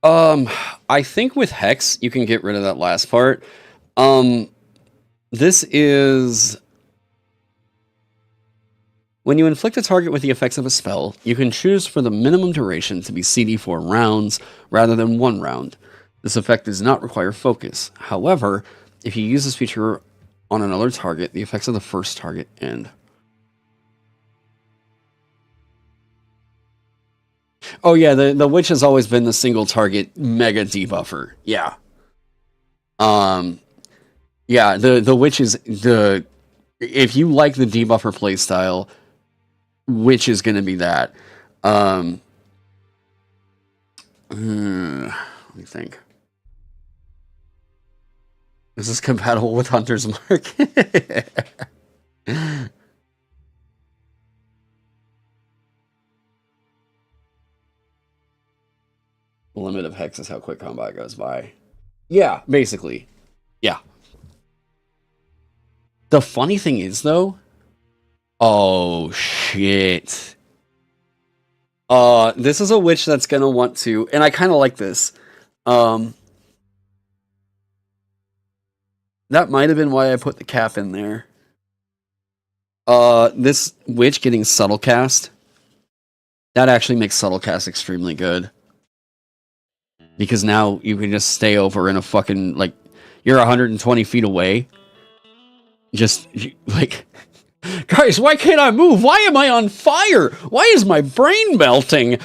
I think with Hex, you can get rid of that last part. This is... When you inflict a target with the effects of a spell, you can choose for the minimum duration to be CD4 rounds rather than 1 round. This effect does not require focus. However, if you use this feature on another target, the effects of the first target end. Oh yeah, the witch has always been the single target mega debuffer. Yeah. Yeah, the witch is the... If you like the debuffer playstyle, witch is going to be that. Let me think. Is this compatible with Hunter's Mark? The limit of Hex is how quick combat goes by. Yeah, basically. Yeah. The funny thing is, though... Oh, shit. This is a witch that's gonna want to... And I kind of like this. That might have been why I put the cap in there. This witch getting subtle cast. That actually makes subtle cast extremely good. Because now you can just stay over in a fucking, like, you're 120 feet away. Just, like, guys, why can't I move? Why am I on fire? Why is my brain melting?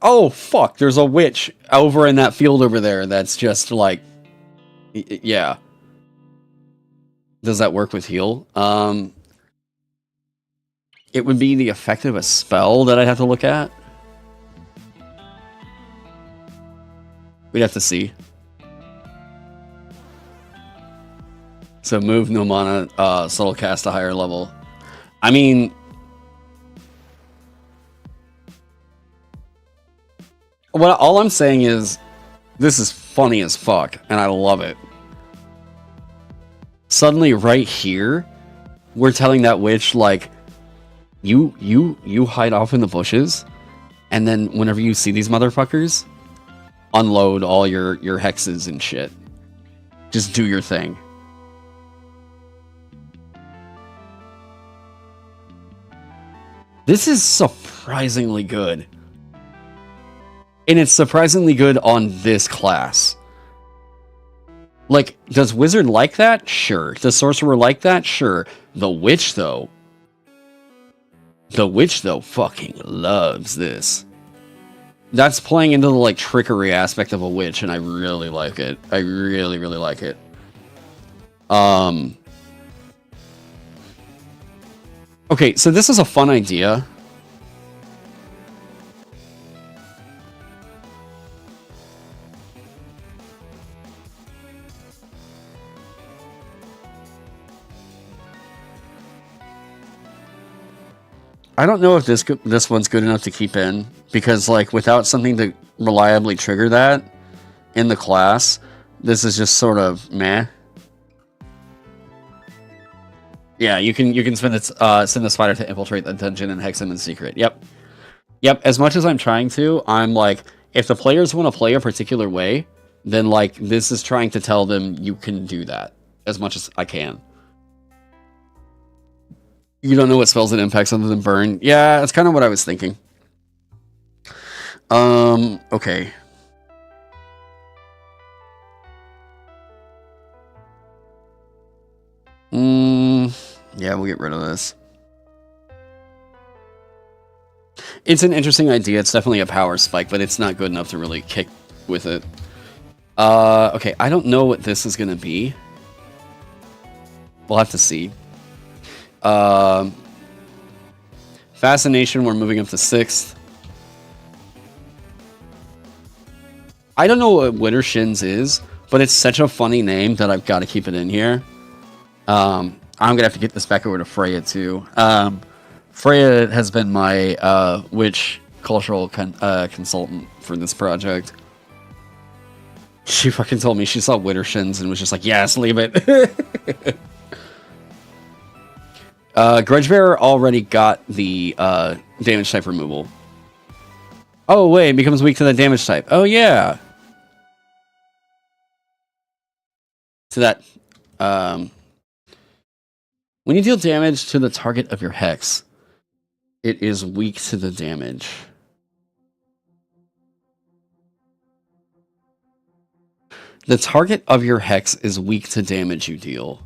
Oh, fuck, there's a witch over in that field over there that's just, like, yeah. Does that work with heal? It would be the effect of a spell that I'd have to look at. We'd have to see. So move, no mana, subtle cast a higher level. I mean... all I'm saying is, this is funny as fuck, and I love it. Suddenly, right here, we're telling that witch, like, you hide off in the bushes, and then whenever you see these motherfuckers... unload all your hexes and shit. Just do your thing. This is surprisingly good. And it's surprisingly good on this class. Like, does Wizard like that? Sure. Does Sorcerer like that? Sure. The Witch, though. The Witch, though, fucking loves this. That's playing into the, like, trickery aspect of a witch, and I really like it. I really, really like it. Okay, so this is a fun idea. I don't know if this one's good enough to keep in, because, like, without something to reliably trigger that in the class, this is just sort of meh. Yeah, you can send the spider to infiltrate the dungeon and hex him in secret. Yep. As much as I'm trying to, I'm like, if the players want to play a particular way, then, like, this is trying to tell them you can do that as much as I can. You don't know what spells it impacts other than burn. Yeah, that's kind of what I was thinking. Okay. Yeah, we'll get rid of this. It's an interesting idea. It's definitely a power spike, but it's not good enough to really kick with it. Okay, I don't know what this is going to be. We'll have to see. Fascination, we're moving up to 6th. I don't know what Winter Shins is, but it's such a funny name that I've got to keep it in here. I'm gonna have to get this back over to Freya too. Freya has been my witch cultural consultant for this project. She fucking told me she saw Widdershins and was just like, yes, leave it. Grudgebearer already got the damage type removal. Oh, wait, it becomes weak to the damage type. Oh, yeah. So that, when you deal damage to the target of your hex, it is weak to the damage. The target of your hex is weak to damage you deal.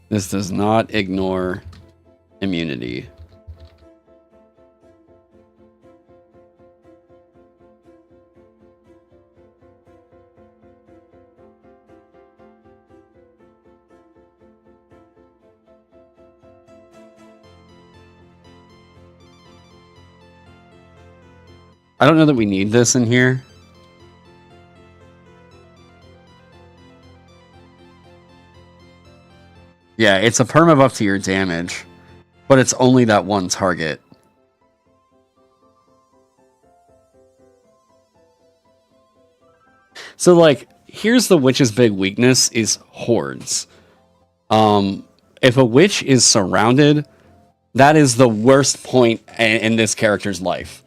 This does not ignore immunity. I don't know that we need this in here. Yeah, it's a perma buff to your damage, but it's only that one target. So, like, here's the witch's big weakness is hordes. If a witch is surrounded, that is the worst point in this character's life.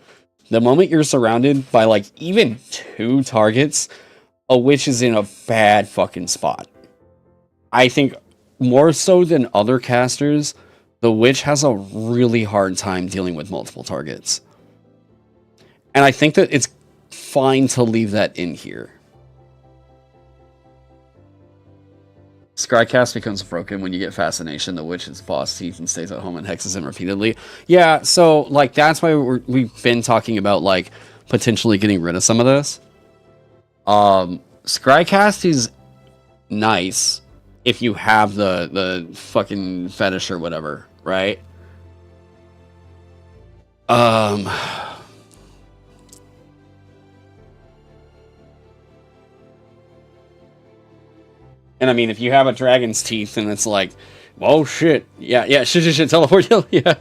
The moment you're surrounded by, like, even 2 targets, a witch is in a bad fucking spot. I think more so than other casters, the witch has a really hard time dealing with multiple targets. And I think that it's fine to leave that in here. Scrycast becomes broken when you get Fascination. The witch is boss teeth and stays at home and hexes him repeatedly. Yeah, so, like, that's why we've been talking about, like, potentially getting rid of some of this. Scrycast is nice if you have the fucking fetish or whatever, right? And I mean, if you have a dragon's teeth, and it's like, whoa, shit, yeah, shit, teleport, yeah.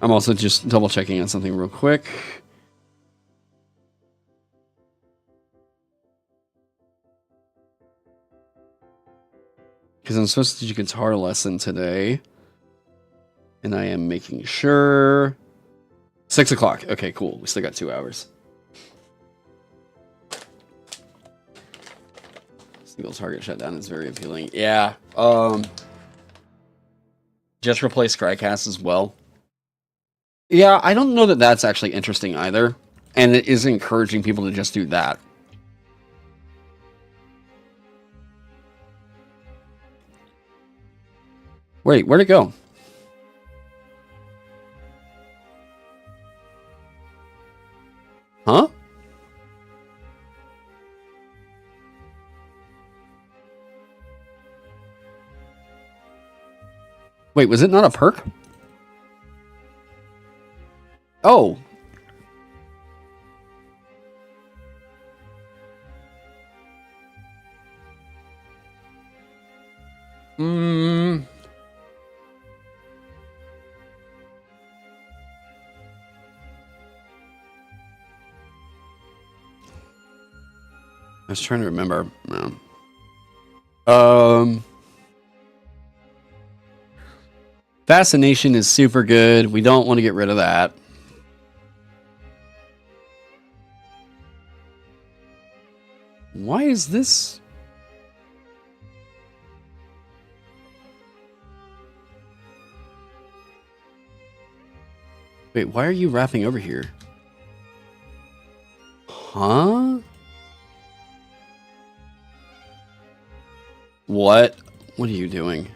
I'm also just double checking on something real quick. Because I'm supposed to do a guitar lesson today. And I am making sure. 6 o'clock. Okay, cool. We still got 2 hours. Single target shutdown is very appealing. Yeah. Just replace Scrycast as well. Yeah, I don't know that that's actually interesting either. And it is encouraging people to just do that. Wait, where'd it go? Huh? Wait, was it not a perk? Oh. I was trying to remember. No. Fascination is super good. We don't want to get rid of that. Why is this? Wait, why are you rapping over here? Huh? What? What are you doing?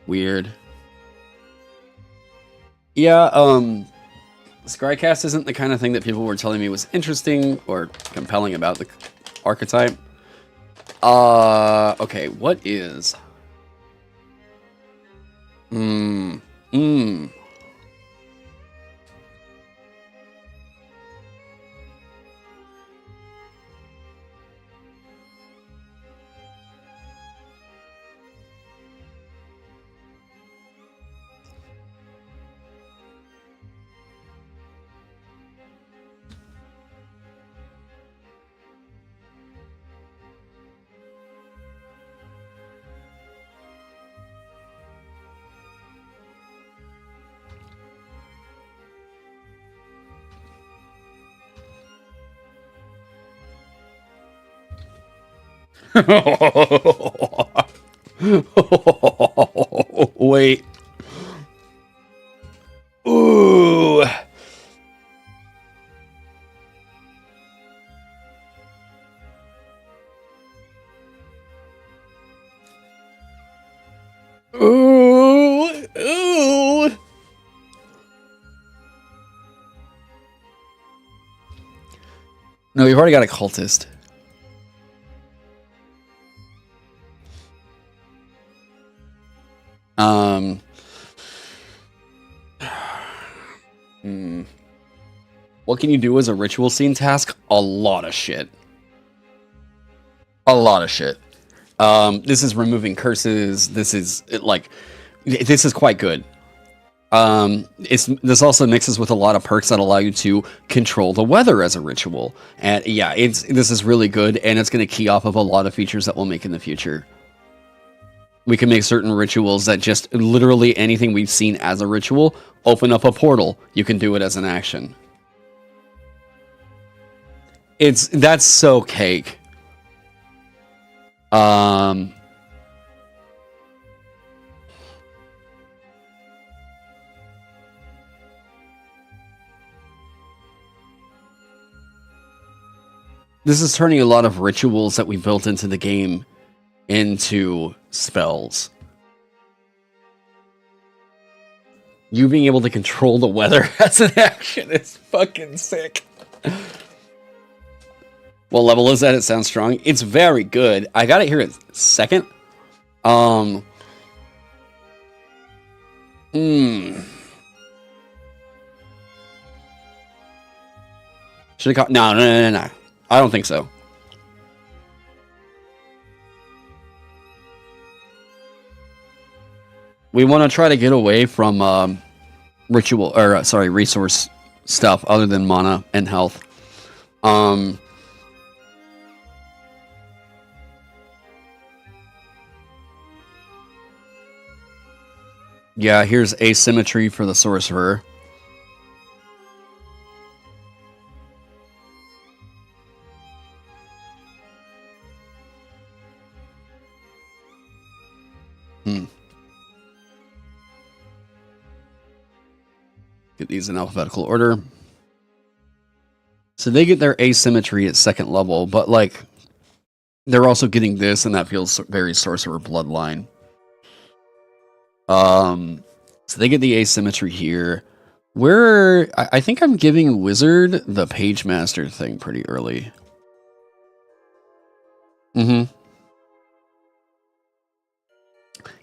Weird. Yeah, Scrycast isn't the kind of thing that people were telling me was interesting or compelling about the archetype. Okay, what is... Wait. Ooh. Ooh. Ooh. No, we've already got a cultist. What can you do as a ritual scene task? A lot of shit. A lot of shit. This is removing curses. This is this is quite good. This also mixes with a lot of perks that allow you to control the weather as a ritual. And yeah, this is really good, and it's going to key off of a lot of features that we'll make in the future. We can make certain rituals that just literally anything we've seen as a ritual, open up a portal. You can do it as an action. That's so cake. This is turning a lot of rituals that we built into the game into spells. You being able to control the weather as an action is fucking sick. What level is that? It sounds strong. It's very good. I got it here at second. Should have caught. No. I don't think so. We want to try to get away from resource stuff other than mana and health. Yeah, here's asymmetry for the sorcerer. Get these in alphabetical order. So they get their asymmetry at second level, but like they're also getting this, and that feels very sorcerer bloodline. So they get the asymmetry here. I think I'm giving wizard the page master thing pretty early.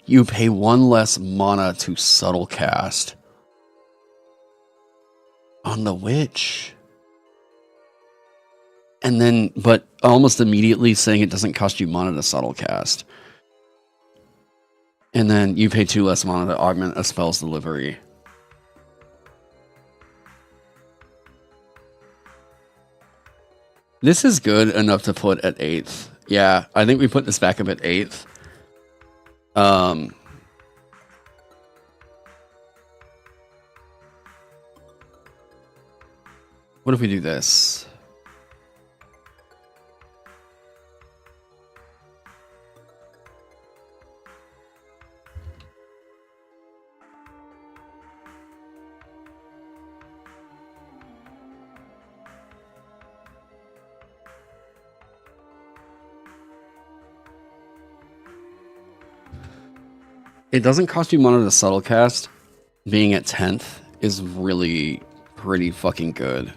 You pay one less mana to subtle cast on the witch. And then, but almost immediately saying it doesn't cost you mana to subtle cast. And then you pay 2 less mana to augment a spell's delivery. This is good enough to put at 8th. Yeah, I think we put this back up at 8th. What if we do this? It doesn't cost you mana to subtle cast. Being at 10th is really pretty fucking good,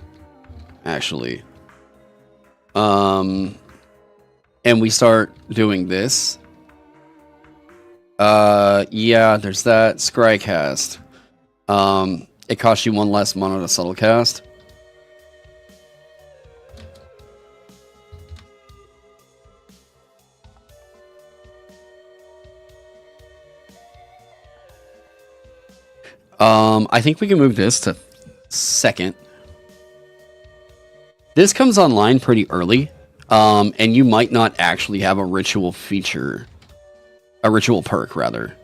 actually. And we start doing this. Yeah, there's that. Scrycast. It costs you 1 less mana to subtle cast. I think we can move this to 2nd. This comes online pretty early, and you might not actually have a ritual feature, a ritual perk, rather.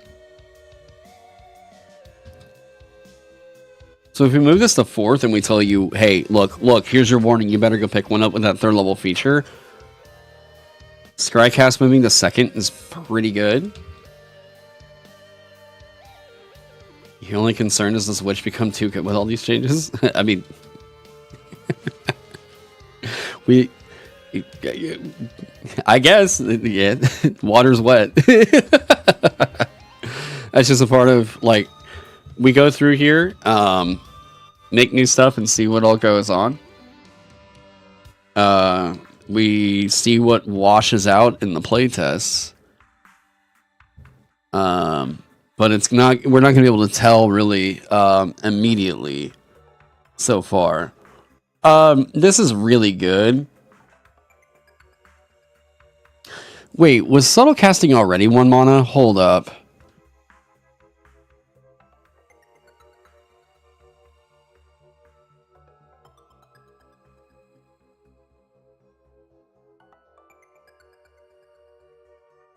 So if we move this to 4th and we tell you, hey, look, here's your warning, you better go pick one up with that 3rd level feature. Scrycast moving to 2nd is pretty good. The only concern is, does Witch become too good with all these changes? I mean, I guess, yeah, water's wet. That's just a part of, like, we go through here, make new stuff and see what all goes on. We see what washes out in the playtests. But it's not, we're not going to be able to tell really immediately so far. This is really good. Wait, was subtle casting already 1 mana? Hold up.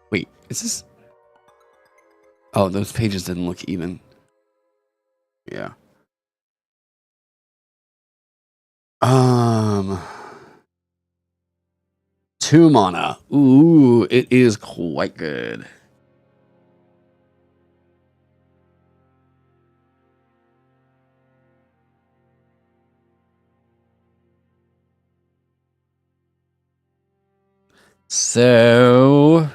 Wait, is this... Oh, those pages didn't look even. Yeah. 2 mana. Ooh, it is quite good. So...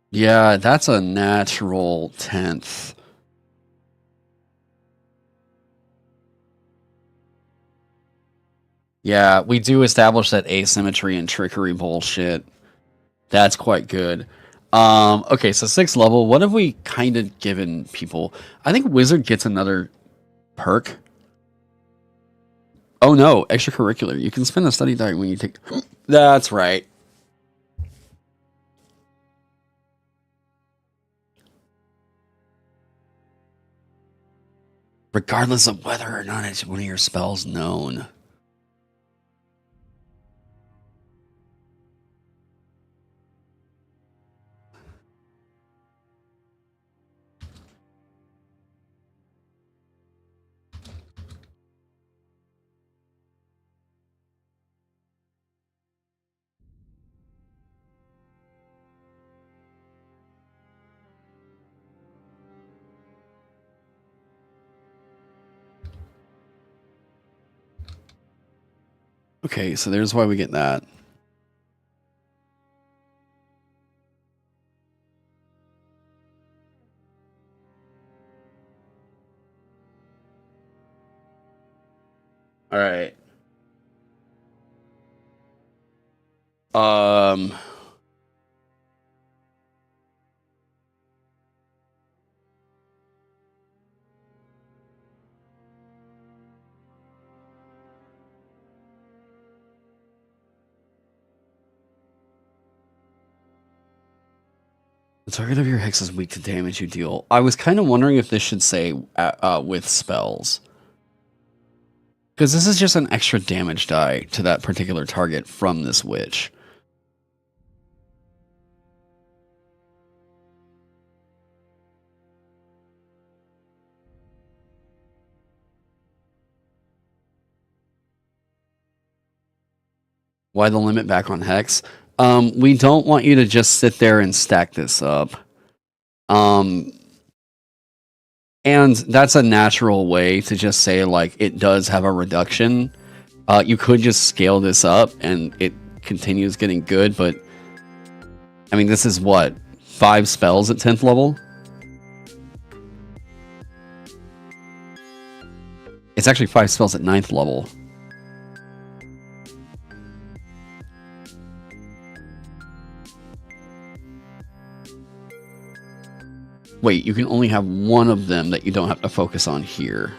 yeah, that's a natural 10th. Yeah, we do establish that asymmetry and trickery bullshit. That's quite good. Okay, so 6th level. What have we kind of given people? I think Wizard gets another perk. Oh no, extracurricular. You can spend a study die when you take... That's right. Regardless of whether or not it's one of your spells known. Okay, so there's why we get that. All right. The target of your hex is weak to damage you deal. I was kind of wondering if this should say with spells. Because this is just an extra damage die to that particular target from this witch. Why the limit back on hex? We don't want you to just sit there and stack this up. And that's a natural way to just say, like, it does have a reduction. You could just scale this up and it continues getting good, but I mean, this is what, 5 spells at 10th level? It's actually 5 spells at 9th level. Wait, you can only have one of them that you don't have to focus on here.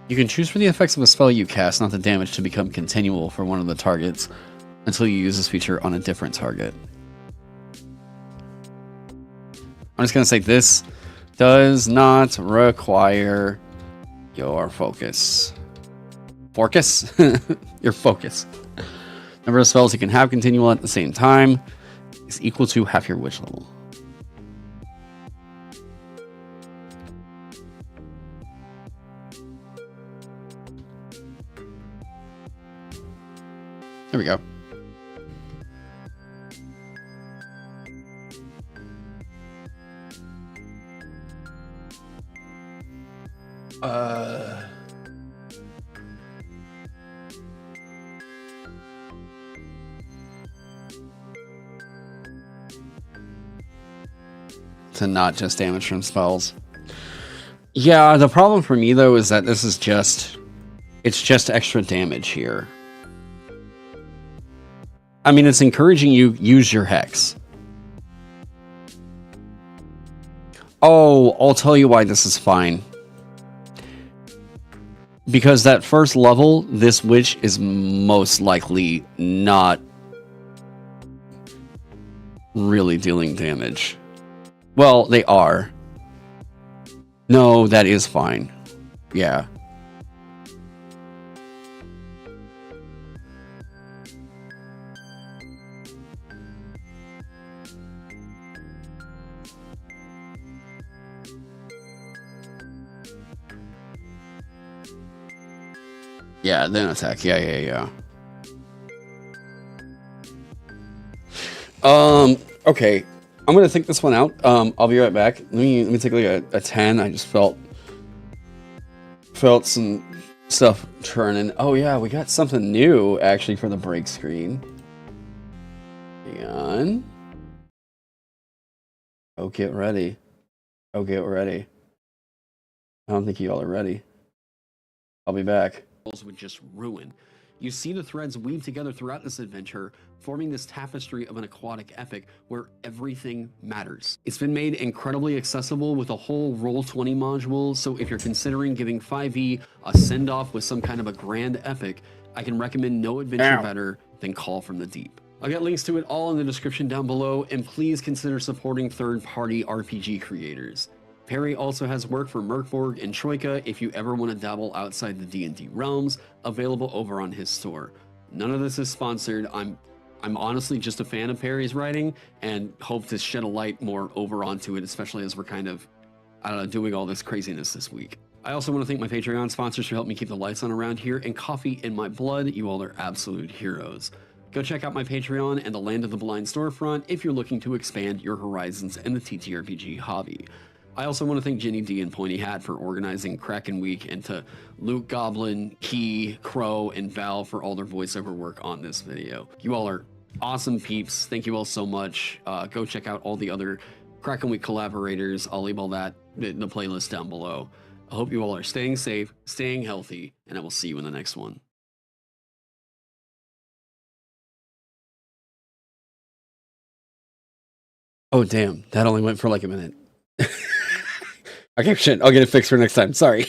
You can choose for the effects of a spell you cast, not the damage, to become continual for one of the targets until you use this feature on a different target. I'm just going to say this does not require your focus. Focus? Your focus. Number of spells you can have continual at the same time is equal to half your witch level. There we go. To not just damage from spells. Yeah, the problem for me though is that this is it's just extra damage here. I mean, it's encouraging you use your hex. Oh, I'll tell you why this is fine. Because that first level, this witch is most likely not really dealing damage. Well, they are. No, that is fine. Yeah. Yeah, then attack. Yeah. Okay. I'm gonna think this one out. I'll be right back. Let me take like a 10. I just felt some stuff turning. Oh yeah, we got something new actually for the break screen. Hang on. Oh, get ready. Oh, get ready. I don't think you all are ready. I'll be back. Would just ruin. You see the threads weave together throughout this adventure, forming this tapestry of an aquatic epic where everything matters. It's been made incredibly accessible with a whole Roll20 module, so if you're considering giving 5e a send-off with some kind of a grand epic, I can recommend no adventure better than Call from the Deep. I'll get links to it all in the description down below, and please consider supporting third-party RPG creators. Perry also has work for Merkborg and Troika if you ever want to dabble outside the D&D realms, available over on his store. None of this is sponsored. I'm honestly just a fan of Perry's writing and hope to shed a light more over onto it, especially as we're kind of, I don't know, doing all this craziness this week. I also want to thank my Patreon sponsors for helping me keep the lights on around here, and Coffee in My Blood. You all are absolute heroes. Go check out my Patreon and the Land of the Blind storefront if you're looking to expand your horizons in the TTRPG hobby. I also want to thank Jenny D and Pointy Hat for organizing Kraken Week, and to Luke, Goblin, Key, Crowe, and Val for all their voiceover work on this video. You all are awesome peeps. Thank you all so much. Go check out all the other Kraken Week collaborators. I'll leave all that in the playlist down below. I hope you all are staying safe, staying healthy, and I will see you in the next one. Oh, damn. That only went for like a minute. Okay, shit. I'll get it fixed for next time. Sorry.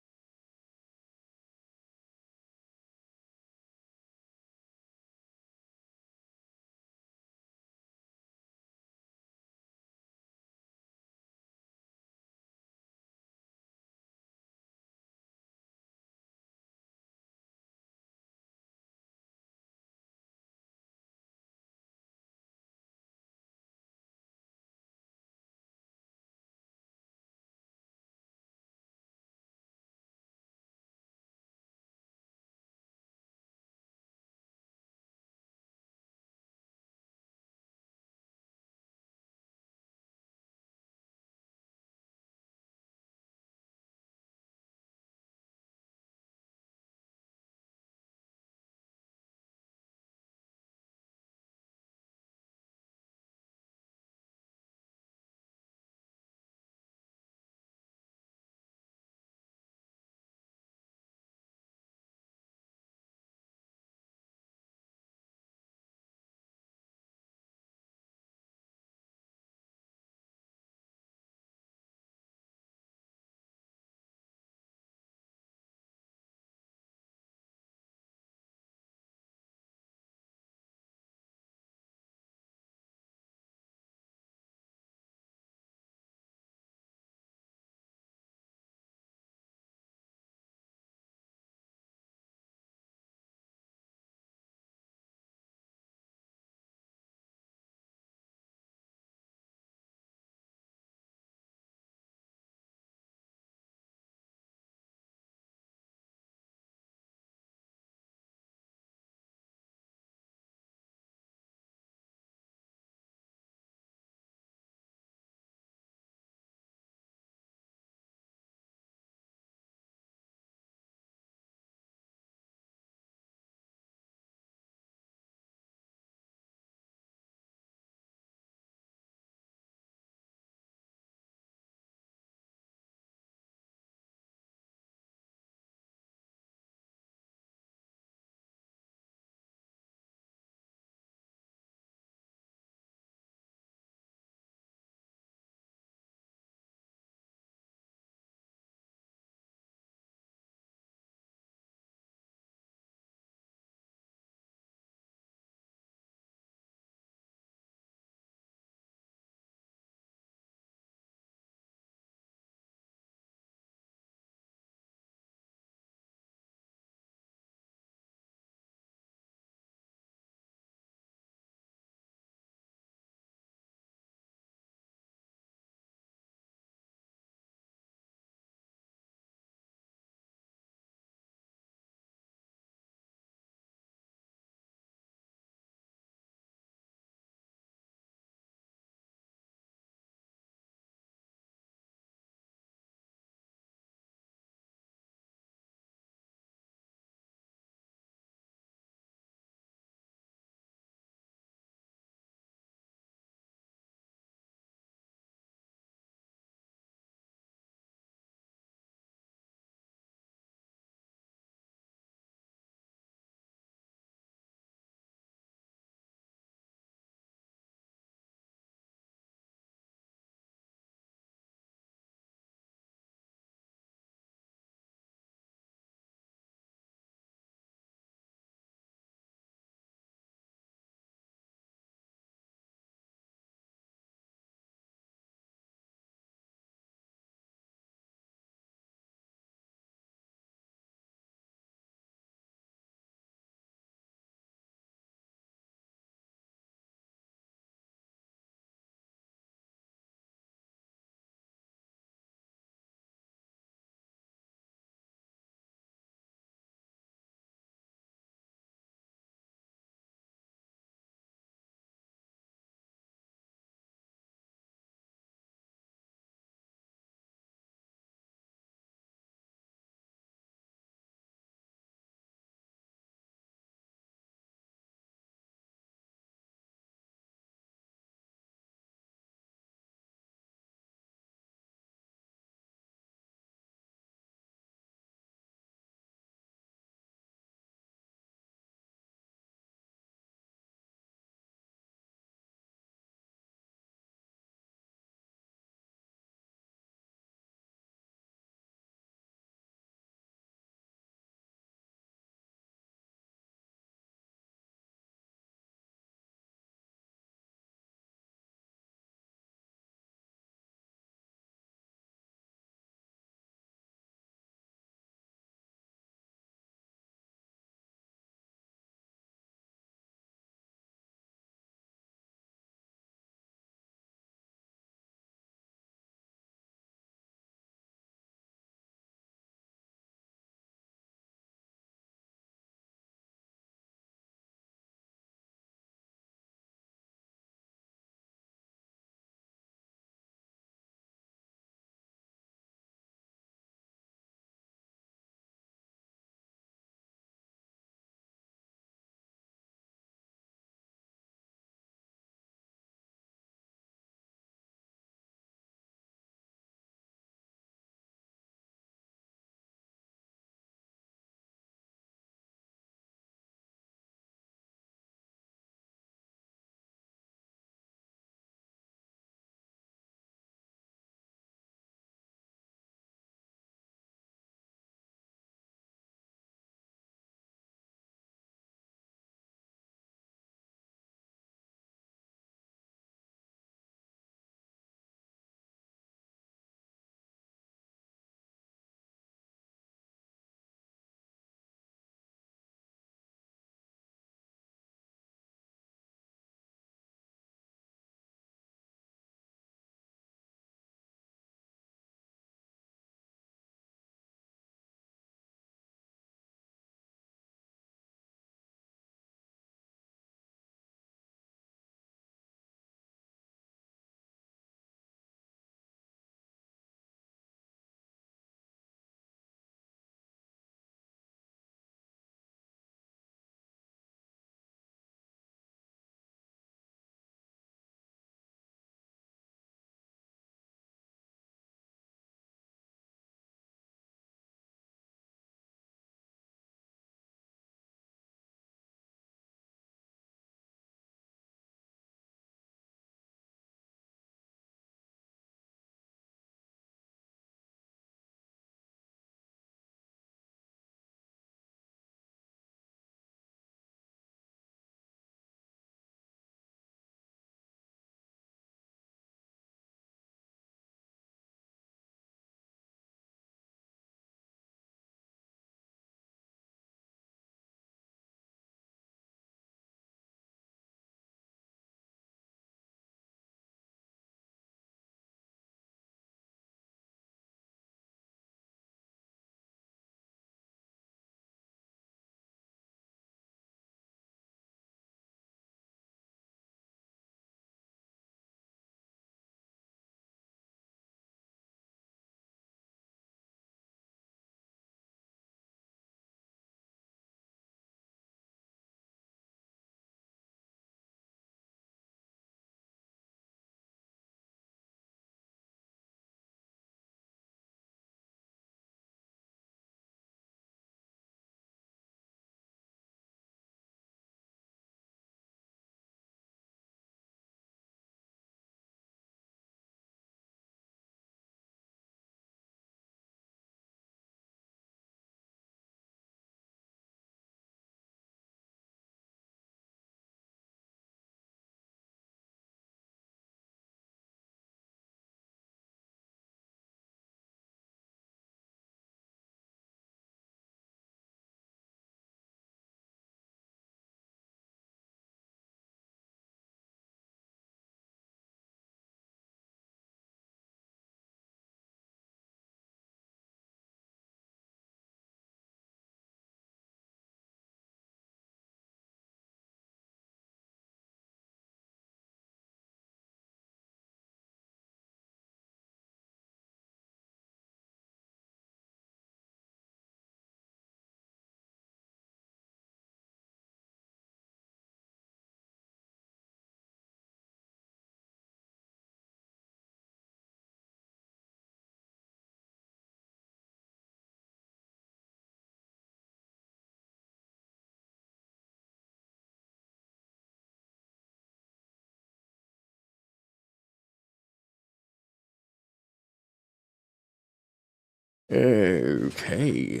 Okay.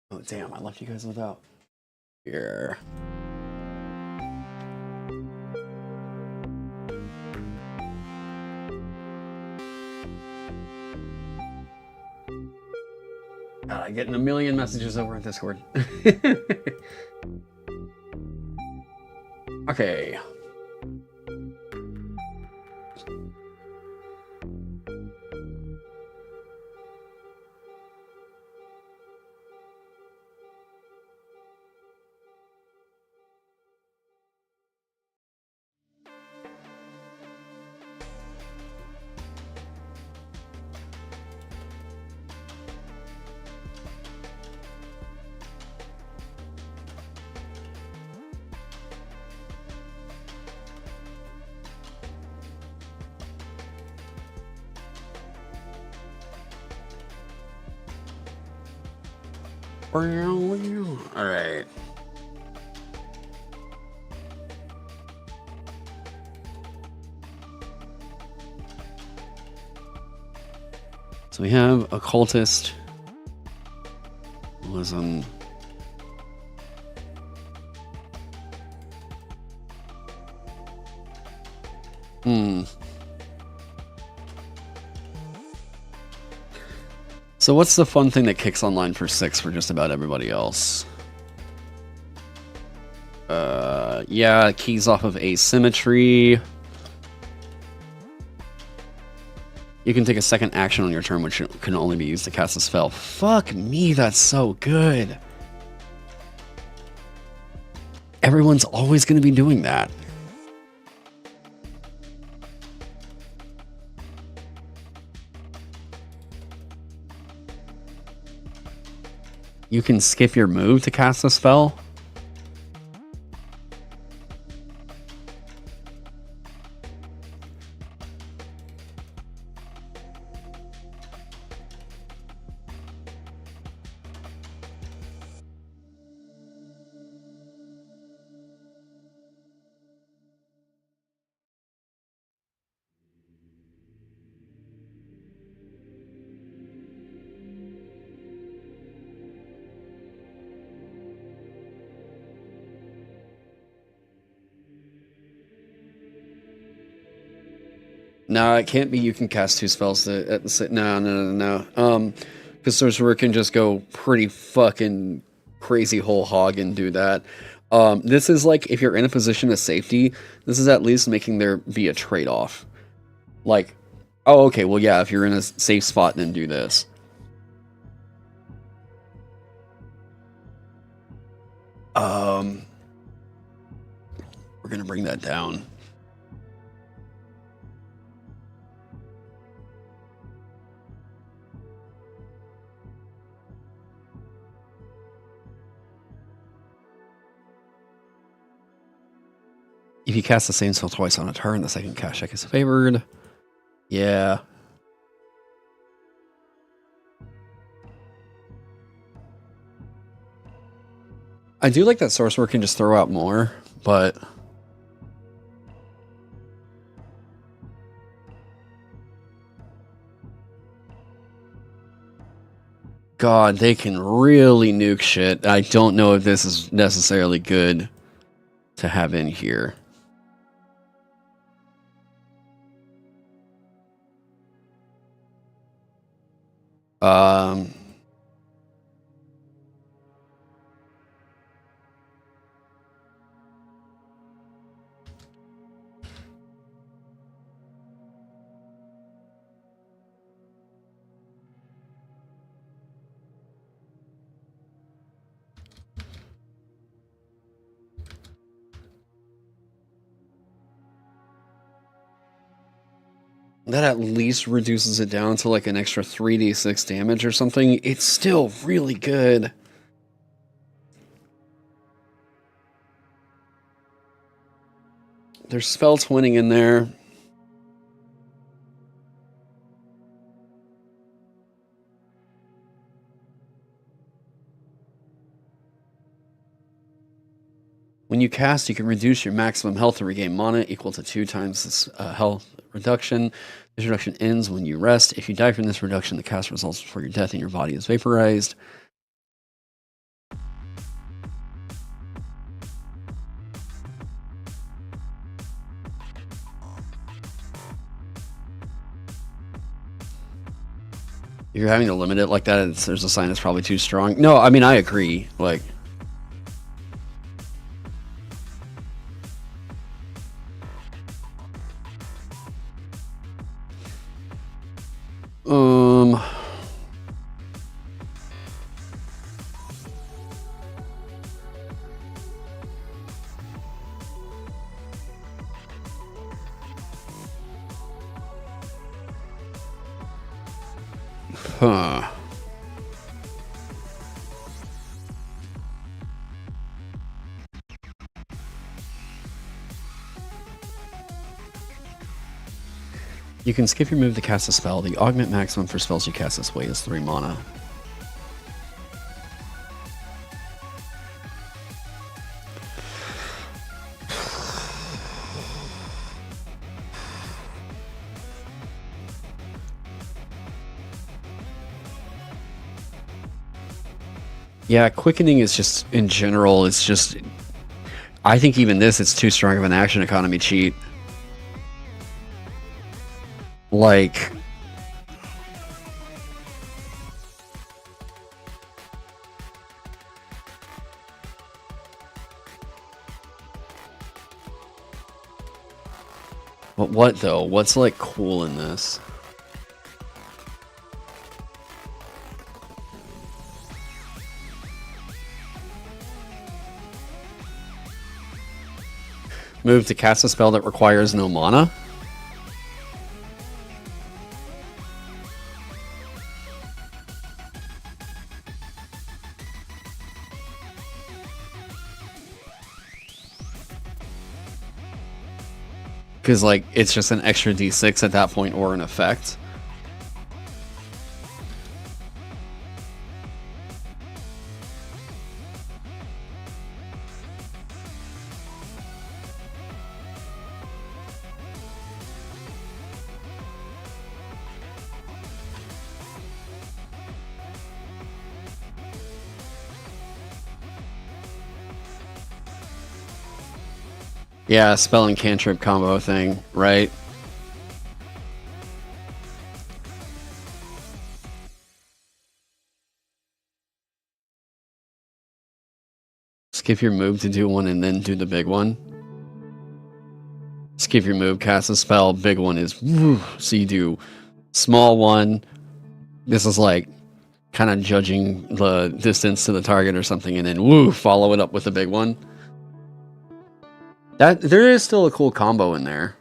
Oh, damn, I left you guys without. Here. God, I'm getting a million messages over on Discord. Okay. All right. So we have occultist. Was So what's the fun thing that kicks online for 6 for just about everybody else? Yeah, keys off of asymmetry. You can take a second action on your turn, which can only be used to cast a spell. Fuck me, that's so good. Everyone's always going to be doing that. You can skip your move to cast a spell? No, it can't be you can cast 2 spells at the no. Because Sorcerer can just go pretty fucking crazy whole hog and do that. This is like, if you're in a position of safety, this is at least making there be a trade-off. Like, oh, okay, well, yeah, if you're in a safe spot, then do this. We're gonna bring that down. If you cast the same spell twice on a turn, the second cast check is favored. Yeah. I do like that Sorcerer can just throw out more, but... God, they can really nuke shit. I don't know if this is necessarily good to have in here. That at least reduces it down to like an extra 3d6 damage or something. It's still really good. There's spell twinning in there. When you cast, you can reduce your maximum health to regain mana equal to 2 times this health reduction. This reduction ends when you rest. If you die from this reduction, the cast results before your death and your body is vaporized. If you're having to limit it like that, there's a sign it's probably too strong. No, I mean, I agree. Like, huh. You can skip your move to cast a spell. The augment maximum for spells you cast this way is 3 mana. Yeah, quickening is just, in general, it's just... I think even this, it's too strong of an action economy cheat. Like... But what, though? What's, like, cool in this? Move to cast a spell that requires no mana? Because, like, it's just an extra d6 at that point or an effect. Yeah, spell and cantrip combo thing, right? Skip your move to do one and then do the big one. Skip your move, cast a spell, big one is woo, so you do small one. This is like kind of judging the distance to the target or something, and then woo, follow it up with a big one. That there is still a cool combo in there.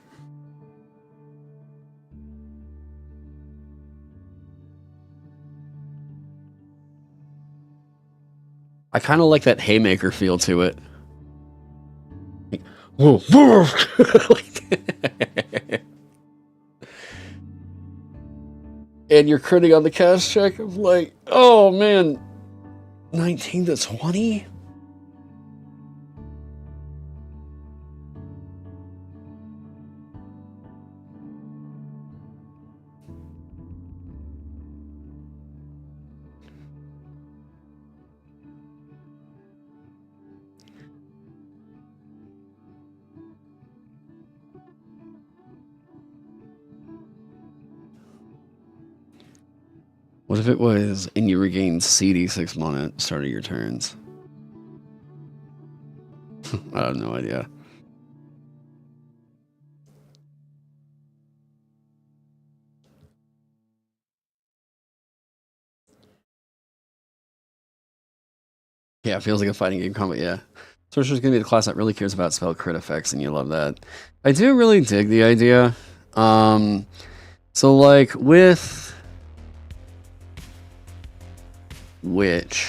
I kind of like that haymaker feel to it. Like, whoa, whoa. And you're critting on the cast check of like, oh man, 19 to 20? What if it was, and you regain CD6 mana at the start of your turns? I have no idea. Yeah, it feels like a fighting game combat, yeah. Sorcerer's gonna be the class that really cares about spell crit effects, and you love that. I do really dig the idea. So like with Witch,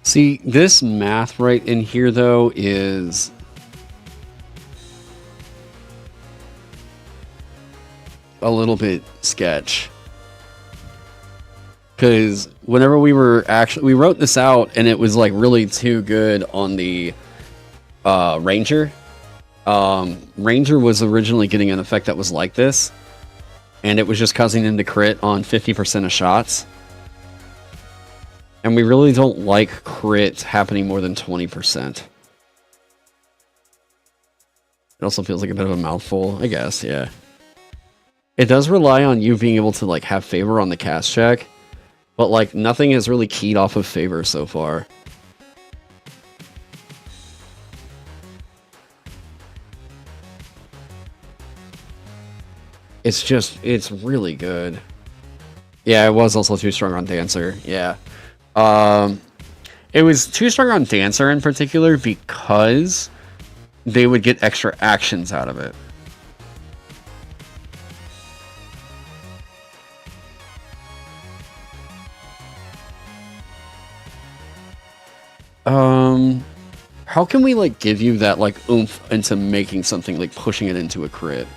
See, this math right in here, though, is a little bit sketch. Because whenever we wrote this out, and it was like really too good on the Ranger. Ranger was originally getting an effect that was like this, and it was just causing him to crit on 50% of shots. And we really don't like crit happening more than 20%. It also feels like a bit of a mouthful, I guess, yeah. It does rely on you being able to like have favor on the cast check, but like nothing has really keyed off of favor so far. It's really good. Yeah, it was also too strong on Dancer, yeah. It was too strong on Dancer in particular because they would get extra actions out of it. How can we like give you that like oomph into making something, like pushing it into a crit?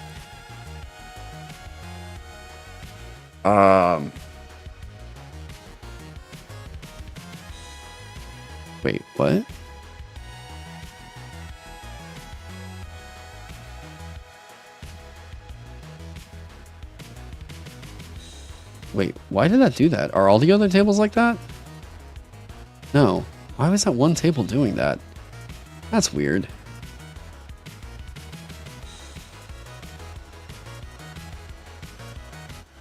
Wait, what? Wait, why did that do that? Are all the other tables like that? No. Why was that one table doing that? That's weird.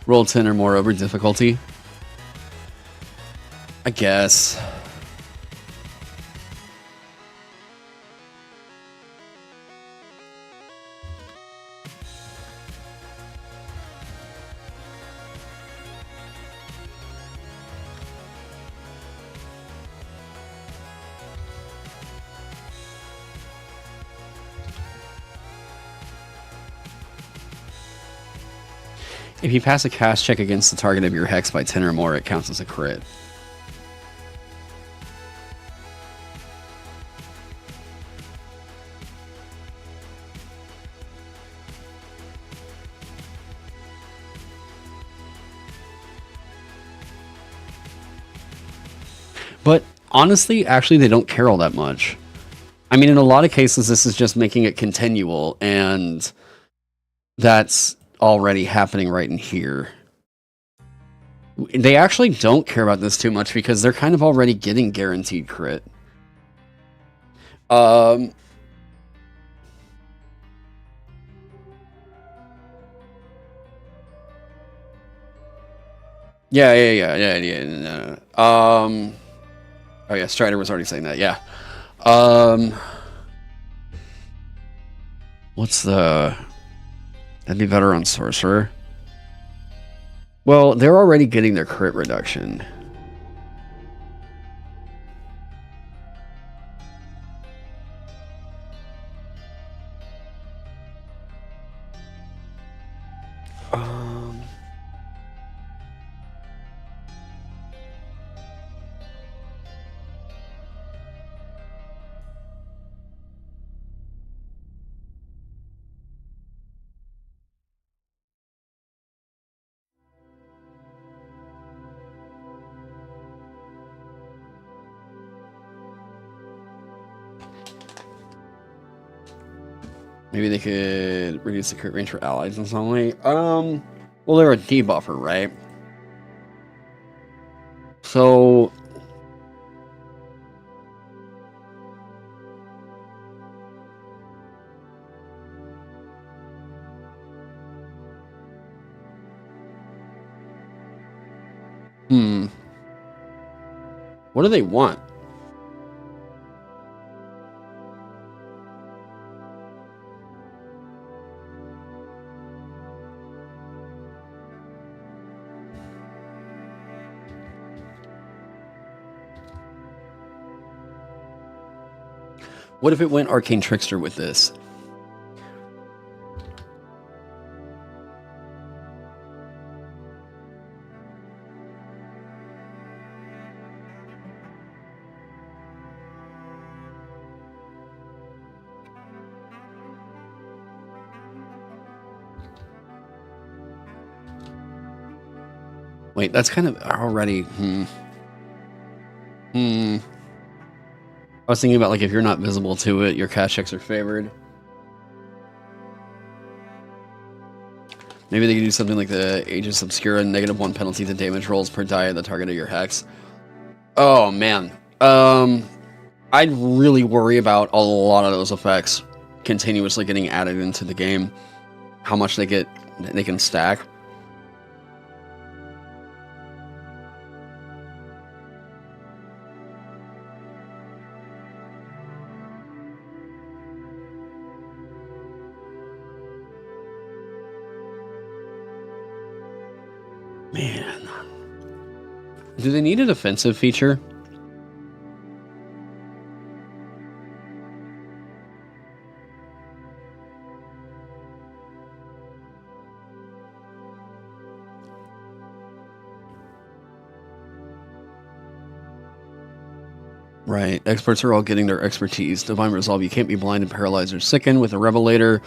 Roll 10 or more over difficulty. I guess. If you pass a cast check against the target of your hex by 10 or more, it counts as a crit. But honestly, actually, they don't care all that much. I mean, in a lot of cases, this is just making it continual, and that's already happening right in here. They actually don't care about this too much because they're kind of already getting guaranteed crit. Yeah. Oh yeah, Strider was already saying that. Yeah. What's the? That'd be better on Sorcerer. Well, they're already getting their crit reduction. Maybe they could reduce the crit range for allies in some way. Well, they're a debuffer, right? So what do they want? What if it went Arcane Trickster with this? Wait, that's kind of already... I was thinking about, like, if you're not visible to it, your cast checks are favored. Maybe they could do something like the Aegis Obscura, -1 penalty to damage rolls per die at the target of your hex. Oh, man. I'd really worry about a lot of those effects continuously getting added into the game. How much they can stack. Man. Do they need a defensive feature? Right. Experts are all getting their expertise. Divine Resolve. You can't be blind and paralyzed or sickened with a Revelator.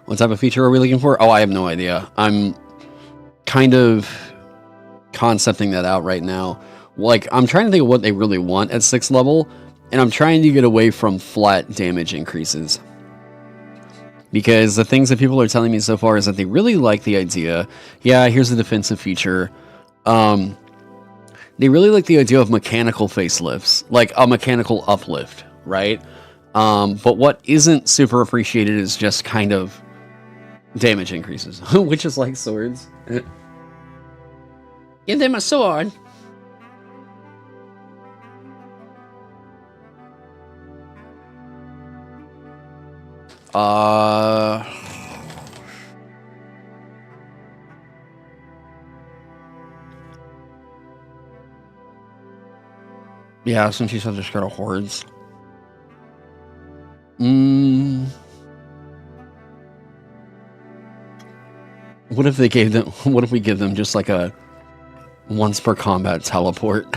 What type of feature are we looking for? Oh, I have no idea. I'm kind of concepting that out right now. Like, I'm trying to think of what they really want at 6th level, and I'm trying to get away from flat damage increases. Because the things that people are telling me so far is that they really like the idea. Yeah, here's a defensive feature. They really like the idea of mechanical facelifts, like a mechanical uplift, right? But what isn't super appreciated is just kind of damage increases, which is like swords. Give them a sword. Yeah, since you said there's kind of hordes. What if they gave them? What if we give them just like a once per combat teleport?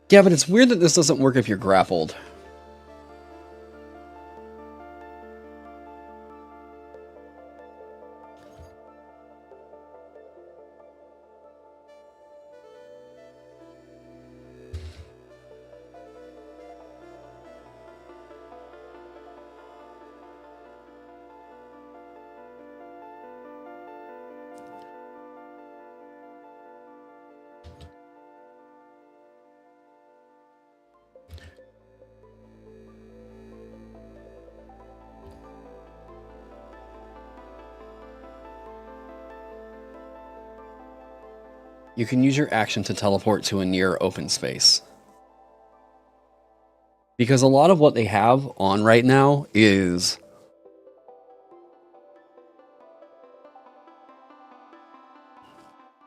Yeah, but it's weird that this doesn't work if you're grappled. You can use your action to teleport to a near open space. Because a lot of what they have on right now is...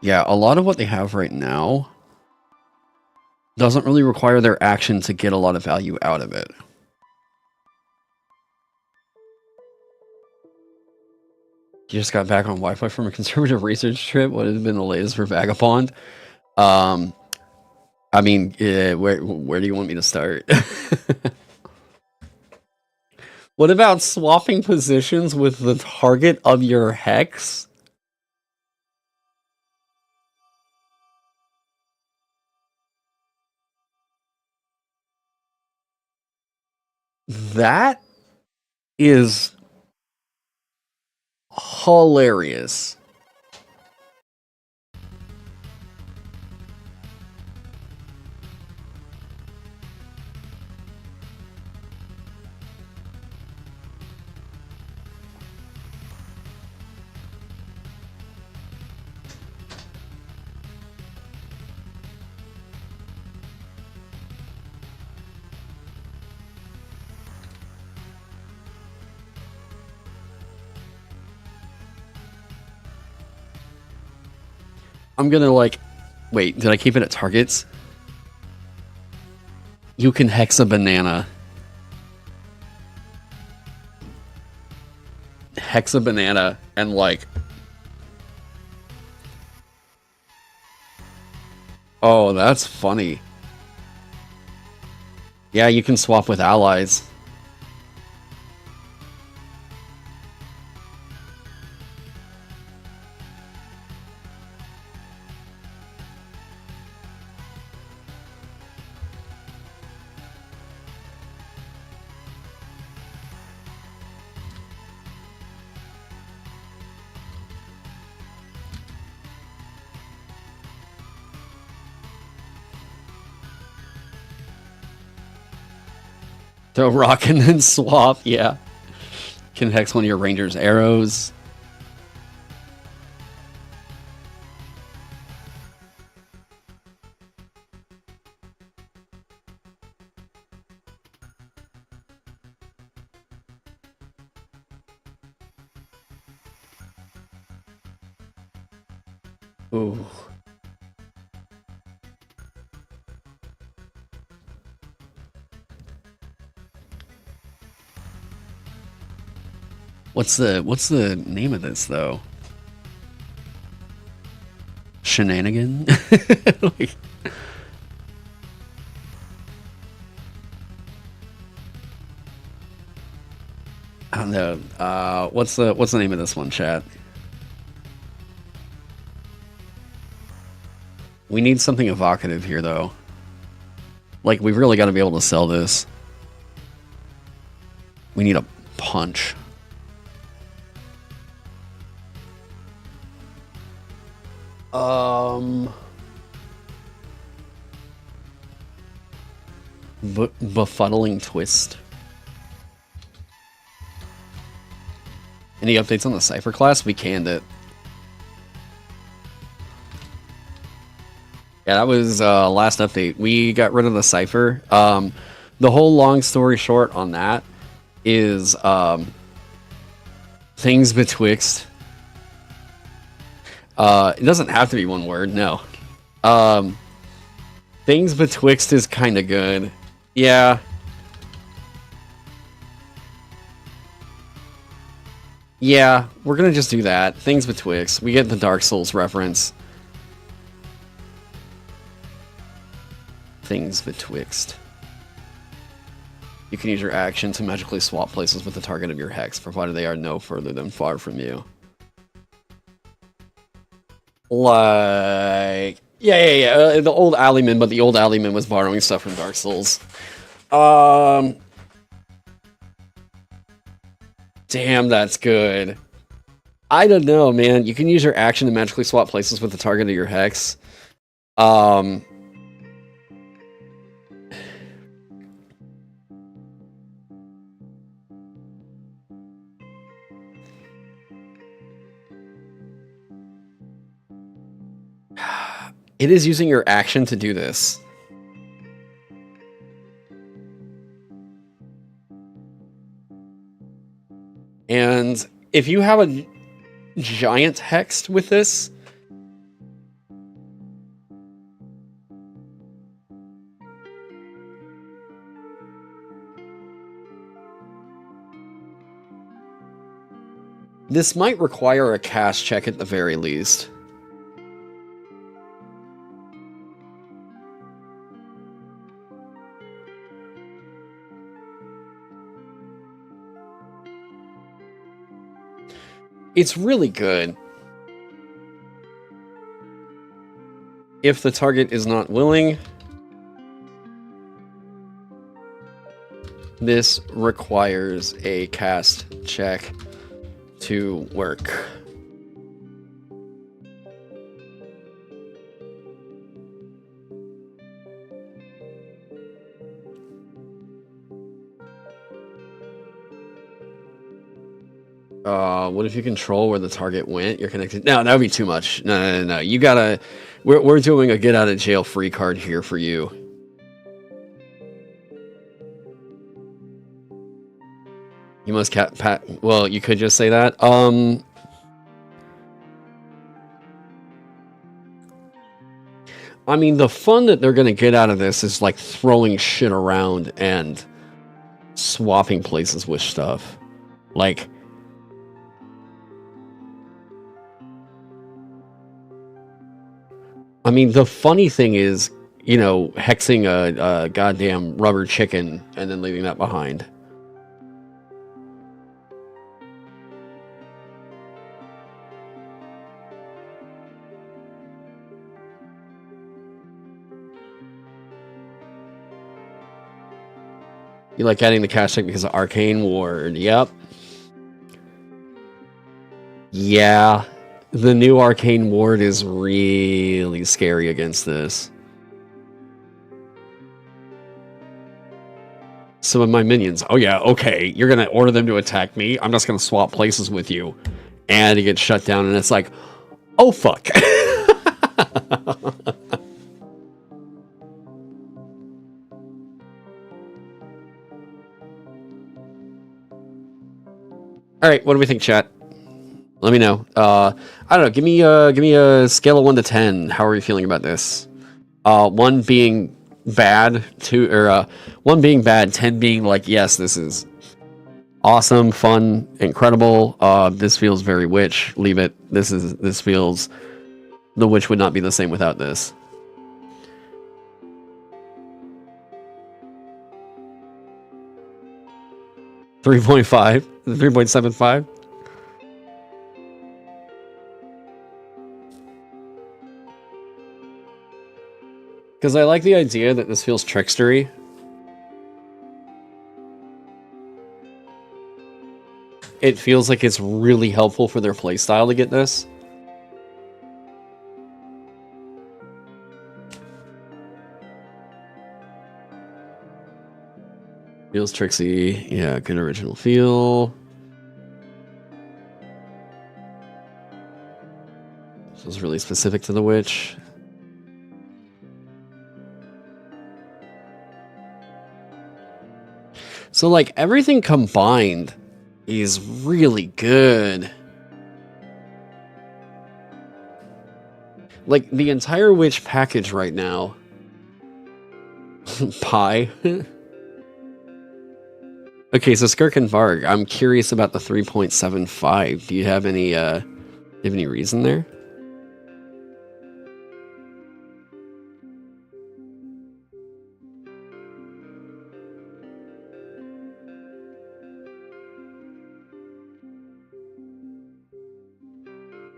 Yeah, a lot of what they have right now Doesn't really require their action to get a lot of value out of it. You just got back on Wi-Fi from a conservative research trip. What has been the latest for Vagabond? I mean, where do you want me to start? What about swapping positions with the target of your hex? That is hilarious. I'm gonna like, wait, did I keep it at targets? You can hex a banana. Hex a banana and like, oh, that's funny. Yeah, you can swap with allies. Throw rock and then swap, yeah. Can hex one of your ranger's arrows. Ooh. What's the name of this though? Shenanigan? Like, I don't know. What's the name of this one, chat? We need something evocative here though. Like, we've really got to be able to sell this. We need a punch. Befuddling twist. Any updates on the Cypher class? We canned it. Yeah, that was last update. We got rid of the Cypher. The whole long story short on that is things betwixt. It doesn't have to be one word, no. Things betwixt is kind of good. Yeah. Yeah, we're gonna just do that. Things betwixt. We get the Dark Souls reference. Things betwixt. You can use your action to magically swap places with the target of your hex, provided they are no further than far from you. Like, yeah. The old alleyman, but the old alleyman was borrowing stuff from Dark Souls. Damn, that's good. I don't know, man. You can use your action to magically swap places with the target of your hex. It is using your action to do this. And if you have a giant hex with this, This might require a cast check at the very least. It's really good. If the target is not willing, this requires a cast check to work. What if you control where the target went? You're connected. No, that would be too much. No. You gotta. We're doing a get out of jail free card here for you. You must well, you could just say that. I mean, the fun that they're gonna get out of this is like throwing shit around and swapping places with stuff. Like, I mean, the funny thing is, you know, hexing a goddamn rubber chicken and then leaving that behind. You like adding the cast check because of Arcane Ward. Yep. Yeah. The new Arcane Ward is really scary against this. Some of my minions. Oh yeah, okay. You're going to order them to attack me. I'm just going to swap places with you. And you get shut down and it's like, oh fuck. All right, what do we think, chat? Let me know. I don't know. Give me a scale of 1 to 10. How are you feeling about this? 1 being bad, 1 being bad, 10 being like, yes, this is awesome, fun, incredible. This feels very witch. Leave it. This feels. The witch would not be the same without this. $3.5, 3.75. Because I like the idea that this feels trickstery. It feels like it's really helpful for their playstyle to get this. Feels tricksy. Yeah, good original feel. This is really specific to the witch. So, like, everything combined is really good. Like, the entire witch package right now. Pie. Okay, so Skirk and Varg, I'm curious about the 3.75. Do you have any reason there?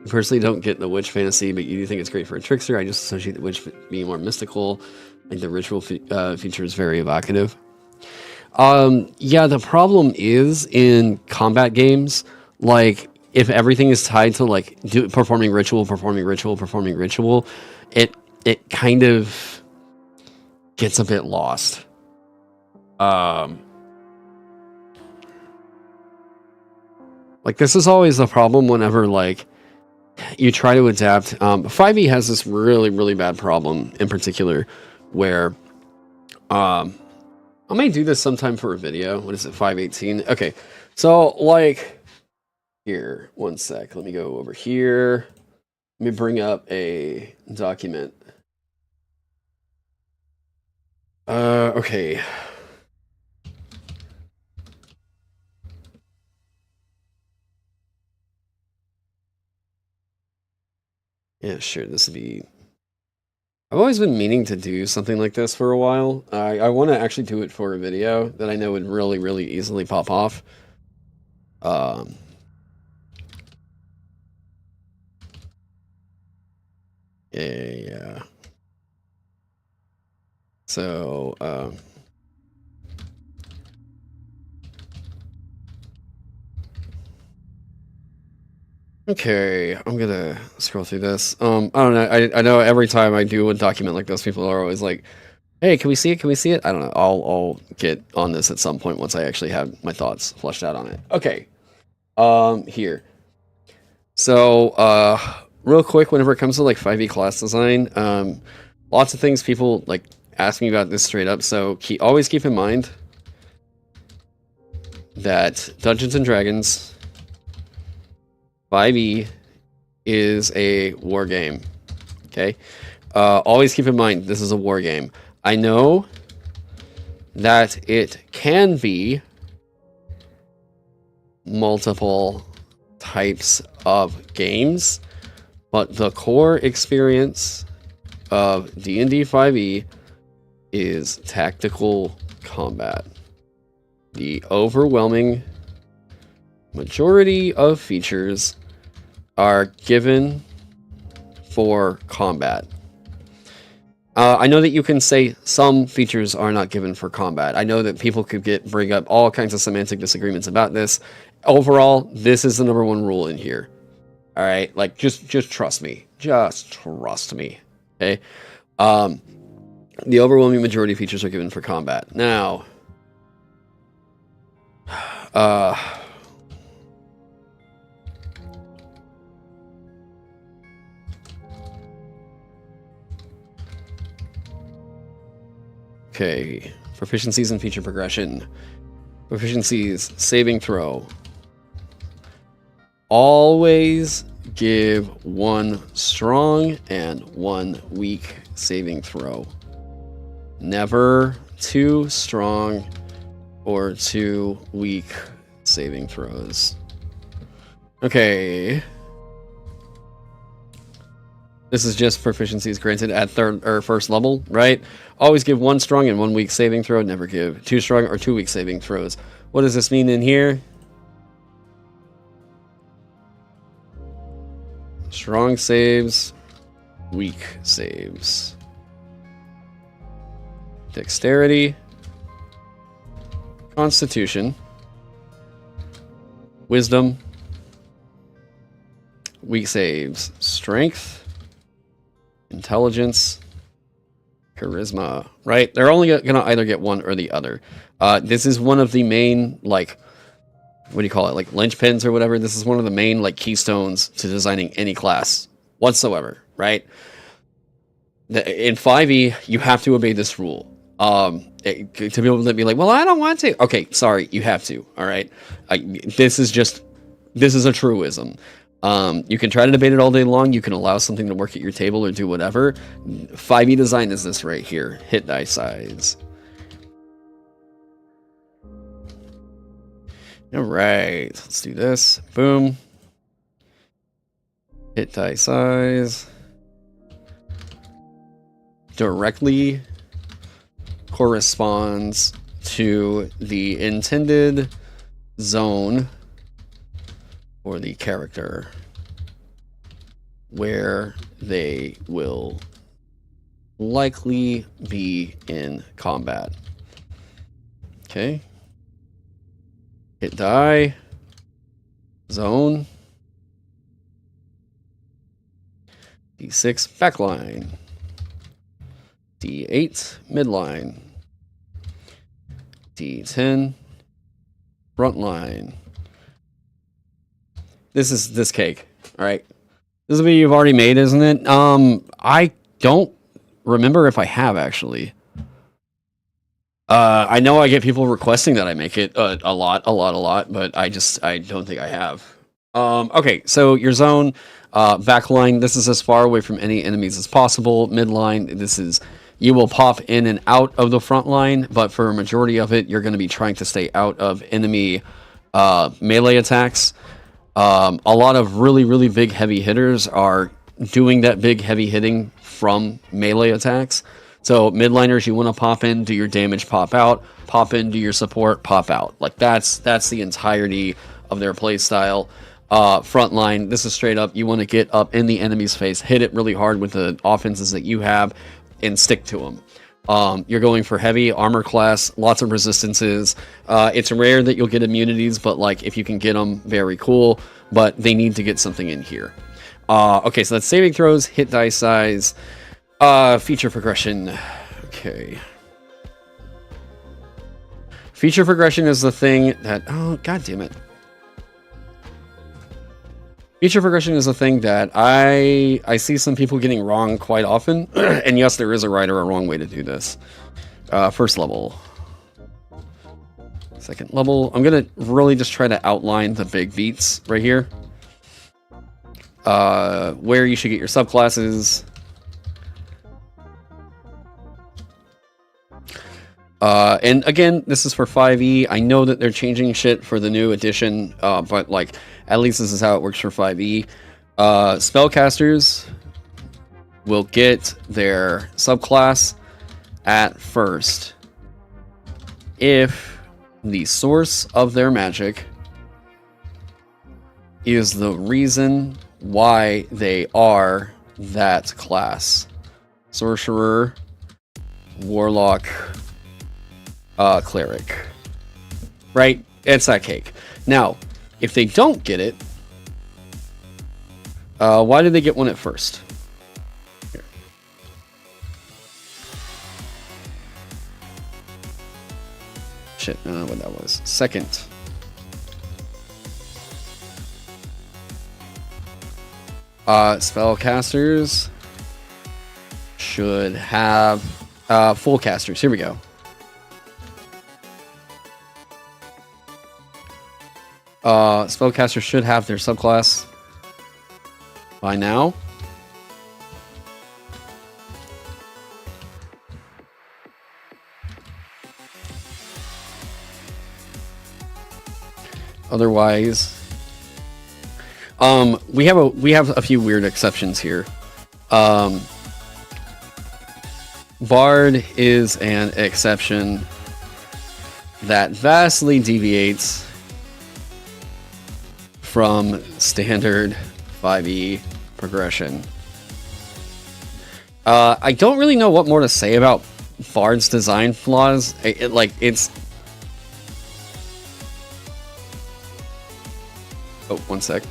I personally don't get the witch fantasy, but you do think it's great for a trickster. I just associate the witch being more mystical. Like the ritual feature is very evocative. Yeah, the problem is in combat games, like if everything is tied to like performing ritual, it kind of gets a bit lost. Like this is always the problem whenever like you try to adapt. 5e has this really bad problem in particular where I may do this sometime for a video. What is it, 518? Okay, so like here, one sec. Let me go over here. Let me bring up a document. Okay. sure, this would be... I've always been meaning to do something like this for a while. I want to actually do it for a video that I know would really, really easily pop off. Yeah. So, okay, I'm gonna scroll through this. I don't know. I know every time I do a document like this, people are always like, "Hey, can we see it? Can we see it?" I don't know. I'll get on this at some point once I actually have my thoughts fleshed out on it. Okay. Here. So, real quick, whenever it comes to like 5e class design, lots of things people like ask me about this straight up. So always keep in mind that Dungeons and Dragons 5e is a war game. Okay? Always keep in mind this is a war game. I know that it can be multiple types of games, but the core experience of D&D 5e is tactical combat. The overwhelming majority of features are given for combat. I know that you can say some features are not given for combat. I know that people could bring up all kinds of semantic disagreements about this. Overall, this is the number one rule in here. All right, like just trust me. Just trust me. Okay. The overwhelming majority of features are given for combat. Now, okay, proficiencies and feature progression. Proficiencies, saving throw. Always give one strong and one weak saving throw. Never too strong or too weak saving throws. Okay. This is just proficiencies granted at third or first level, right? Always give one strong and one weak saving throw. Never give two strong or two weak saving throws. What does this mean in here? Strong saves, weak saves. Dexterity, Constitution, Wisdom, weak saves, Strength, Intelligence, Charisma, right? They're only going to either get one or the other. This is one of the main, like, what do you call it? Like linchpins or whatever. This is one of the main, like, keystones to designing any class whatsoever, right? In 5e, you have to obey this rule. To be able to be like, well, I don't want to. Okay, sorry, you have to. All right. This is a truism. You can try to debate it all day long. You can allow something to work at your table or do whatever. 5e design is this right here. Hit die size. All right, let's do this. Boom. Hit die size. Directly corresponds to the intended zone or the character where they will likely be in combat. Okay. Hit die. Zone. D6 backline. D8 midline. D10 front line. This is this cake. All right. This is what you've already made, isn't it? I don't remember if I have actually. I know I get people requesting that I make it a lot, but I don't think I have. Okay, so your zone, backline, this is as far away from any enemies as possible. Midline, this is, you will pop in and out of the front line, but for a majority of it, you're going to be trying to stay out of enemy melee attacks. A lot of really, really big heavy hitters are doing that big heavy hitting from melee attacks. So midliners, you want to pop in, do your damage, pop out, pop in, do your support, pop out. Like that's the entirety of their play style. Frontline, this is straight up, you want to get up in the enemy's face, hit it really hard with the offenses that you have, and stick to them. You're going for heavy armor class, lots of resistances. It's rare that you'll get immunities, but like if you can get them, very cool. But they need to get something in here. Okay, so that's saving throws, hit die size, feature progression. Okay. Feature progression is the thing that... Oh, god damn it. Feature progression is a thing that I see some people getting wrong quite often. And yes, there is a right or a wrong way to do this. First level. Second level. I'm going to really just try to outline the big beats right here. Where you should get your subclasses. And again, this is for 5e. I know that they're changing shit for the new edition, but like, at least this is how it works for 5e. Spellcasters will get their subclass at first if the source of their magic is the reason why they are that class. Sorcerer, Warlock, Cleric. Right? It's that cake. Now, if they don't get it, why did they get one at first? Here. Shit, I don't know what that was. Second. Spellcasters should have full casters. Here we go. Spellcasters should have their subclass by now. Otherwise, we have a few weird exceptions here. Bard is an exception that vastly deviates from standard 5e progression. I don't really know what more to say about Bard's design flaws. It's... Oh, one sec.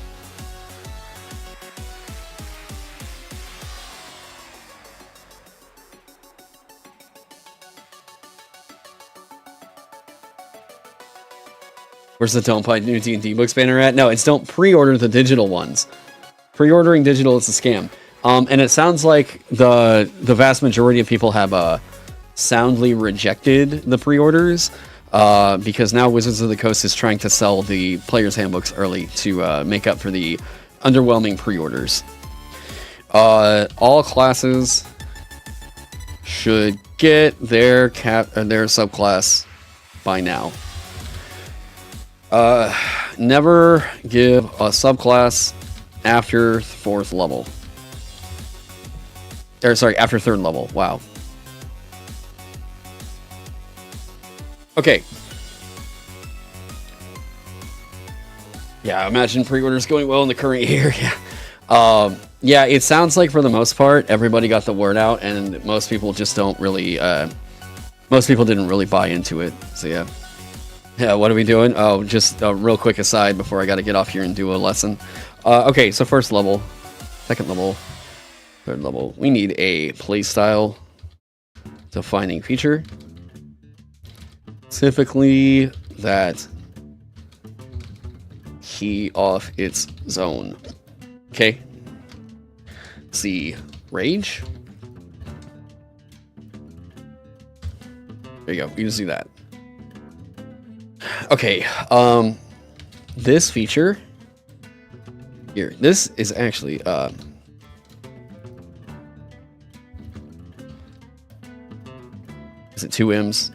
Where's the Don't Buy New D&D Books banner at? No, it's don't pre-order the digital ones. Pre-ordering digital is a scam. And it sounds like the vast majority of people have soundly rejected the pre-orders because now Wizards of the Coast is trying to sell the player's handbooks early to make up for the underwhelming pre-orders. All classes should get their subclass by now. Never give a subclass after 4th level. Or sorry, after 3rd level. Wow. Okay. Yeah, imagine pre-orders going well in the current year. Yeah. Yeah, it sounds like for the most part, everybody got the word out, and most people just don't really, most people didn't really buy into it. So yeah. Yeah, what are we doing? Oh, just a real quick aside before I got to get off here and do a lesson. Okay, so 1st level, 2nd level, 3rd level. We need a playstyle defining feature. Specifically, that key off its zone. Okay. See, rage. There you go. You can see that. Okay, this feature here, this is actually, is it 2 M's?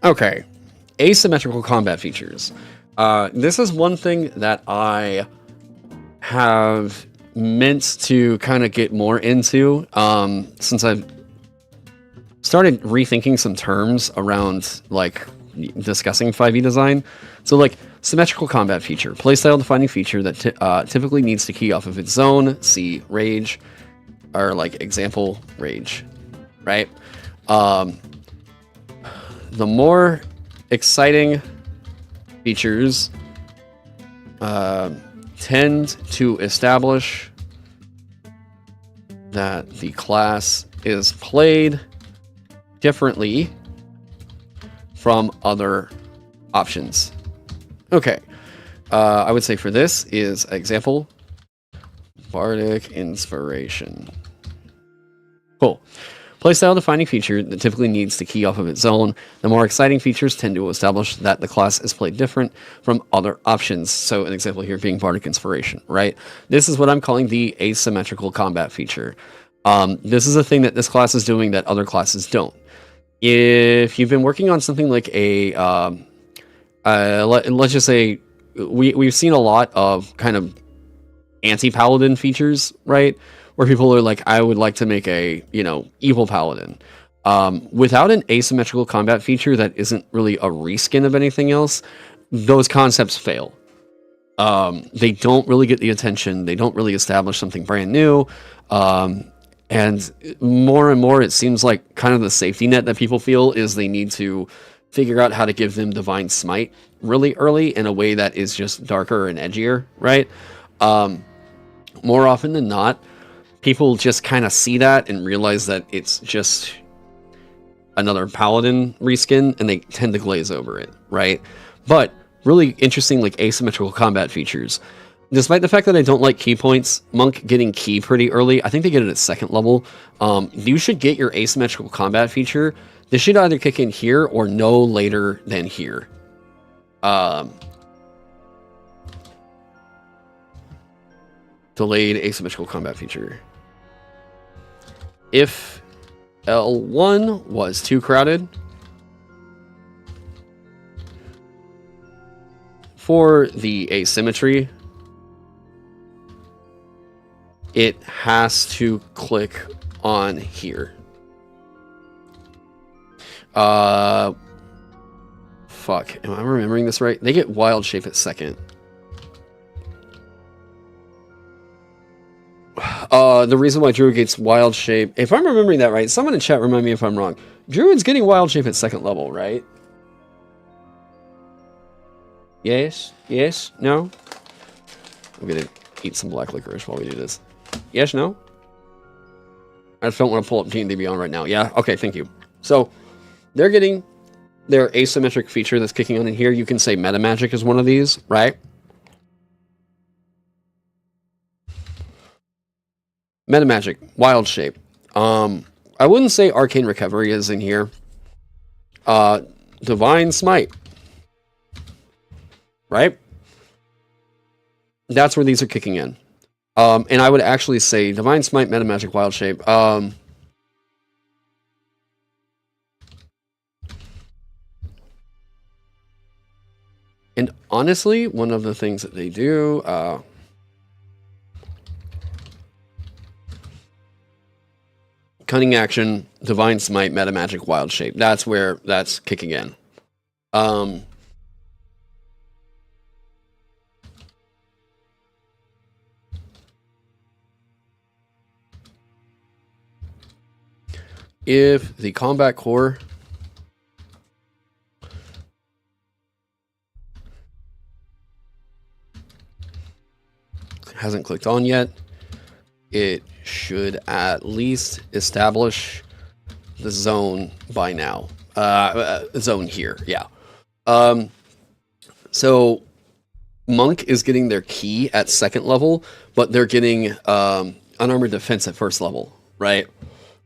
Okay, asymmetrical combat features. This is one thing that I have meant to kind of get more into since I've started rethinking some terms around like discussing 5e design. So like symmetrical combat feature, playstyle defining feature that typically needs to key off of its zone, see rage, or like example rage, right? The more exciting features tend to establish that the class is played differently from other options. Okay, I would say for this is example, Bardic Inspiration. Cool. Playstyle defining feature that typically needs to key off of its own. The more exciting features tend to establish that the class is played different from other options. So an example here being Bardic Inspiration, right? This is what I'm calling the asymmetrical combat feature. This is a thing that this class is doing that other classes don't. If you've been working on something like a, let's just say, we've seen a lot of kind of anti-paladin features, right? Where people are like, I would like to make a, evil paladin. Without an asymmetrical combat feature that isn't really a reskin of anything else, those concepts fail. They don't really get the attention. They don't really establish something brand new. And more, it seems like kind of the safety net that people feel is they need to figure out how to give them Divine Smite really early in a way that is just darker and edgier, right? More often than not, people just kind of see that and realize that it's just another paladin reskin, and they tend to glaze over it, right? But really interesting, like asymmetrical combat features. Despite the fact that I don't like key points, Monk getting key pretty early, I think they get it at 2nd level. You should get your asymmetrical combat feature. This should either kick in here or no later than here. Delayed asymmetrical combat feature. If L1 was too crowded, for the asymmetry, it has to click on here. Fuck, am I remembering this right? They get wild shape at 2nd. The reason why Druid gets wild shape, if I'm remembering that right, someone in chat remind me if I'm wrong. Druid's getting wild shape at 2nd level, right? Yes? Yes? No? I'm gonna eat some black licorice while we do this. Yes? No? I just don't want to pull up D&D Beyond right now. Yeah? Okay, thank you. So, they're getting their asymmetric feature that's kicking on in here. You can say meta magic is one of these, right? Meta magic, wild shape. I wouldn't say arcane recovery is in here. Divine smite, right? That's where these are kicking in. And I would actually say divine smite, meta magic, wild shape. And honestly, one of the things that they do, cunning action, divine smite, meta magic, wild shape. That's where that's kicking in. If the combat core hasn't clicked on yet, it should at least establish the zone by now. Zone here, yeah. So Monk is getting their key at 2nd level, but they're getting unarmored defense at 1st level, right?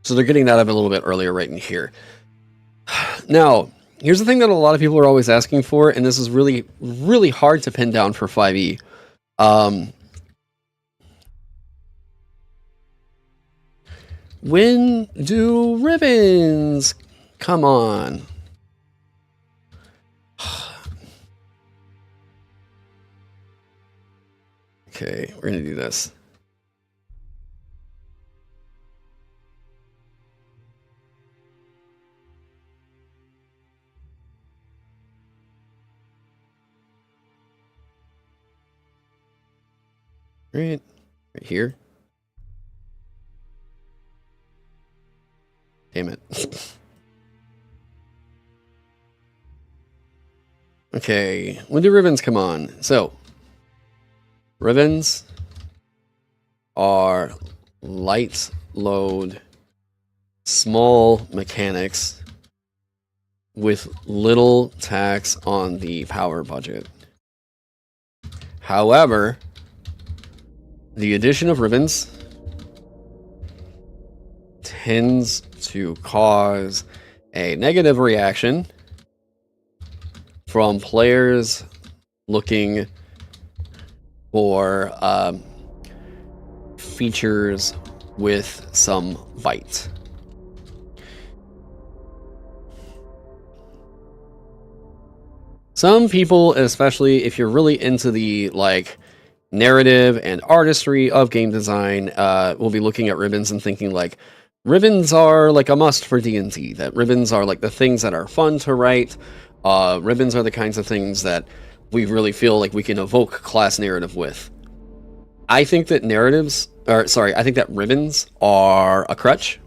So they're getting that up a little bit earlier right in here. Now, here's the thing that a lot of people are always asking for, and this is really, really hard to pin down for 5e. When do ribbons come on? Okay, we're gonna do this. Right here. Damn it. Okay, when do ribbons come on? So, ribbons are light load, small mechanics with little tax on the power budget. However, the addition of ribbons tends to cause a negative reaction from players looking for features with some bite. Some people, especially if you're really into the like narrative and artistry of game design, will be looking at ribbons and thinking like ribbons are like a must for D&D, that ribbons are like the things that are fun to write. Ribbons are the kinds of things that we really feel like we can evoke class narrative with. I think that I think that ribbons are a crutch.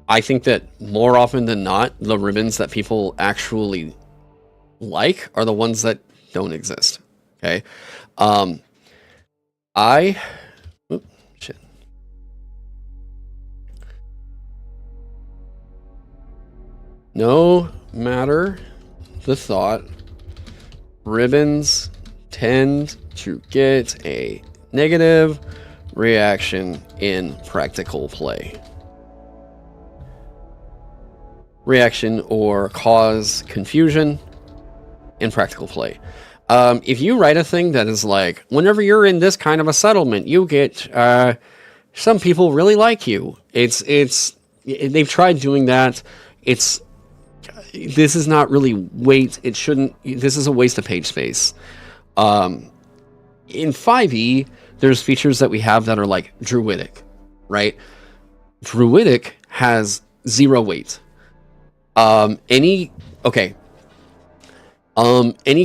I think that more often than not, the ribbons that people actually like are the ones that don't exist. Okay. Shit. No matter the thought, ribbons tend to get a negative reaction in practical play. Reaction or cause confusion in practical play. If you write a thing that is like, whenever you're in this kind of a settlement, you get some people really like you. They've tried doing that. This is not really weight. It shouldn't. This is a waste of page space. In 5e, there's features that we have that are like druidic, right? Druidic has 0 weight. Any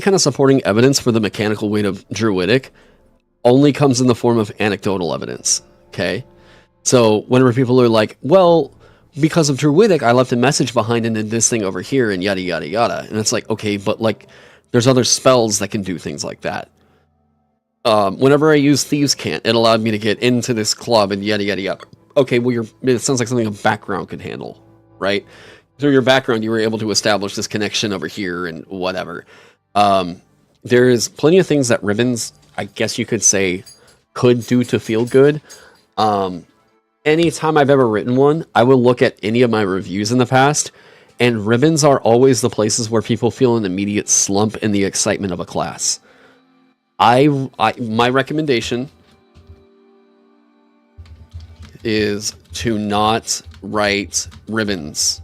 kind of supporting evidence for the mechanical weight of druidic only comes in the form of anecdotal evidence. Okay, so whenever people are like, well, because of druidic, I left a message behind and did this thing over here and yada yada yada, and it's like, okay, but like, there's other spells that can do things like that. Whenever I use Thieves' Cant, it allowed me to get into this club and yada yada yada. Okay, well, it sounds like something a background could handle, right? Through your background, you were able to establish this connection over here and whatever. There's plenty of things that ribbons, I guess you could say, could do to feel good. Anytime I've ever written one, I will look at any of my reviews in the past, and ribbons are always the places where people feel an immediate slump in the excitement of a class. My recommendation is to not write ribbons.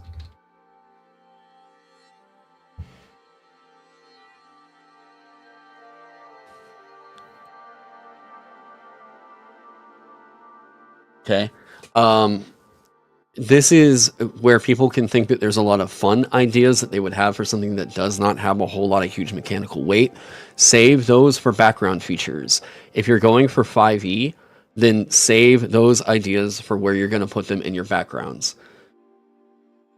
Okay. This is where people can think that there's a lot of fun ideas that they would have for something that does not have a whole lot of huge mechanical weight. Save those for background features. If you're going for 5e, then save those ideas for where you're going to put them in your backgrounds.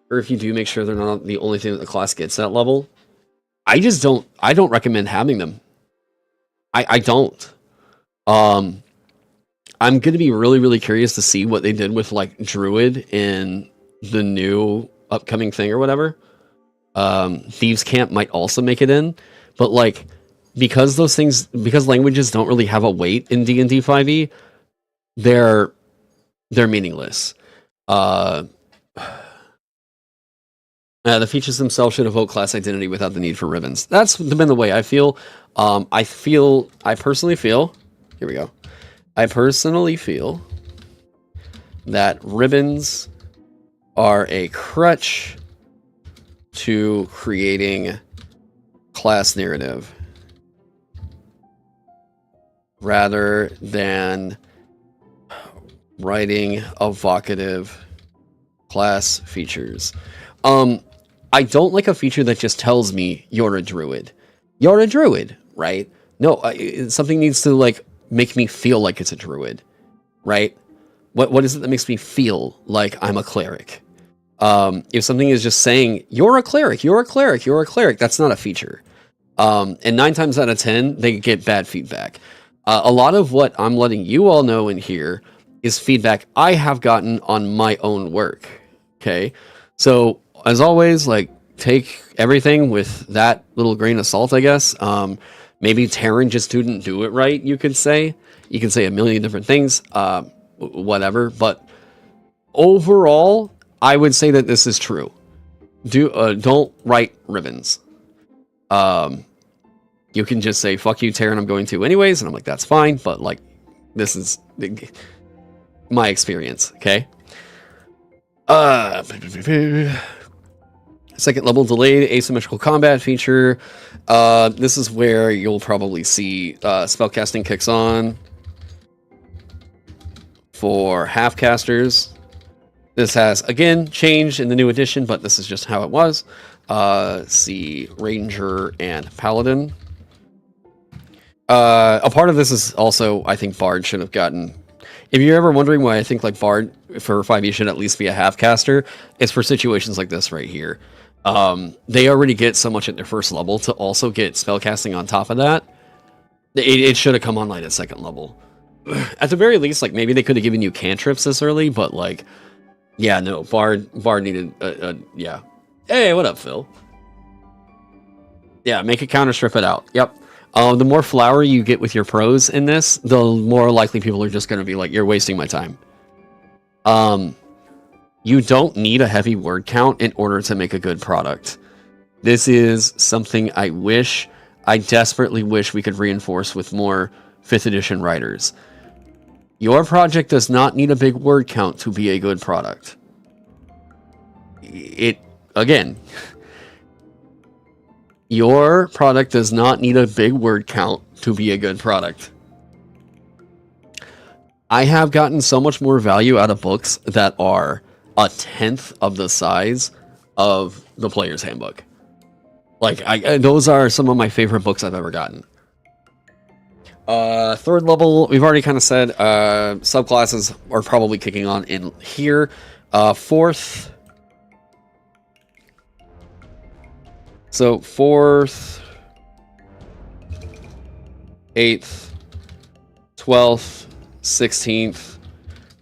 Or if you do, make sure they're not the only thing that the class gets at level. I don't recommend having them. I don't. I'm going to be really, really curious to see what they did with, like, Druid in the new upcoming thing or whatever. Thieves' Camp might also make it in. But, like, because languages don't really have a weight in D&D 5e, they're meaningless. The features themselves should evoke class identity without the need for ribbons. That's been the way I feel. I personally feel... Here we go. I personally feel that ribbons are a crutch to creating class narrative. rather than writing evocative class features. I don't like a feature that just tells me you're a druid. You're a druid, right? No, something needs to like make me feel like it's a druid, right? What is it that makes me feel like I'm a cleric? If something is just saying you're a cleric, you're a cleric, you're a cleric, that's not a feature. And 9 times out of 10, they get bad feedback. A lot of what I'm letting you all know in here is feedback I have gotten on my own work. Okay, so as always, like take everything with that little grain of salt, I guess. Maybe Taron just didn't do it right. You can say a million different things, whatever. But overall, I would say that this is true. Don't write ribbons. You can just say fuck you, Taron. I'm going to anyways, and I'm like that's fine. But like, this is my experience. Okay. Second level delayed asymmetrical combat feature. This is where you'll probably see spellcasting kicks on for half casters. This has again changed in the new edition, but this is just how it was. See Ranger and Paladin. A part of this is also, I think Bard should have gotten. If you're ever wondering why I think like Bard for 5e should at least be a half caster, it's for situations like this right here. They already get so much at their first level to also get spellcasting on top of that. It should have come on like at second level. At the very least, like maybe they could have given you cantrips this early, but like, yeah, no, Bard needed, yeah. Hey, what up, Phil? Yeah, make a counter, strip it out. Yep. The more flower you get with your prose in this, the more likely people are just going to be like, you're wasting my time. You don't need a heavy word count in order to make a good product. This is something I desperately wish we could reinforce with more 5th edition writers. Your project does not need a big word count to be a good product. Again, your product does not need a big word count to be a good product. I have gotten so much more value out of books that are 1/10 of the size of the Player's Handbook. Like, those are some of my favorite books I've ever gotten. 3rd level, we've already kind of said, subclasses are probably kicking on in here. 4th. So 4th, 8th, 12th, 16th,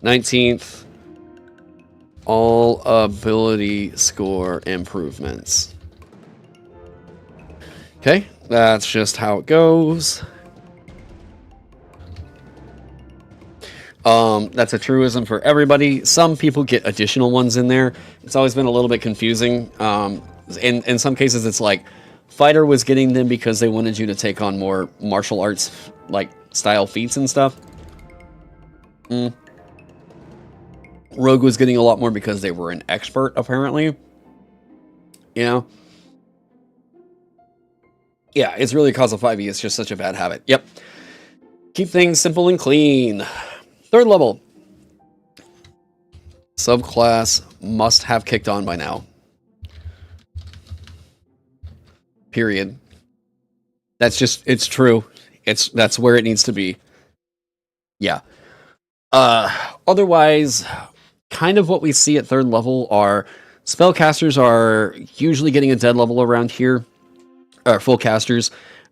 19th, all ability score improvements. Okay, that's just how it goes. That's a truism for everybody. Some people get additional ones in there. It's always been a little bit confusing. In some cases, it's like Fighter was getting them because they wanted you to take on more martial arts like style feats and stuff. Rogue was getting a lot more because they were an expert, apparently. You know? Yeah, it's really cause of 5e. It's just such a bad habit. Yep. Keep things simple and clean. 3rd level. Subclass must have kicked on by now. Period. That's just, it's true. That's where it needs to be. Yeah. Otherwise, kind of what we see at 3rd level are spellcasters are usually getting a dead level around here. Or full casters.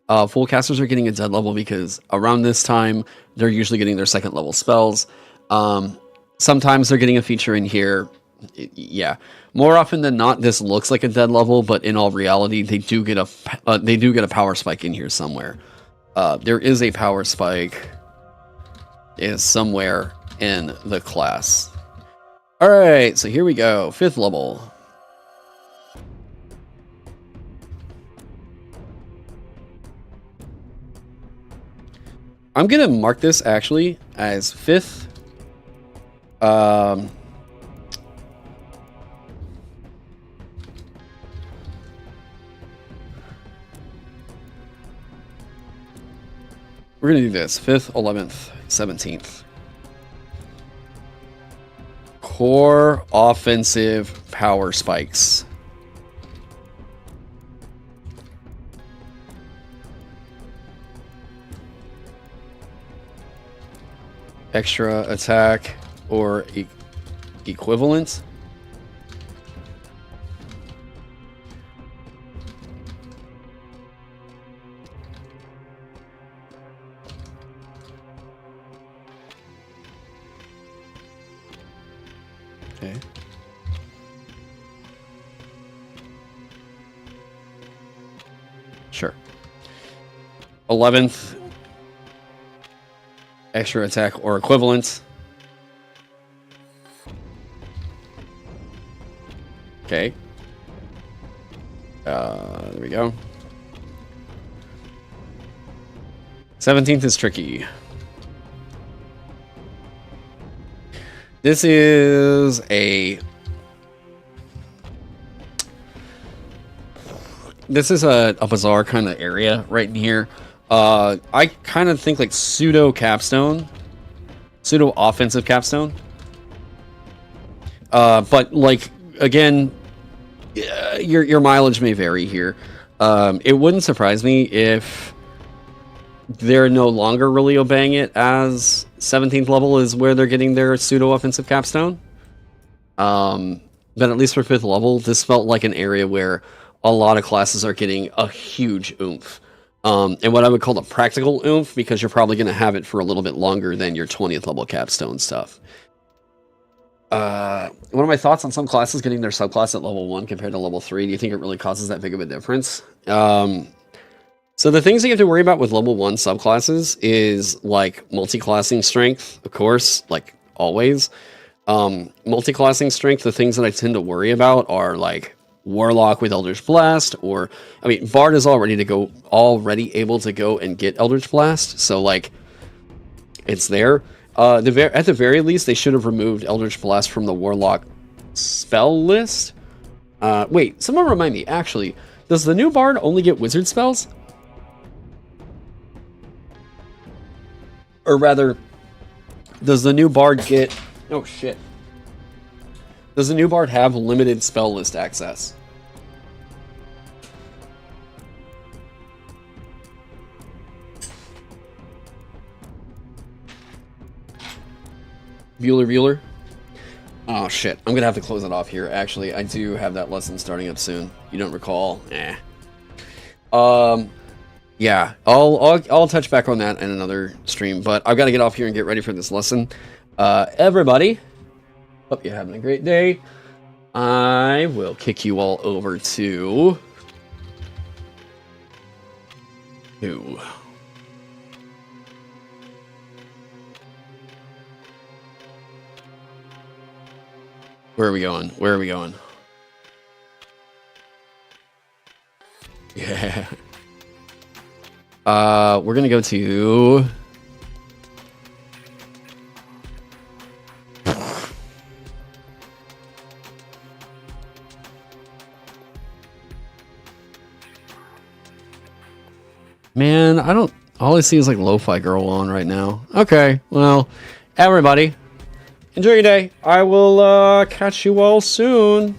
Full casters are getting a dead level because around this time, they're usually getting their 2nd level spells. Sometimes they're getting a feature in here. Yeah. More often than not, this looks like a dead level, but in all reality, they do get a power spike in here somewhere. There is a power spike is somewhere in the class. All right, so here we go. 5th level. I'm gonna mark this actually as 5th. We're gonna do this. 5th, 11th, 17th. Core offensive power spikes. Extra attack or equivalent. Okay. Sure. 11th. Extra attack or equivalent. Okay. There we go. 17th is tricky. This is a bizarre kind of area right in here. I kind of think like pseudo capstone, pseudo offensive capstone. But like again, your mileage may vary here. It wouldn't surprise me if they're no longer really obeying it as 17th level is where they're getting their pseudo offensive capstone. But at least for 5th level, this felt like an area where a lot of classes are getting a huge oomph. And what I would call a practical oomph, because you're probably going to have it for a little bit longer than your 20th level capstone stuff. One of my thoughts on some classes getting their subclass at level 1 compared to level 3, do you think it really causes that big of a difference? So the things that you have to worry about with level 1 subclasses is like multi-classing strength, of course, like always. Multi-classing strength, the things that I tend to worry about are like Warlock with Eldritch Blast, or I mean, Bard is already able to go and get Eldritch Blast, so like it's there. At the very least, they should have removed Eldritch Blast from the Warlock spell list. Wait, someone remind me. Actually, does the new Bard only get wizard spells? Or rather, does the new Bard get... Oh, shit. Does the new Bard have limited spell list access? Bueller? Oh, shit. I'm gonna have to close it off here. Actually, I do have that lesson starting up soon. You don't recall? Eh. Yeah, I'll touch back on that in another stream, but I've got to get off here and get ready for this lesson. Everybody, hope you're having a great day. I will kick you all over to... Who? Where are we going? Where are we going? Yeah. We're gonna go to... Man, I don't... All I see is like Lo-Fi Girl on right now. Okay, well, everybody, enjoy your day. I will catch you all soon.